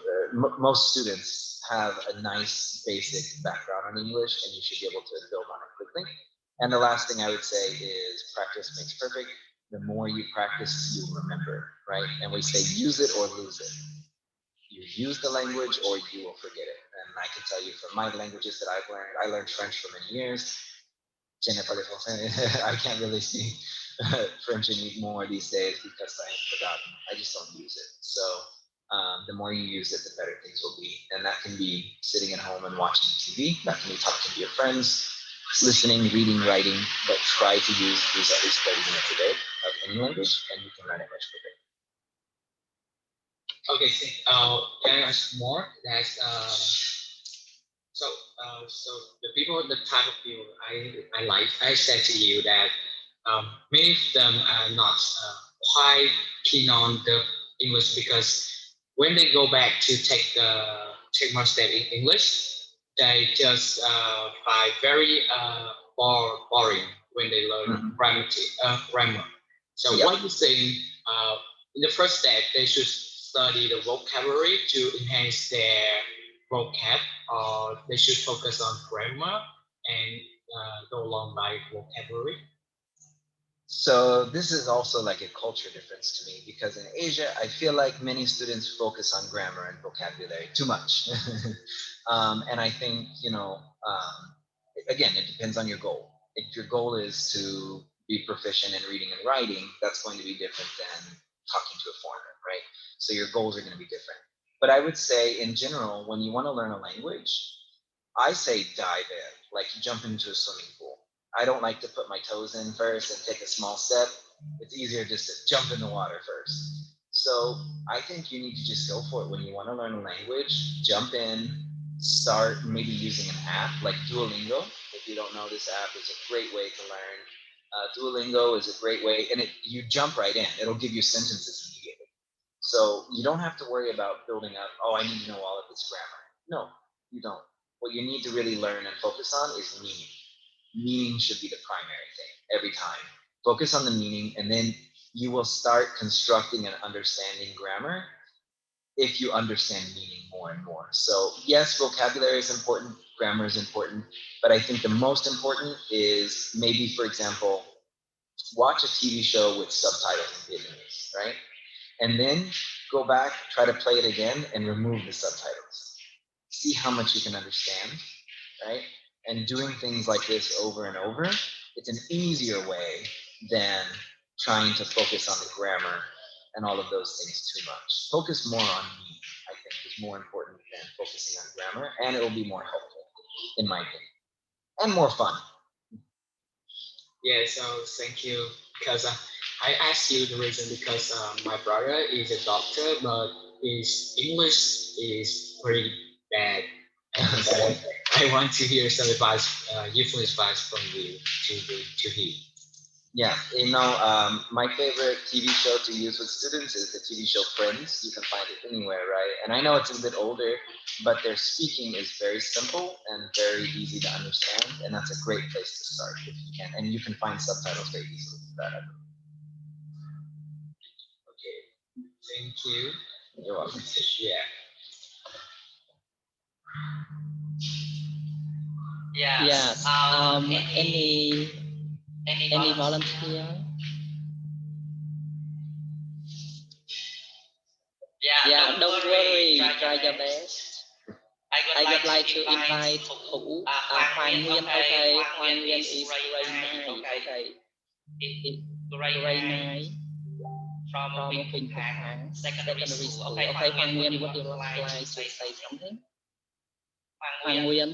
most students have a nice basic background on English, and you should be able to build on it quickly. And the last thing I would say is practice makes perfect. The more you practice, you remember, right? And we say use it or lose it. You use the language or you will forget it. And I can tell you from my languages that I've learned, I learned French for many years. I can't really speak French anymore these days because I have forgotten. I just don't use it. So the more you use it, the better things will be. And that can be sitting at home and watching TV. That can be talking to your friends, listening, reading, writing. But try to use at least 30 minutes a day of any language, and you can learn it much quicker. Okay, so, can I ask more? That's so the people, the type of people I like, I said to you that many of them are not quite keen on the English because when they go back to take more step in English, they just find very boring when they learn grammar. So Yep. what you think? In the first step, they should study the vocabulary to enhance their vocab, or they should focus on grammar and go along by vocabulary. So this is also like a culture difference to me because in Asia, I feel like many students focus on grammar and vocabulary too much. And I think, again, it depends on your goal. If your goal is to be proficient in reading and writing, that's going to be different than talking to a foreigner, right? So your goals are going to be different. But I would say in general, when you want to learn a language, I say dive in, like you jump into a swimming pool. I don't like to put my toes in first and take a small step. It's easier just to jump in the water first. So I think you need to just go for it. When you want to learn a language, jump in, start maybe using an app like Duolingo. If you don't know this app, it's a great way to learn. Duolingo is a great way, and you jump right in. It'll give you sentences immediately. So you don't have to worry about building up, oh, I need to know all of this grammar. No, you don't. What you need to really learn and focus on is meaning. Meaning should be the primary thing every time. Focus on the meaning, and then you will start constructing and understanding grammar if you understand meaning more and more. So yes, vocabulary is important, grammar is important, but I think the most important is maybe, for example, watch a TV show with subtitles in Vietnamese, right? And then go back, try to play it again, and remove the subtitles. See how much you can understand, right? And doing things like this over and over, it's an easier way than trying to focus on the grammar and all of those things too much. Focus more on me, I think, is more important than focusing on grammar, and it will be more helpful, in my opinion, and more fun. Yeah, so thank you because I asked you the reason because my brother is a doctor, but his English is pretty bad. And so I want to hear some advice, useful advice from you to him. Yeah, my favorite TV show to use with students is the TV show Friends. You can find it anywhere, right? And I know it's a bit older, but their speaking is very simple and very easy to understand, and that's a great place to start if you can. And you can find subtitles very easily for that. Okay, thank you. You're welcome. Yeah. Yes. Any volunteer? Yeah, don't worry. Try your best. I would like to invite Thủ, Hoàng Nguyên. Okay, Hoàng Nguyên is grade 9. Okay, grade 9 from Vinh Phúc Thắng Secondary School. Okay, Hoàng Nguyên, would you like to say something? Hoàng Nguyên,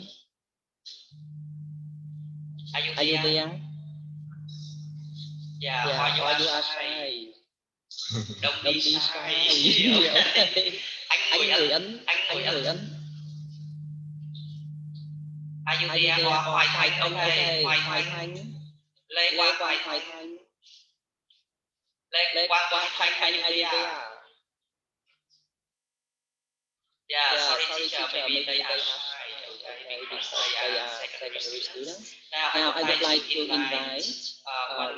are you there? Yeah, or you are shy? Don't be shy. Okay. Anh Nguyễn. Are you there? Hoài Thanh, okay. Hoài Thanh. Lê Quang Hoài Thanh. Lê Quang Hoài Thanh, are you there? Yeah, sorry teacher, maybe they are shy. Okay, because they are secondary students. Now I would like to invite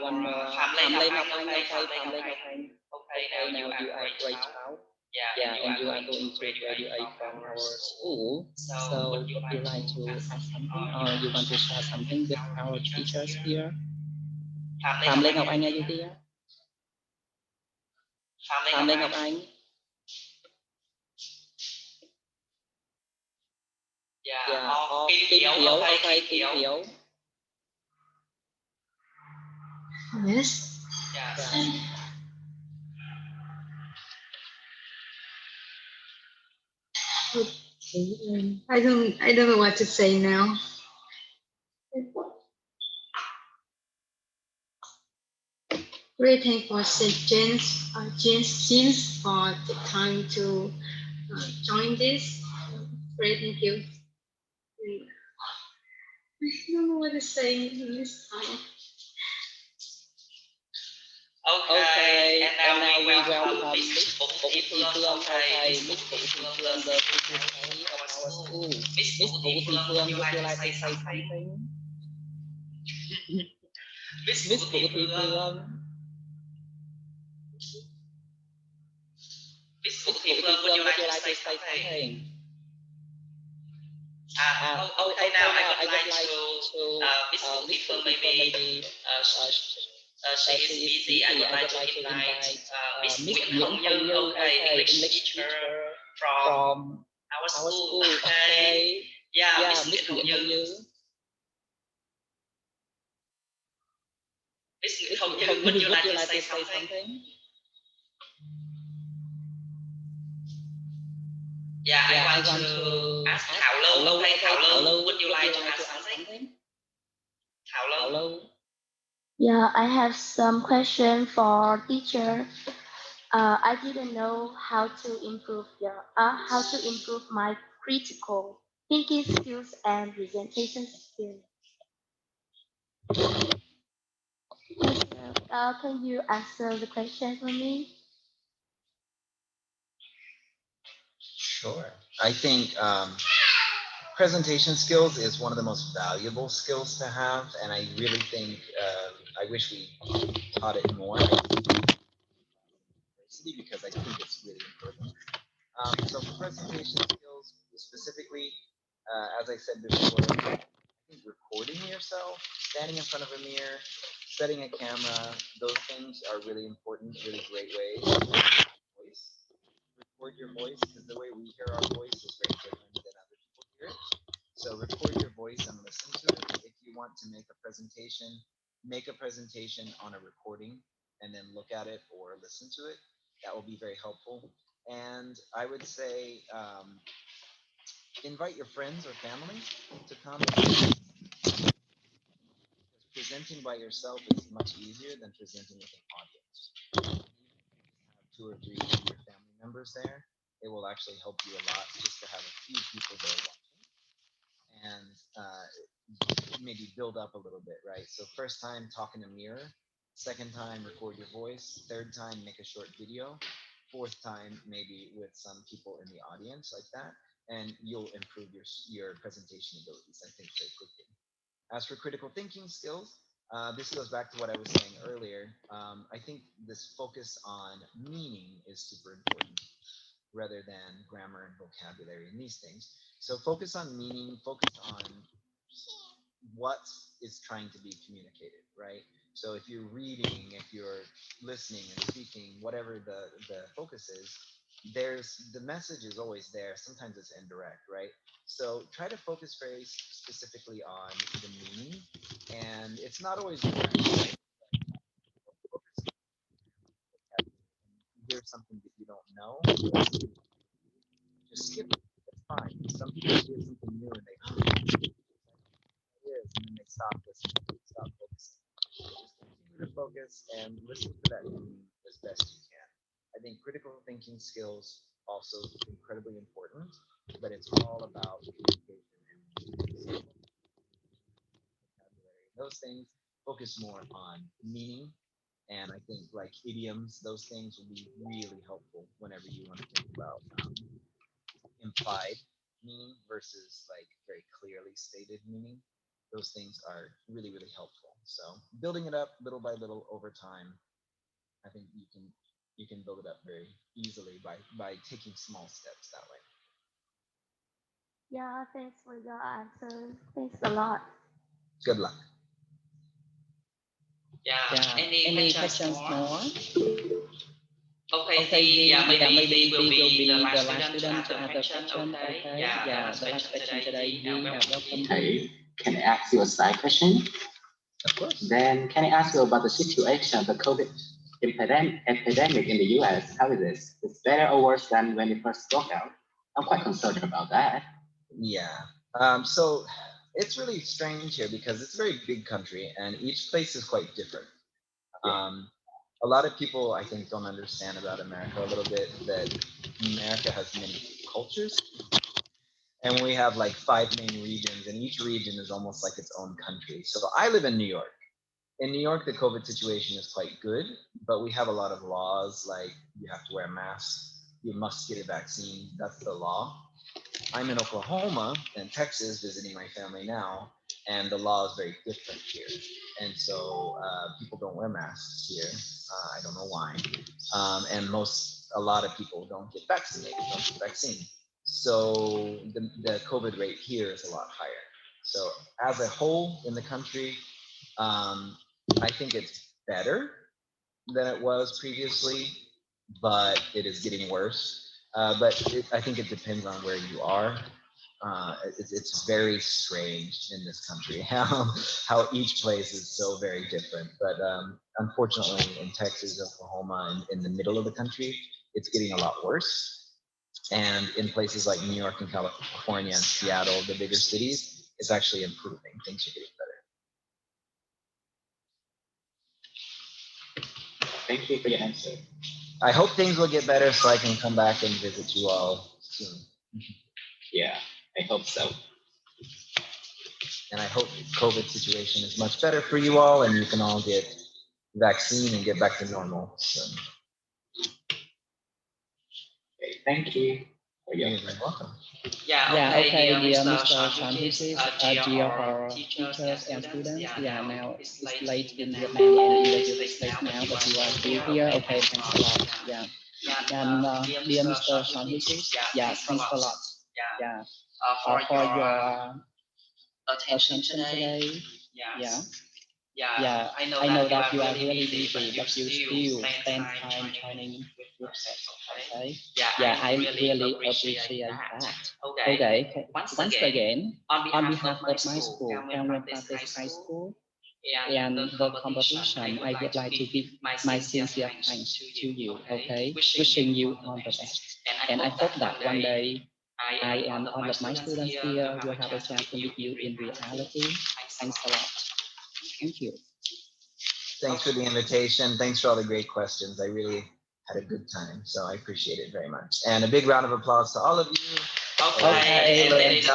one more. Phạm Lê Ngọc Anh, okay, Phạm Lê Ngọc Anh. Okay, now you are grade 12. Yeah, and you are going to graduate from our school. So would you like to ask something, or you want to share something with our teachers here? Phạm Lê Ngọc Anh, are you there? Phạm Lê Ngọc Anh. Yeah, Kim Hiếu, okay, Kim Hiếu. Yes. Yeah. Okay. I don't know what to say now. Great, thank for James for the time to join this. Great, thank you. I don't know what to say this time. Okay, and now we welcome Miss Miss Vũ Vũ Thị Thị Phương. Phương. Okay, Okay, Miss Miss Vũ Vũ Thị Thị Phương, the Phương, the secretary secretary of of our our school. school. Miss Miss Vũ Thị Vũ Thị Phương, would Phương, you would like you to like say to say something? something? Miss Vũ Miss Thị Vũ Thị Phương, Phương, Miss Vũ Miss Thị Vũ Thị Phương, would you Phương, would like you to like say to say something? something? Okay, now Okay, I now would I would like like to to Miss Vũ Thị Miss Vũ Phương, Thị Phương, maybe maybe she is she is busy. I busy. would I like would to like to invite invite Miss Miss Nguyễn Nguyễn Hồng Như, Hồng Như, okay, okay, English English teacher teacher from from our our school. school. Okay, Okay, yeah, yeah, Miss Nguyễn Miss Hồng Nguyễn Hồng Như. Như. Miss Nguyễn Miss Hồng Nguyễn Như, Hồng would Như, you would like you to like say to say something? something? Yeah, I Yeah, I want want to to ask ask Thảo Thảo Lưu. Lưu. Okay, Okay, Thảo Thảo Lưu, Lưu, would you would like you to like ask to ask something? something? Thảo Thảo Lưu. Lưu. Yeah, I have some question for teacher. I didn't know how to improve my critical thinking skills and presentation skills. Can you answer the question for me? Sure. I think presentation skills is one of the most valuable skills to have, and I really think I wish we taught it more because I think it's really important. So presentation skills specifically, as I said before, I think recording yourself, standing in front of a mirror, setting a camera, those things are really important, really great ways. Voice. Record your voice because the way we hear our voice is very different than other people hear it. So record your voice and listen to it. If you want to make a presentation on a recording and then look at it or listen to it. That will be very helpful. And I would say invite your friends or family to come. Because presenting by yourself is much easier than presenting with an audience. Even if you have two or three of your family members there, it will actually help you a lot just to have a few people there watching and maybe build up a little bit, right? So first time talk in a mirror, second time record your voice, third time make a short video, fourth time maybe with some people in the audience like that, and you'll improve your presentation abilities, I think, very quickly. As for critical thinking skills, this goes back to what I was saying earlier. I think this focus on meaning is super important rather than grammar and vocabulary and these things. So focus on meaning, focus on what is trying to be communicated, right? So if you're reading, if you're listening and speaking, whatever the focus is, there's the message is always there. Sometimes it's indirect, right? So try to focus very specifically on the meaning, and it's not always direct. Right? You hear something that you don't know, just skip it. It's fine. Some people hear something new and they, is, and then they stop listening, stop focusing. Just continue to focus and listen for that meaning as best you can. I think critical thinking skills also incredibly important, but it's all about communication and vocabulary. Those things focus more on meaning, and I think like idioms, those things will be really helpful whenever you want to think about implied meaning versus like very clearly stated meaning. Those things are really, really helpful. So building it up little by little over time, I think you can build it up very easily by taking small steps that way. Yeah, thanks for your answer. Thanks a lot. Good luck. Yeah. Yeah, Any any questions questions more? more? Okay, Okay, yeah, yeah, maybe maybe they will we will be the be the last last student to student ask to the ask the question. question. Okay, Okay, yeah, the yeah, last the last question question today, today, G. G. Welcome. Okay, can I ask you a side question? Of course. Then can I ask you about the situation of the COVID epidemic in the US? How is this? It's better or worse than when it first broke out? I'm quite concerned about that. Yeah. So it's really strange here because it's a very big country and each place is quite different. A lot of people, I think, don't understand about America a little bit that America has many cultures. And we have like 5 main regions, and each region is almost like its own country. So I live in New York, in New York, the COVID situation is quite good, but we have a lot of laws like you have to wear a mask, you must get a vaccine. That's the law. I'm in Oklahoma and Texas visiting my family now, and the law is very different here. And so people don't wear masks here. I don't know why. And a lot of people don't get vaccinated, don't get the vaccine. So the COVID rate here is a lot higher. So as a whole in the country, I think it's better than it was previously, but it is getting worse. I think it depends on where you are. It's very strange in this country how each place is so very different. But unfortunately, in Texas, Oklahoma, and in the middle of the country, it's getting a lot worse. And in places like New York and California and Seattle, the bigger cities, it's actually improving. Things are getting better. Thank you for your answer. I hope things will get better so I can come back and visit you all soon. Yeah, I hope so. And I hope the COVID situation is much better for you all and you can all get vaccine and get back to normal. So. Okay, thank you. You're welcome. Okay, dear Mr. Chan, this is dear our teachers and students. Now it's late in Vietnam and in the United States now, but you are still here. Okay, thanks a lot. And dear Mr. Chan, this is thanks a lot. For your attention today. I know that you are really busy, but you still spend time joining with us. Okay. I really appreciate that. Okay. Once again, on behalf of my school, Camden Baptist High School, and the competition, I would like to give my sincere thanks to you. Okay, wishing you all the best, and I hope that one day I and all of my students here will have a chance to meet you in reality. Thanks a lot. Thank you. Thanks for the invitation. Thanks for all the great questions. I really had a good time, so I appreciate it very much. And a big round of applause to all of you. Okay, and it is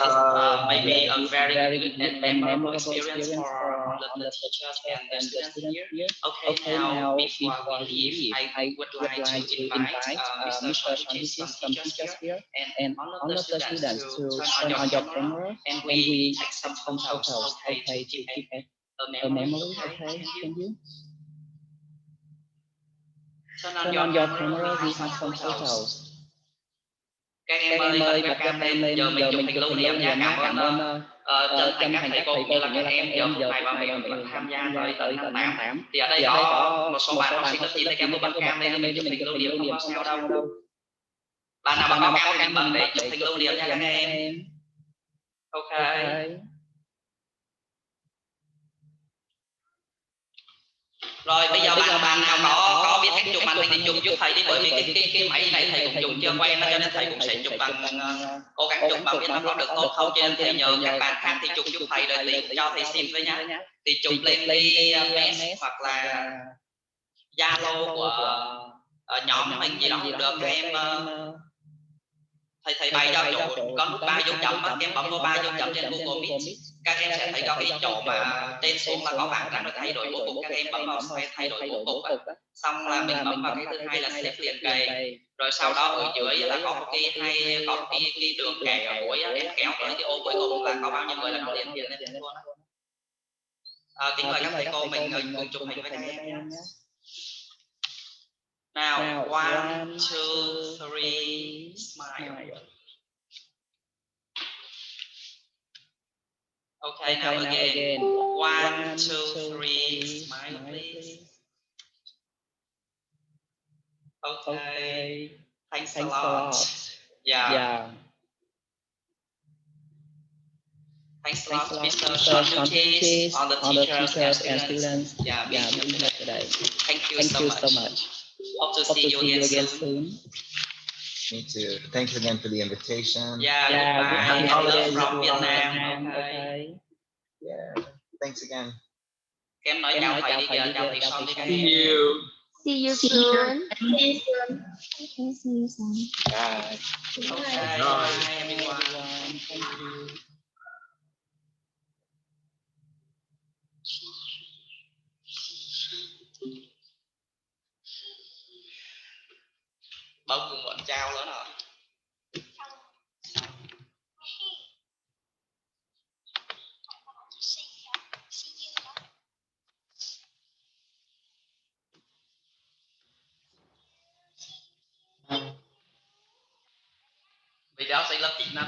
maybe a very good and memorable experience for all of the teachers and the students here. Okay, now before we leave, I would like to invite Mr. Shanti, some teachers here, and all of the students to turn on your camera, and we take some photos, okay, to keep a memory, okay, can you? Turn on your camera, we have some photos. Các em ơi, bật webcam lên, giờ mình chụp hình lưu niệm nhé. Cảm ơn chân thành các thầy cô cũng như là các em giờ phút này mình tham gia tới tận năm 8. Thì ở đây có một số bạn học sinh lớp 9 thì các em có bật cam lên để mình chụp hình lưu niệm không có sao đâu. Bạn nào mà có cam thì mình bật để chụp hình lưu niệm nha các em. Ok. Rồi bây giờ bạn nào có biết cách chụp màn hình thì chụp giúp thầy đi, bởi vì cái máy này thầy cũng dùng chưa quen cho nên thầy cũng sẽ chụp bằng cố gắng chụp bằng biết nó có được tốt không, cho nên thầy nhờ các bạn khác thì chụp giúp thầy rồi liền cho thầy xin với nhá. Thì chụp lên cái mess hoặc là Zalo của nhóm mình gì đó cũng được. Các em thầy bày cho chỗ có nút 3 dấu chấm, các em bấm vào 3 dấu chấm trên Google Meet, các em sẽ thấy có cái chỗ mà trên xuống là có bảng rồi thay đổi bố cục, các em bấm vào thay đổi bố cục á, xong là mình bấm vào cái thứ hai là xếp liền kề, rồi sau đó ở dưới là có một cái đường kẻ ở cuối, em kéo tới cái ô cuối cùng là có bao nhiêu người là có liền tiền lên luôn á. Kính mời các thầy cô mình cùng chụp hình với các em nhé. Now, 1, 2, 3, smile. Okay, now again. 1, 2, 3, smile, please. Okay. Thanks a lot. Yeah. Thanks a lot, Mr. Shanti, all the teachers and students. Being here today. Thank you so much. Hope to see you again soon. Me too. Thanks again for the invitation. Happy holidays from Vietnam. Okay. Yeah. Thanks again. Em nói chào thầy đi kìa, chào thầy Son đi các em. See you soon. See you soon. Okay. Bye everyone. Thank you. bao gồm bọn trao nữa hả? Vì đó sẽ là kỹ năng